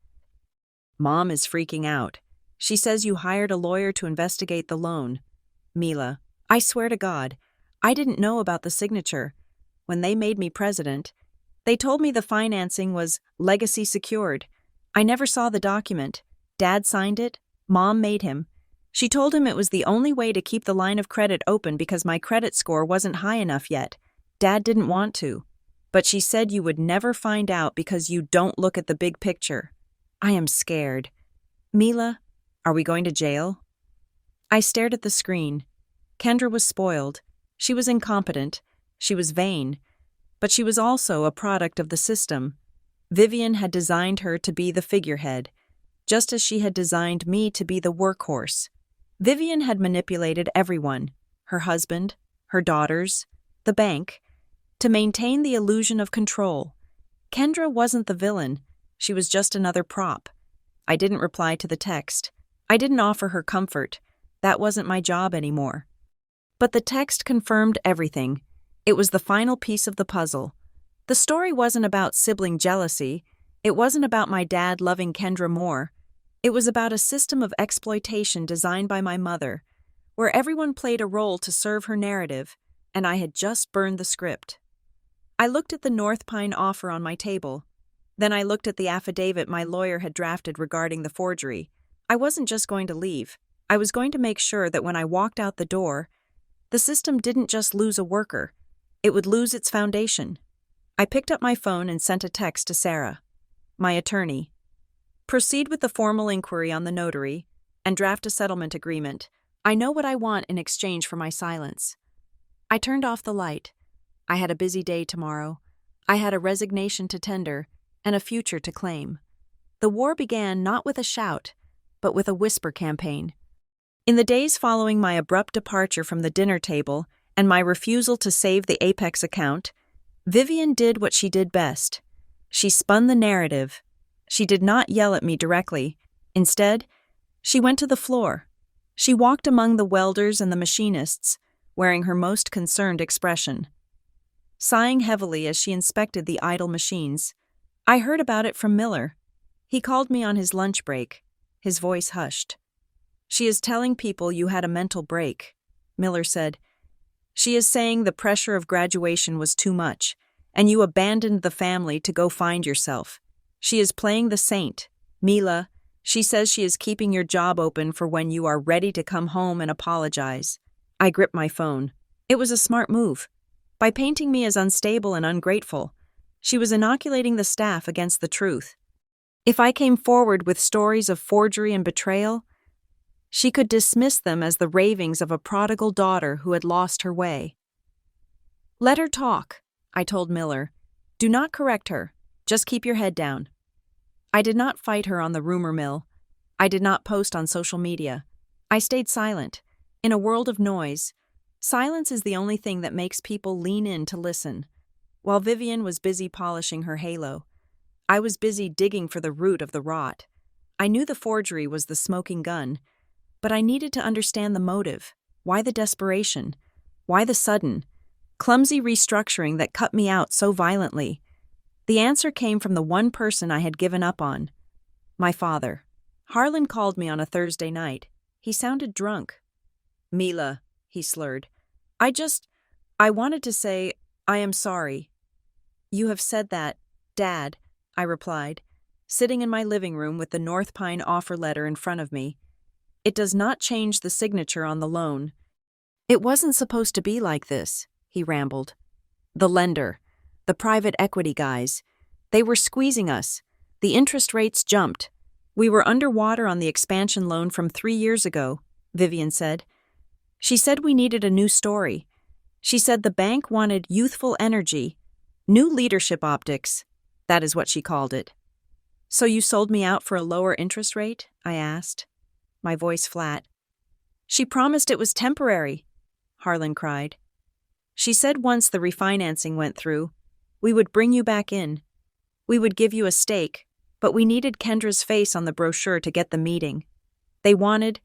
Mom is freaking out. She says you hired a lawyer to investigate the loan. Mila, I swear to God, I didn't know about the signature. When they made me president, they told me the financing was legacy secured. I never saw the document. Dad signed it. Mom made him. She told him it was the only way to keep the line of credit open because my credit score wasn't high enough yet. Dad didn't want to. But she said you would never find out because you don't look at the big picture. I am scared. Mila, are we going to jail? I stared at the screen. Kendra was spoiled. She was incompetent. She was vain. But she was also a product of the system. Vivian had designed her to be the figurehead, just as she had designed me to be the workhorse. Vivian had manipulated everyone, her husband, her daughters, the bank, to maintain the illusion of control. Kendra wasn't the villain. She was just another prop. I didn't reply to the text. I didn't offer her comfort. That wasn't my job anymore. But the text confirmed everything. It was the final piece of the puzzle. The story wasn't about sibling jealousy. It wasn't about my dad loving Kendra more. It was about a system of exploitation designed by my mother, where everyone played a role to serve her narrative, and I had just burned the script. I looked at the North Pine offer on my table. Then I looked at the affidavit my lawyer had drafted regarding the forgery. I wasn't just going to leave. I was going to make sure that when I walked out the door, the system didn't just lose a worker. It would lose its foundation. I picked up my phone and sent a text to Sarah, my attorney. Proceed with the formal inquiry on the notary and draft a settlement agreement. I know what I want in exchange for my silence. I turned off the light. I had a busy day tomorrow. I had a resignation to tender and a future to claim. The war began not with a shout, but with a whisper campaign. In the days following my abrupt departure from the dinner table and my refusal to save the Apex account, Vivian did what she did best. She spun the narrative. She did not yell at me directly. Instead, she went to the floor. She walked among the welders and the machinists, wearing her most concerned expression. Sighing heavily as she inspected the idle machines, I heard about it from Miller. He called me on his lunch break. His voice hushed. "She is telling people you had a mental break," Miller said. "She is saying the pressure of graduation was too much, and you abandoned the family to go find yourself. She is playing the saint. Mila, she says she is keeping your job open for when you are ready to come home and apologize." I gripped my phone. It was a smart move. By painting me as unstable and ungrateful, she was inoculating the staff against the truth. If I came forward with stories of forgery and betrayal, she could dismiss them as the ravings of a prodigal daughter who had lost her way. "Let her talk," I told Miller. "Do not correct her. Just keep your head down." I did not fight her on the rumor mill. I did not post on social media. I stayed silent. In a world of noise, silence is the only thing that makes people lean in to listen. While Vivian was busy polishing her halo, I was busy digging for the root of the rot. I knew the forgery was the smoking gun, but I needed to understand the motive. Why the desperation? Why the sudden, clumsy restructuring that cut me out so violently? The answer came from the one person I had given up on: my father. Harlan called me on a Thursday night. He sounded drunk. "Mila," he slurred. I wanted to say, I am sorry." "You have said that, Dad," I replied, sitting in my living room with the North Pine offer letter in front of me. "It does not change the signature on the loan." "It wasn't supposed to be like this," he rambled. "The lender, the private equity guys, they were squeezing us. The interest rates jumped. We were underwater on the expansion loan from 3 years ago," Vivian said. "She said we needed a new story. She said the bank wanted youthful energy, new leadership optics. That is what she called it." "So you sold me out for a lower interest rate?" I asked, my voice flat. "She promised it was temporary," Harlan cried. "She said once the refinancing went through, we would bring you back in. We would give you a stake, but we needed Kendra's face on the brochure to get the meeting. They wanted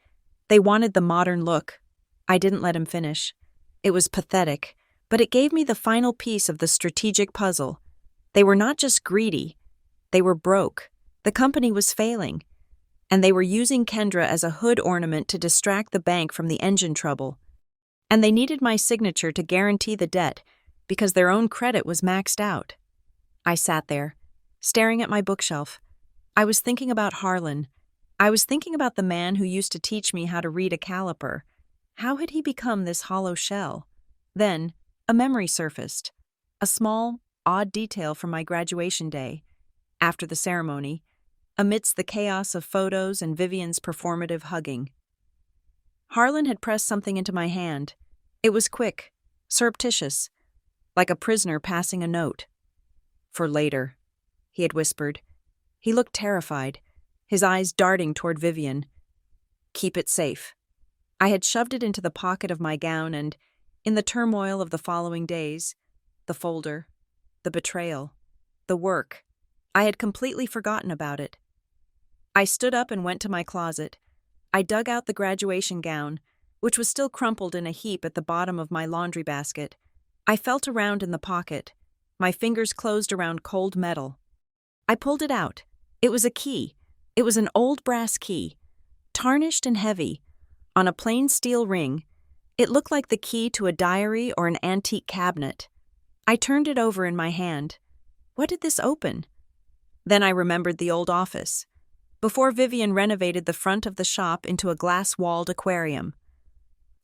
the modern look." I didn't let him finish. It was pathetic, but it gave me the final piece of the strategic puzzle. They were not just greedy. They were broke. The company was failing. And they were using Kendra as a hood ornament to distract the bank from the engine trouble. And they needed my signature to guarantee the debt because their own credit was maxed out. I sat there, staring at my bookshelf. I was thinking about Harlan. I was thinking about the man who used to teach me how to read a caliper. How had he become this hollow shell? Then, a memory surfaced. A small, odd detail from my graduation day. After the ceremony, amidst the chaos of photos and Vivian's performative hugging, Harlan had pressed something into my hand. It was quick, surreptitious, like a prisoner passing a note. "For later," he had whispered. He looked terrified, his eyes darting toward Vivian. "Keep it safe." I had shoved it into the pocket of my gown and, in the turmoil of the following days, the folder, the betrayal, the work, I had completely forgotten about it. I stood up and went to my closet. I dug out the graduation gown, which was still crumpled in a heap at the bottom of my laundry basket. I felt around in the pocket. My fingers closed around cold metal. I pulled it out. It was a key. It was an old brass key, tarnished and heavy. On a plain steel ring, it looked like the key to a diary or an antique cabinet. I turned it over in my hand. What did this open? Then I remembered the old office, before Vivian renovated the front of the shop into a glass-walled aquarium.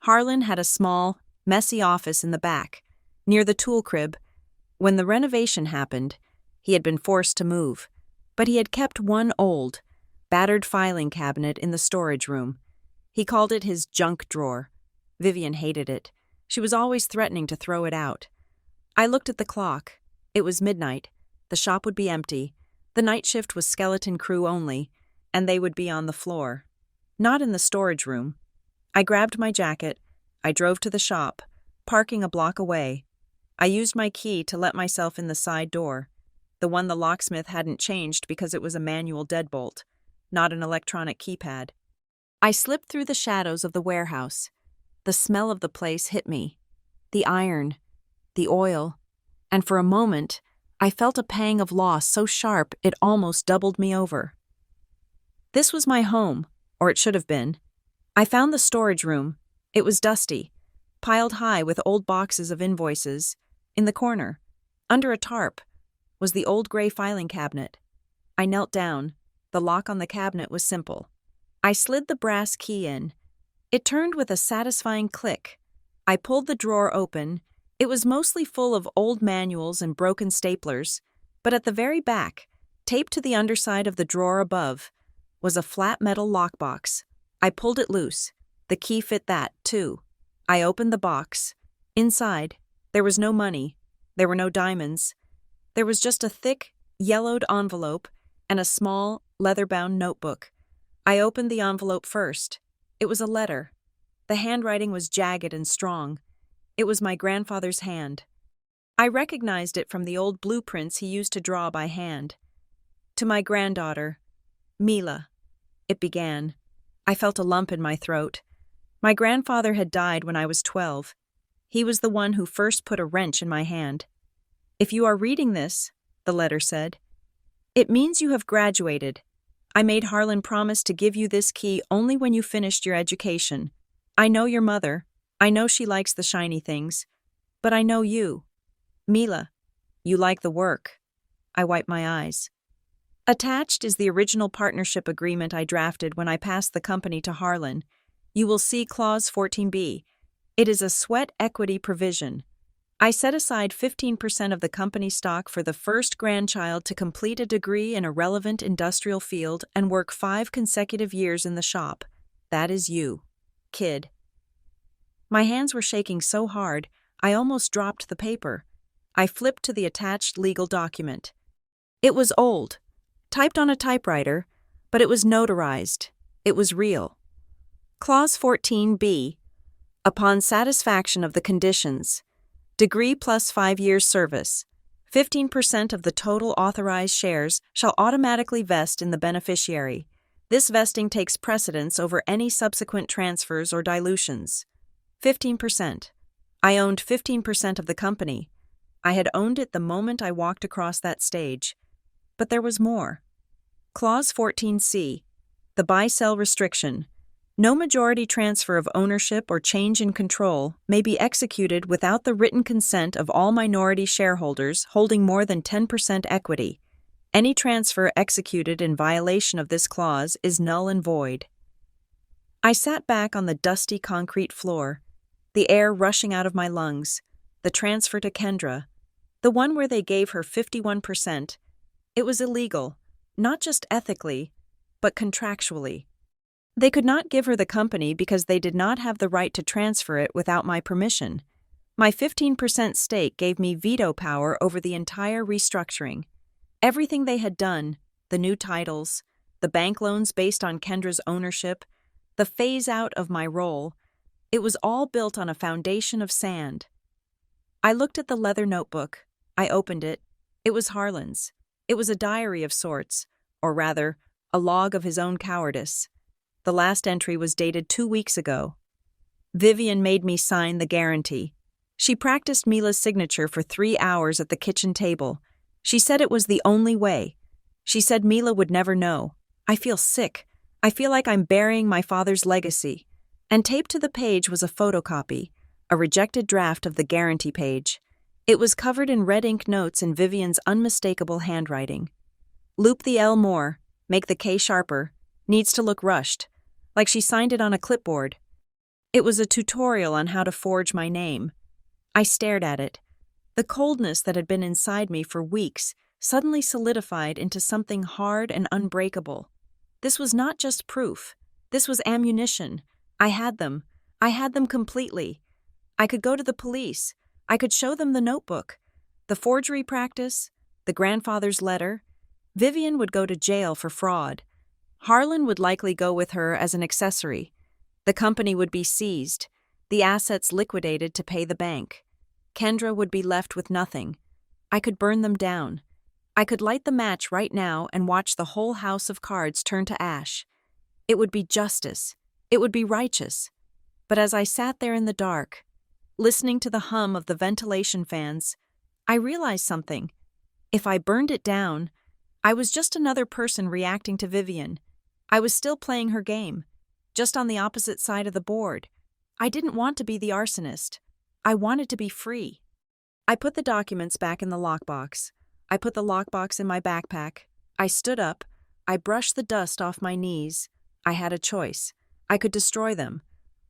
Harlan had a small, messy office in the back, near the tool crib. When the renovation happened, he had been forced to move, but he had kept one old, battered filing cabinet in the storage room. He called it his junk drawer. Vivian hated it. She was always threatening to throw it out. I looked at the clock. It was midnight. The shop would be empty. The night shift was skeleton crew only, and they would be on the floor. Not in the storage room. I grabbed my jacket. I drove to the shop, parking a block away. I used my key to let myself in the side door, the one the locksmith hadn't changed because it was a manual deadbolt, not an electronic keypad. I slipped through the shadows of the warehouse. The smell of the place hit me. The iron, the oil, and for a moment, I felt a pang of loss so sharp it almost doubled me over. This was my home, or it should have been. I found the storage room. It was dusty, piled high with old boxes of invoices. In the corner, under a tarp, was the old gray filing cabinet. I knelt down. The lock on the cabinet was simple. I slid the brass key in. It turned with a satisfying click. I pulled the drawer open. It was mostly full of old manuals and broken staplers, but at the very back, taped to the underside of the drawer above, was a flat metal lockbox. I pulled it loose. The key fit that, too. I opened the box. Inside, there was no money. There were no diamonds. There was just a thick, yellowed envelope and a small, leather-bound notebook. I opened the envelope first. It was a letter. The handwriting was jagged and strong. It was my grandfather's hand. I recognized it from the old blueprints he used to draw by hand. To my granddaughter, Mila, it began. I felt a lump in my throat. My grandfather had died when I was 12. He was the one who first put a wrench in my hand. If you are reading this, the letter said, it means you have graduated. I made Harlan promise to give you this key only when you finished your education. I know your mother. I know she likes the shiny things. But I know you. Mila, you like the work. I wiped my eyes. Attached is the original partnership agreement I drafted when I passed the company to Harlan. You will see Clause 14B. It is a sweat equity provision. I set aside 15% of the company stock for the first grandchild to complete a degree in a relevant industrial field and work 5 consecutive years in the shop. That is you, kid. My hands were shaking so hard, I almost dropped the paper. I flipped to the attached legal document. It was old, typed on a typewriter, but it was notarized. It was real. Clause 14B. Upon satisfaction of the conditions, degree plus 5 years service, 15% of the total authorized shares shall automatically vest in the beneficiary. This vesting takes precedence over any subsequent transfers or dilutions. 15%. I owned 15% of the company. I had owned it the moment I walked across that stage. But there was more. Clause 14C. The buy-sell restriction. No majority transfer of ownership or change in control may be executed without the written consent of all minority shareholders holding more than 10% equity. Any transfer executed in violation of this clause is null and void. I sat back on the dusty concrete floor, the air rushing out of my lungs. The transfer to Kendra, the one where they gave her 51%, it was illegal, not just ethically, but contractually. They could not give her the company because they did not have the right to transfer it without my permission. My 15% stake gave me veto power over the entire restructuring. Everything they had done, the new titles, the bank loans based on Kendra's ownership, the phase-out of my role, it was all built on a foundation of sand. I looked at the leather notebook. I opened it. It was Harlan's. It was a diary of sorts, or rather, a log of his own cowardice. The last entry was dated 2 weeks ago. Vivian made me sign the guarantee. She practiced Mila's signature for 3 hours at the kitchen table. She said it was the only way. She said Mila would never know. I feel sick. I feel like I'm burying my father's legacy. And taped to the page was a photocopy, a rejected draft of the guarantee page. It was covered in red ink notes in Vivian's unmistakable handwriting. Loop the L more, make the K sharper, needs to look rushed, like she signed it on a clipboard. It was a tutorial on how to forge my name. I stared at it. The coldness that had been inside me for weeks suddenly solidified into something hard and unbreakable. This was not just proof. This was ammunition. I had them. I had them completely. I could go to the police. I could show them the notebook, the forgery practice, the grandfather's letter. Vivian would go to jail for fraud. Harlan would likely go with her as an accessory. The company would be seized, the assets liquidated to pay the bank. Kendra would be left with nothing. I could burn them down. I could light the match right now and watch the whole house of cards turn to ash. It would be justice. It would be righteous. But as I sat there in the dark, listening to the hum of the ventilation fans, I realized something. If I burned it down, I was just another person reacting to Vivian. I was still playing her game, just on the opposite side of the board. I didn't want to be the arsonist. I wanted to be free. I put the documents back in the lockbox. I put the lockbox in my backpack. I stood up. I brushed the dust off my knees. I had a choice. I could destroy them,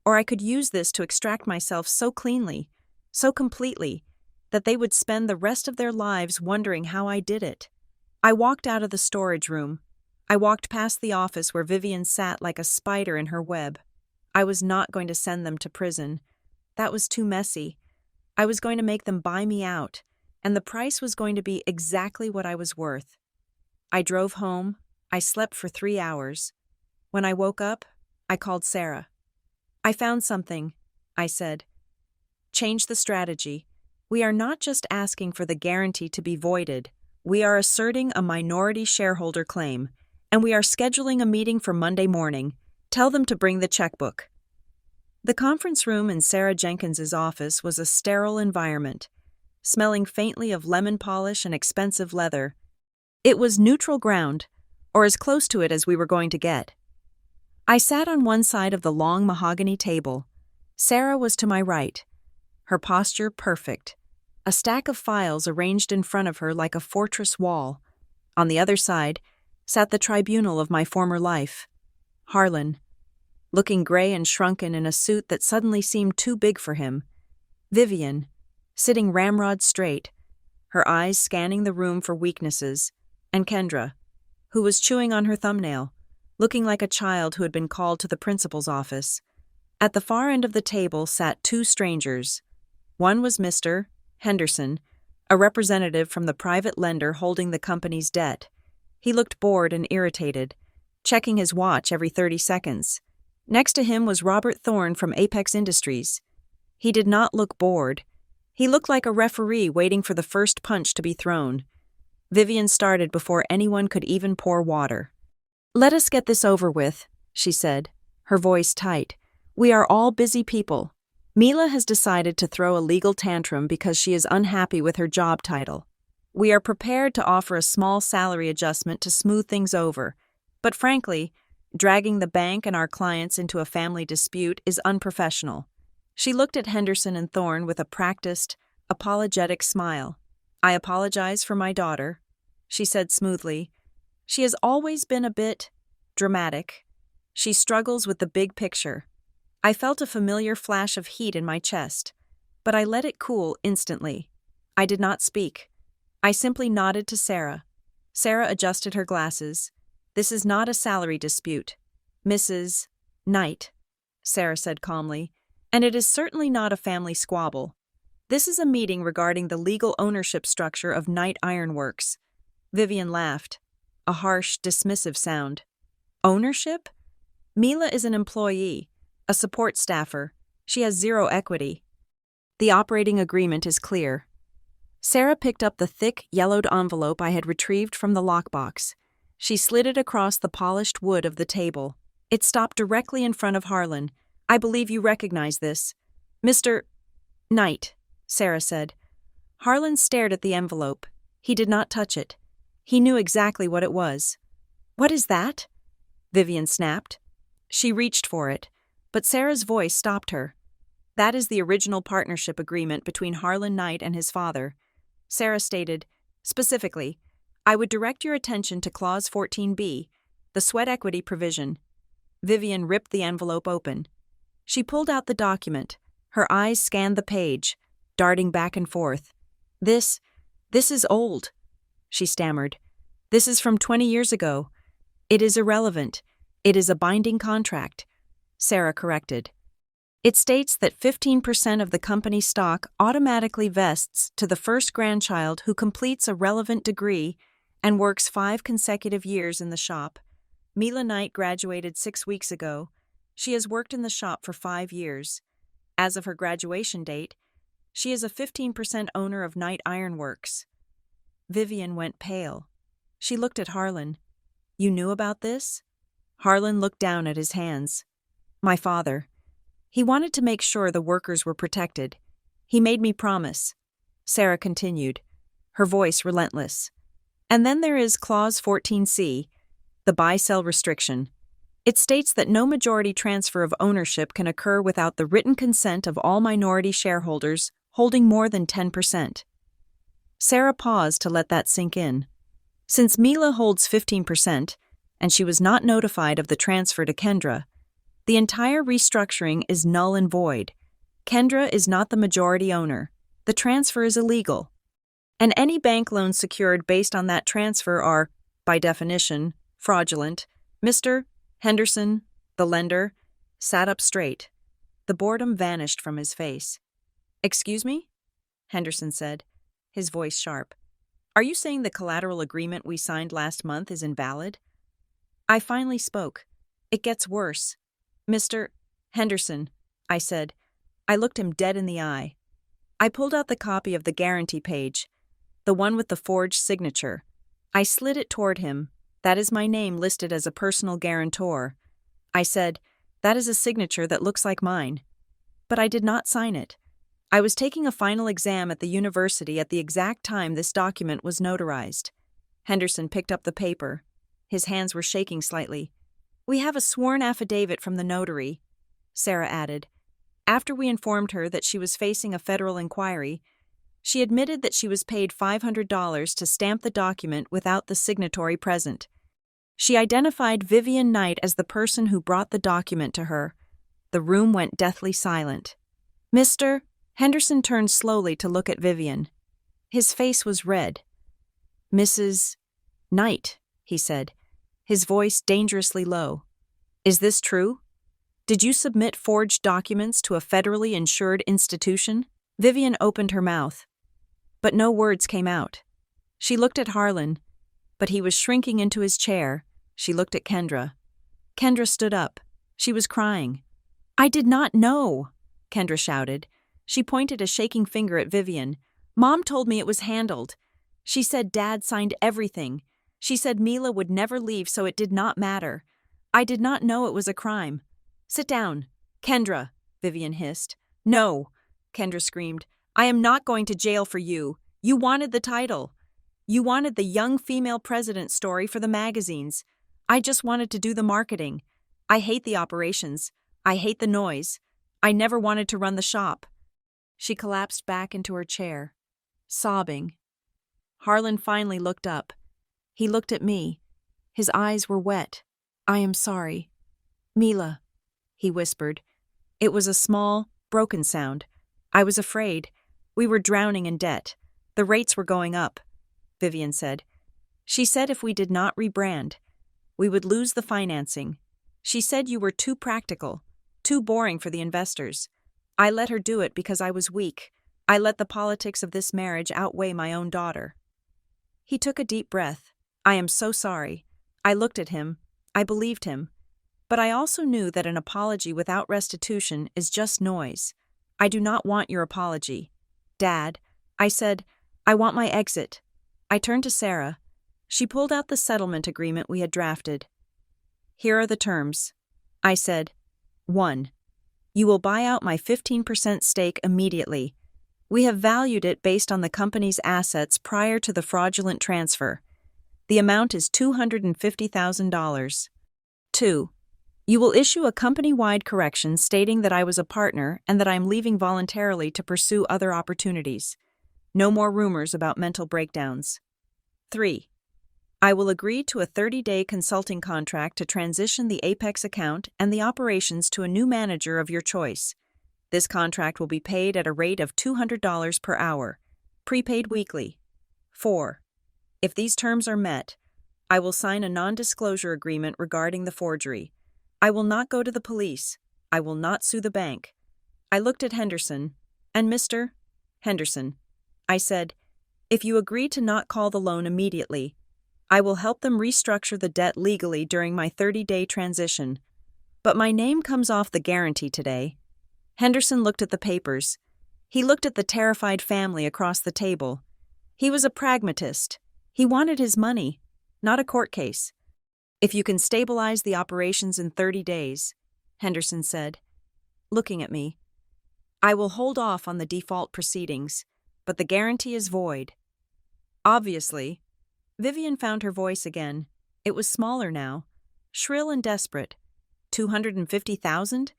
or I could use this to extract myself so cleanly, so completely, that they would spend the rest of their lives wondering how I did it. I walked out of the storage room. I walked past the office where Vivian sat like a spider in her web. I was not going to send them to prison. That was too messy. I was going to make them buy me out, and the price was going to be exactly what I was worth. I drove home. I slept for 3 hours. When I woke up, I called Sarah. "I found something," I said. "Change the strategy. We are not just asking for the guarantee to be voided. We are asserting a minority shareholder claim, and we are scheduling a meeting for Monday morning. Tell them to bring the checkbook." The conference room in Sarah Jenkins's office was a sterile environment, smelling faintly of lemon polish and expensive leather. It was neutral ground, or as close to it as we were going to get. I sat on one side of the long mahogany table. Sarah was to my right, her posture perfect, a stack of files arranged in front of her like a fortress wall. On the other side sat the tribunal of my former life, Harlan, looking gray and shrunken in a suit that suddenly seemed too big for him. Vivian, sitting ramrod straight, her eyes scanning the room for weaknesses, and Kendra, who was chewing on her thumbnail, looking like a child who had been called to the principal's office. At the far end of the table sat 2 strangers. One was Mr. Henderson, a representative from the private lender holding the company's debt. He looked bored and irritated, checking his watch every 30 seconds. Next to him was Robert Thorne from Apex Industries. He did not look bored. He looked like a referee waiting for the first punch to be thrown. Vivian started before anyone could even pour water. "Let us get this over with," she said, her voice tight. "We are all busy people. Mila has decided to throw a legal tantrum because she is unhappy with her job title. We are prepared to offer a small salary adjustment to smooth things over, but frankly, dragging the bank and our clients into a family dispute is unprofessional." She looked at Henderson and Thorne with a practiced, apologetic smile. "I apologize for my daughter," she said smoothly. "She has always been a bit dramatic. She struggles with the big picture." I felt a familiar flash of heat in my chest, but I let it cool instantly. I did not speak. I simply nodded to Sarah. Sarah adjusted her glasses. "This is not a salary dispute, Mrs. Knight," Sarah said calmly, "and it is certainly not a family squabble. This is a meeting regarding the legal ownership structure of Knight Iron Works." Vivian laughed, a harsh, dismissive sound. "Ownership? Mila is an employee, a support staffer. She has 0 equity. The operating agreement is clear." Sarah picked up the thick, yellowed envelope I had retrieved from the lockbox. She slid it across the polished wood of the table. It stopped directly in front of Harlan. "I believe you recognize this." "Mr. Knight," Sarah said. Harlan stared at the envelope. He did not touch it. He knew exactly what it was. "What is that?" Vivian snapped. She reached for it, but Sarah's voice stopped her. "That is the original partnership agreement between Harlan Knight and his father." Sarah stated, "Specifically, I would direct your attention to Clause 14b, the sweat equity provision." Vivian ripped the envelope open. She pulled out the document. Her eyes scanned the page, darting back and forth. This is old," she stammered. "This is from 20 years ago. It is irrelevant. It is a binding contract," Sarah corrected. "It states that 15% of the company stock automatically vests to the first grandchild who completes a relevant degree and works 5 consecutive years in the shop. Mila Knight graduated 6 weeks ago. She has worked in the shop for 5 years. As of her graduation date, she is a 15% owner of Knight Ironworks. Vivian went pale. She looked at Harlan. You knew about this? Harlan looked down at his hands. My father. He wanted to make sure the workers were protected. He made me promise. Sarah continued, her voice relentless. And then there is Clause 14C, the buy-sell restriction. It states that no majority transfer of ownership can occur without the written consent of all minority shareholders holding more than 10%. Sarah paused to let that sink in. Since Mila holds 15%, and she was not notified of the transfer to Kendra, the entire restructuring is null and void. Kendra is not the majority owner. The transfer is illegal. And any bank loans secured based on that transfer are, by definition, fraudulent. Mr. Henderson, the lender, sat up straight. The boredom vanished from his face. Excuse me? Henderson said, his voice sharp. Are you saying the collateral agreement we signed last month is invalid? I finally spoke. It gets worse. Mr. Henderson, I said. I looked him dead in the eye. I pulled out the copy of the guarantee page, the one with the forged signature. I slid it toward him. That is my name listed as a personal guarantor. I said, that is a signature that looks like mine. But I did not sign it. I was taking a final exam at the university at the exact time this document was notarized. Henderson picked up the paper. His hands were shaking slightly. We have a sworn affidavit from the notary, Sarah added. After we informed her that she was facing a federal inquiry, she admitted that she was paid $500 to stamp the document without the signatory present. She identified Vivian Knight as the person who brought the document to her. The room went deathly silent. Mr. Henderson turned slowly to look at Vivian. His face was red. Mrs. Knight, he said, his voice dangerously low. Is this true? Did you submit forged documents to a federally insured institution? Vivian opened her mouth, but no words came out. She looked at Harlan, but he was shrinking into his chair. She looked at Kendra. Kendra stood up. She was crying. I did not know, Kendra shouted. She pointed a shaking finger at Vivian. Mom told me it was handled. She said Dad signed everything. She said Mila would never leave, so it did not matter. I did not know it was a crime. Sit down. Kendra, Vivian hissed. No, Kendra screamed. I am not going to jail for you. You wanted the title. You wanted the young female president story for the magazines. I just wanted to do the marketing. I hate the operations. I hate the noise. I never wanted to run the shop. She collapsed back into her chair, sobbing. Harlan finally looked up. He looked at me. His eyes were wet. I am sorry. Mila, he whispered. It was a small, broken sound. I was afraid. We were drowning in debt. The rates were going up, Vivian said. She said if we did not rebrand, we would lose the financing. She said you were too practical, too boring for the investors. I let her do it because I was weak. I let the politics of this marriage outweigh my own daughter. He took a deep breath. I am so sorry. I looked at him. I believed him. But I also knew that an apology without restitution is just noise. I do not want your apology. Dad, I said, I want my exit. I turned to Sarah. She pulled out the settlement agreement we had drafted. Here are the terms. I said, 1. You will buy out my 15% stake immediately. We have valued it based on the company's assets prior to the fraudulent transfer. The amount is $250,000. 2. You will issue a company-wide correction stating that I was a partner and that I am leaving voluntarily to pursue other opportunities. No more rumors about mental breakdowns. 3. I will agree to a 30-day consulting contract to transition the Apex account and the operations to a new manager of your choice. This contract will be paid at a rate of $200 per hour, prepaid weekly. 4. If these terms are met, I will sign a non-disclosure agreement regarding the forgery. I will not go to the police. I will not sue the bank. I looked at Henderson, and Mr. Henderson. I said, if you agree to not call the loan immediately, I will help them restructure the debt legally during my 30-day transition. But my name comes off the guarantee today. Henderson looked at the papers. He looked at the terrified family across the table. He was a pragmatist. He wanted his money, not a court case. If you can stabilize the operations in 30 days, Henderson said, looking at me, I will hold off on the default proceedings, but the guarantee is void. Obviously, Vivian found her voice again. It was smaller now, shrill and desperate. 250,000?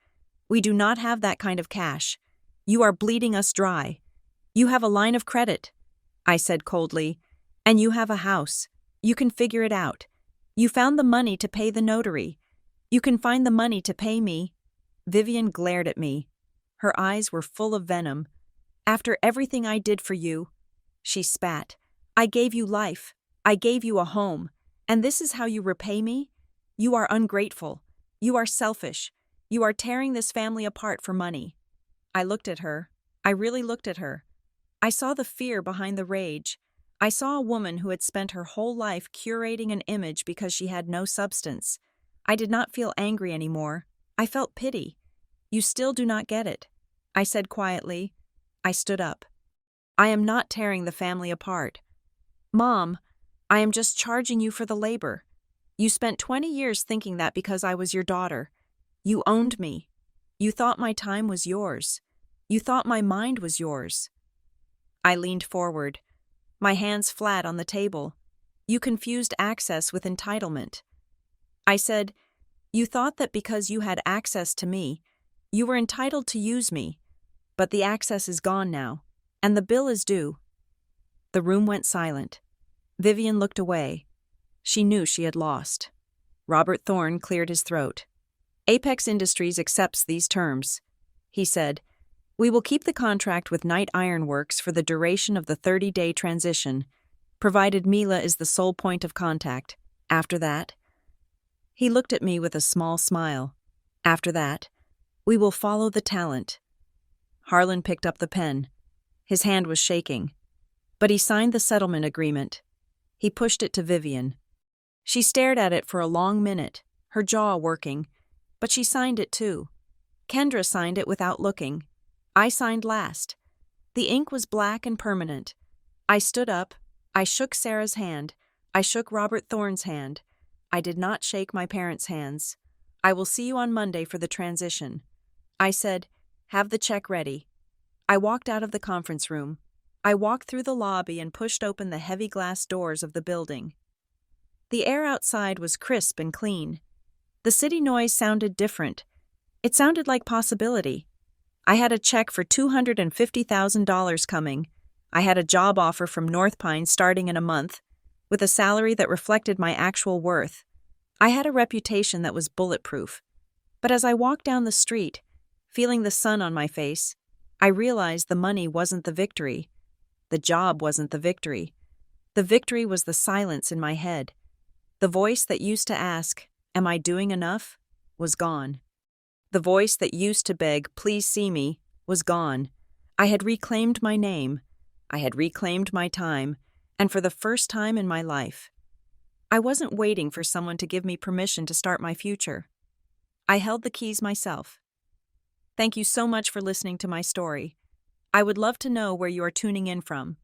We do not have that kind of cash. You are bleeding us dry. You have a line of credit, I said coldly, and you have a house. You can figure it out. You found the money to pay the notary. You can find the money to pay me. Vivian glared at me. Her eyes were full of venom. After everything I did for you, she spat. I gave you life. I gave you a home. And this is how you repay me? You are ungrateful. You are selfish. You are tearing this family apart for money. I looked at her. I really looked at her. I saw the fear behind the rage. I saw a woman who had spent her whole life curating an image because she had no substance. I did not feel angry anymore. I felt pity. You still do not get it, I said quietly. I stood up. I am not tearing the family apart. Mom, I am just charging you for the labor. You spent 20 years thinking that because I was your daughter. You owned me. You thought my time was yours. You thought my mind was yours. I leaned forward, my hands flat on the table. You confused access with entitlement. I said, you thought that because you had access to me, you were entitled to use me, but the access is gone now, and the bill is due. The room went silent. Vivian looked away. She knew she had lost. Robert Thorne cleared his throat. Apex Industries accepts these terms. He said, we will keep the contract with Knight Iron Works for the duration of the 30-day transition, provided Mila is the sole point of contact. After that, he looked at me with a small smile. After that, we will follow the talent. Harlan picked up the pen. His hand was shaking. But he signed the settlement agreement. He pushed it to Vivian. She stared at it for a long minute, her jaw working, but she signed it too. Kendra signed it without looking. I signed last. The ink was black and permanent. I stood up. I shook Sarah's hand. I shook Robert Thorne's hand. I did not shake my parents' hands. I will see you on Monday for the transition. I said, have the check ready. I walked out of the conference room. I walked through the lobby and pushed open the heavy glass doors of the building. The air outside was crisp and clean. The city noise sounded different. It sounded like possibility. I had a check for $250,000 coming. I had a job offer from North Pine starting in a month, with a salary that reflected my actual worth. I had a reputation that was bulletproof. But as I walked down the street, feeling the sun on my face, I realized the money wasn't the victory. The job wasn't the victory. The victory was the silence in my head. The voice that used to ask, am I doing enough, was gone. The voice that used to beg, please see me, was gone. I had reclaimed my name. I had reclaimed my time, and for the first time in my life, I wasn't waiting for someone to give me permission to start my future. I held the keys myself. Thank you so much for listening to my story. I would love to know where you are tuning in from.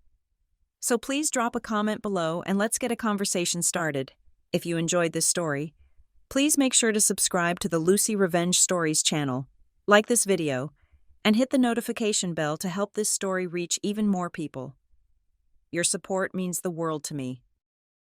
So please drop a comment below and let's get a conversation started. If you enjoyed this story, please make sure to subscribe to the Lucy Revenge Stories channel, like this video, and hit the notification bell to help this story reach even more people. Your support means the world to me.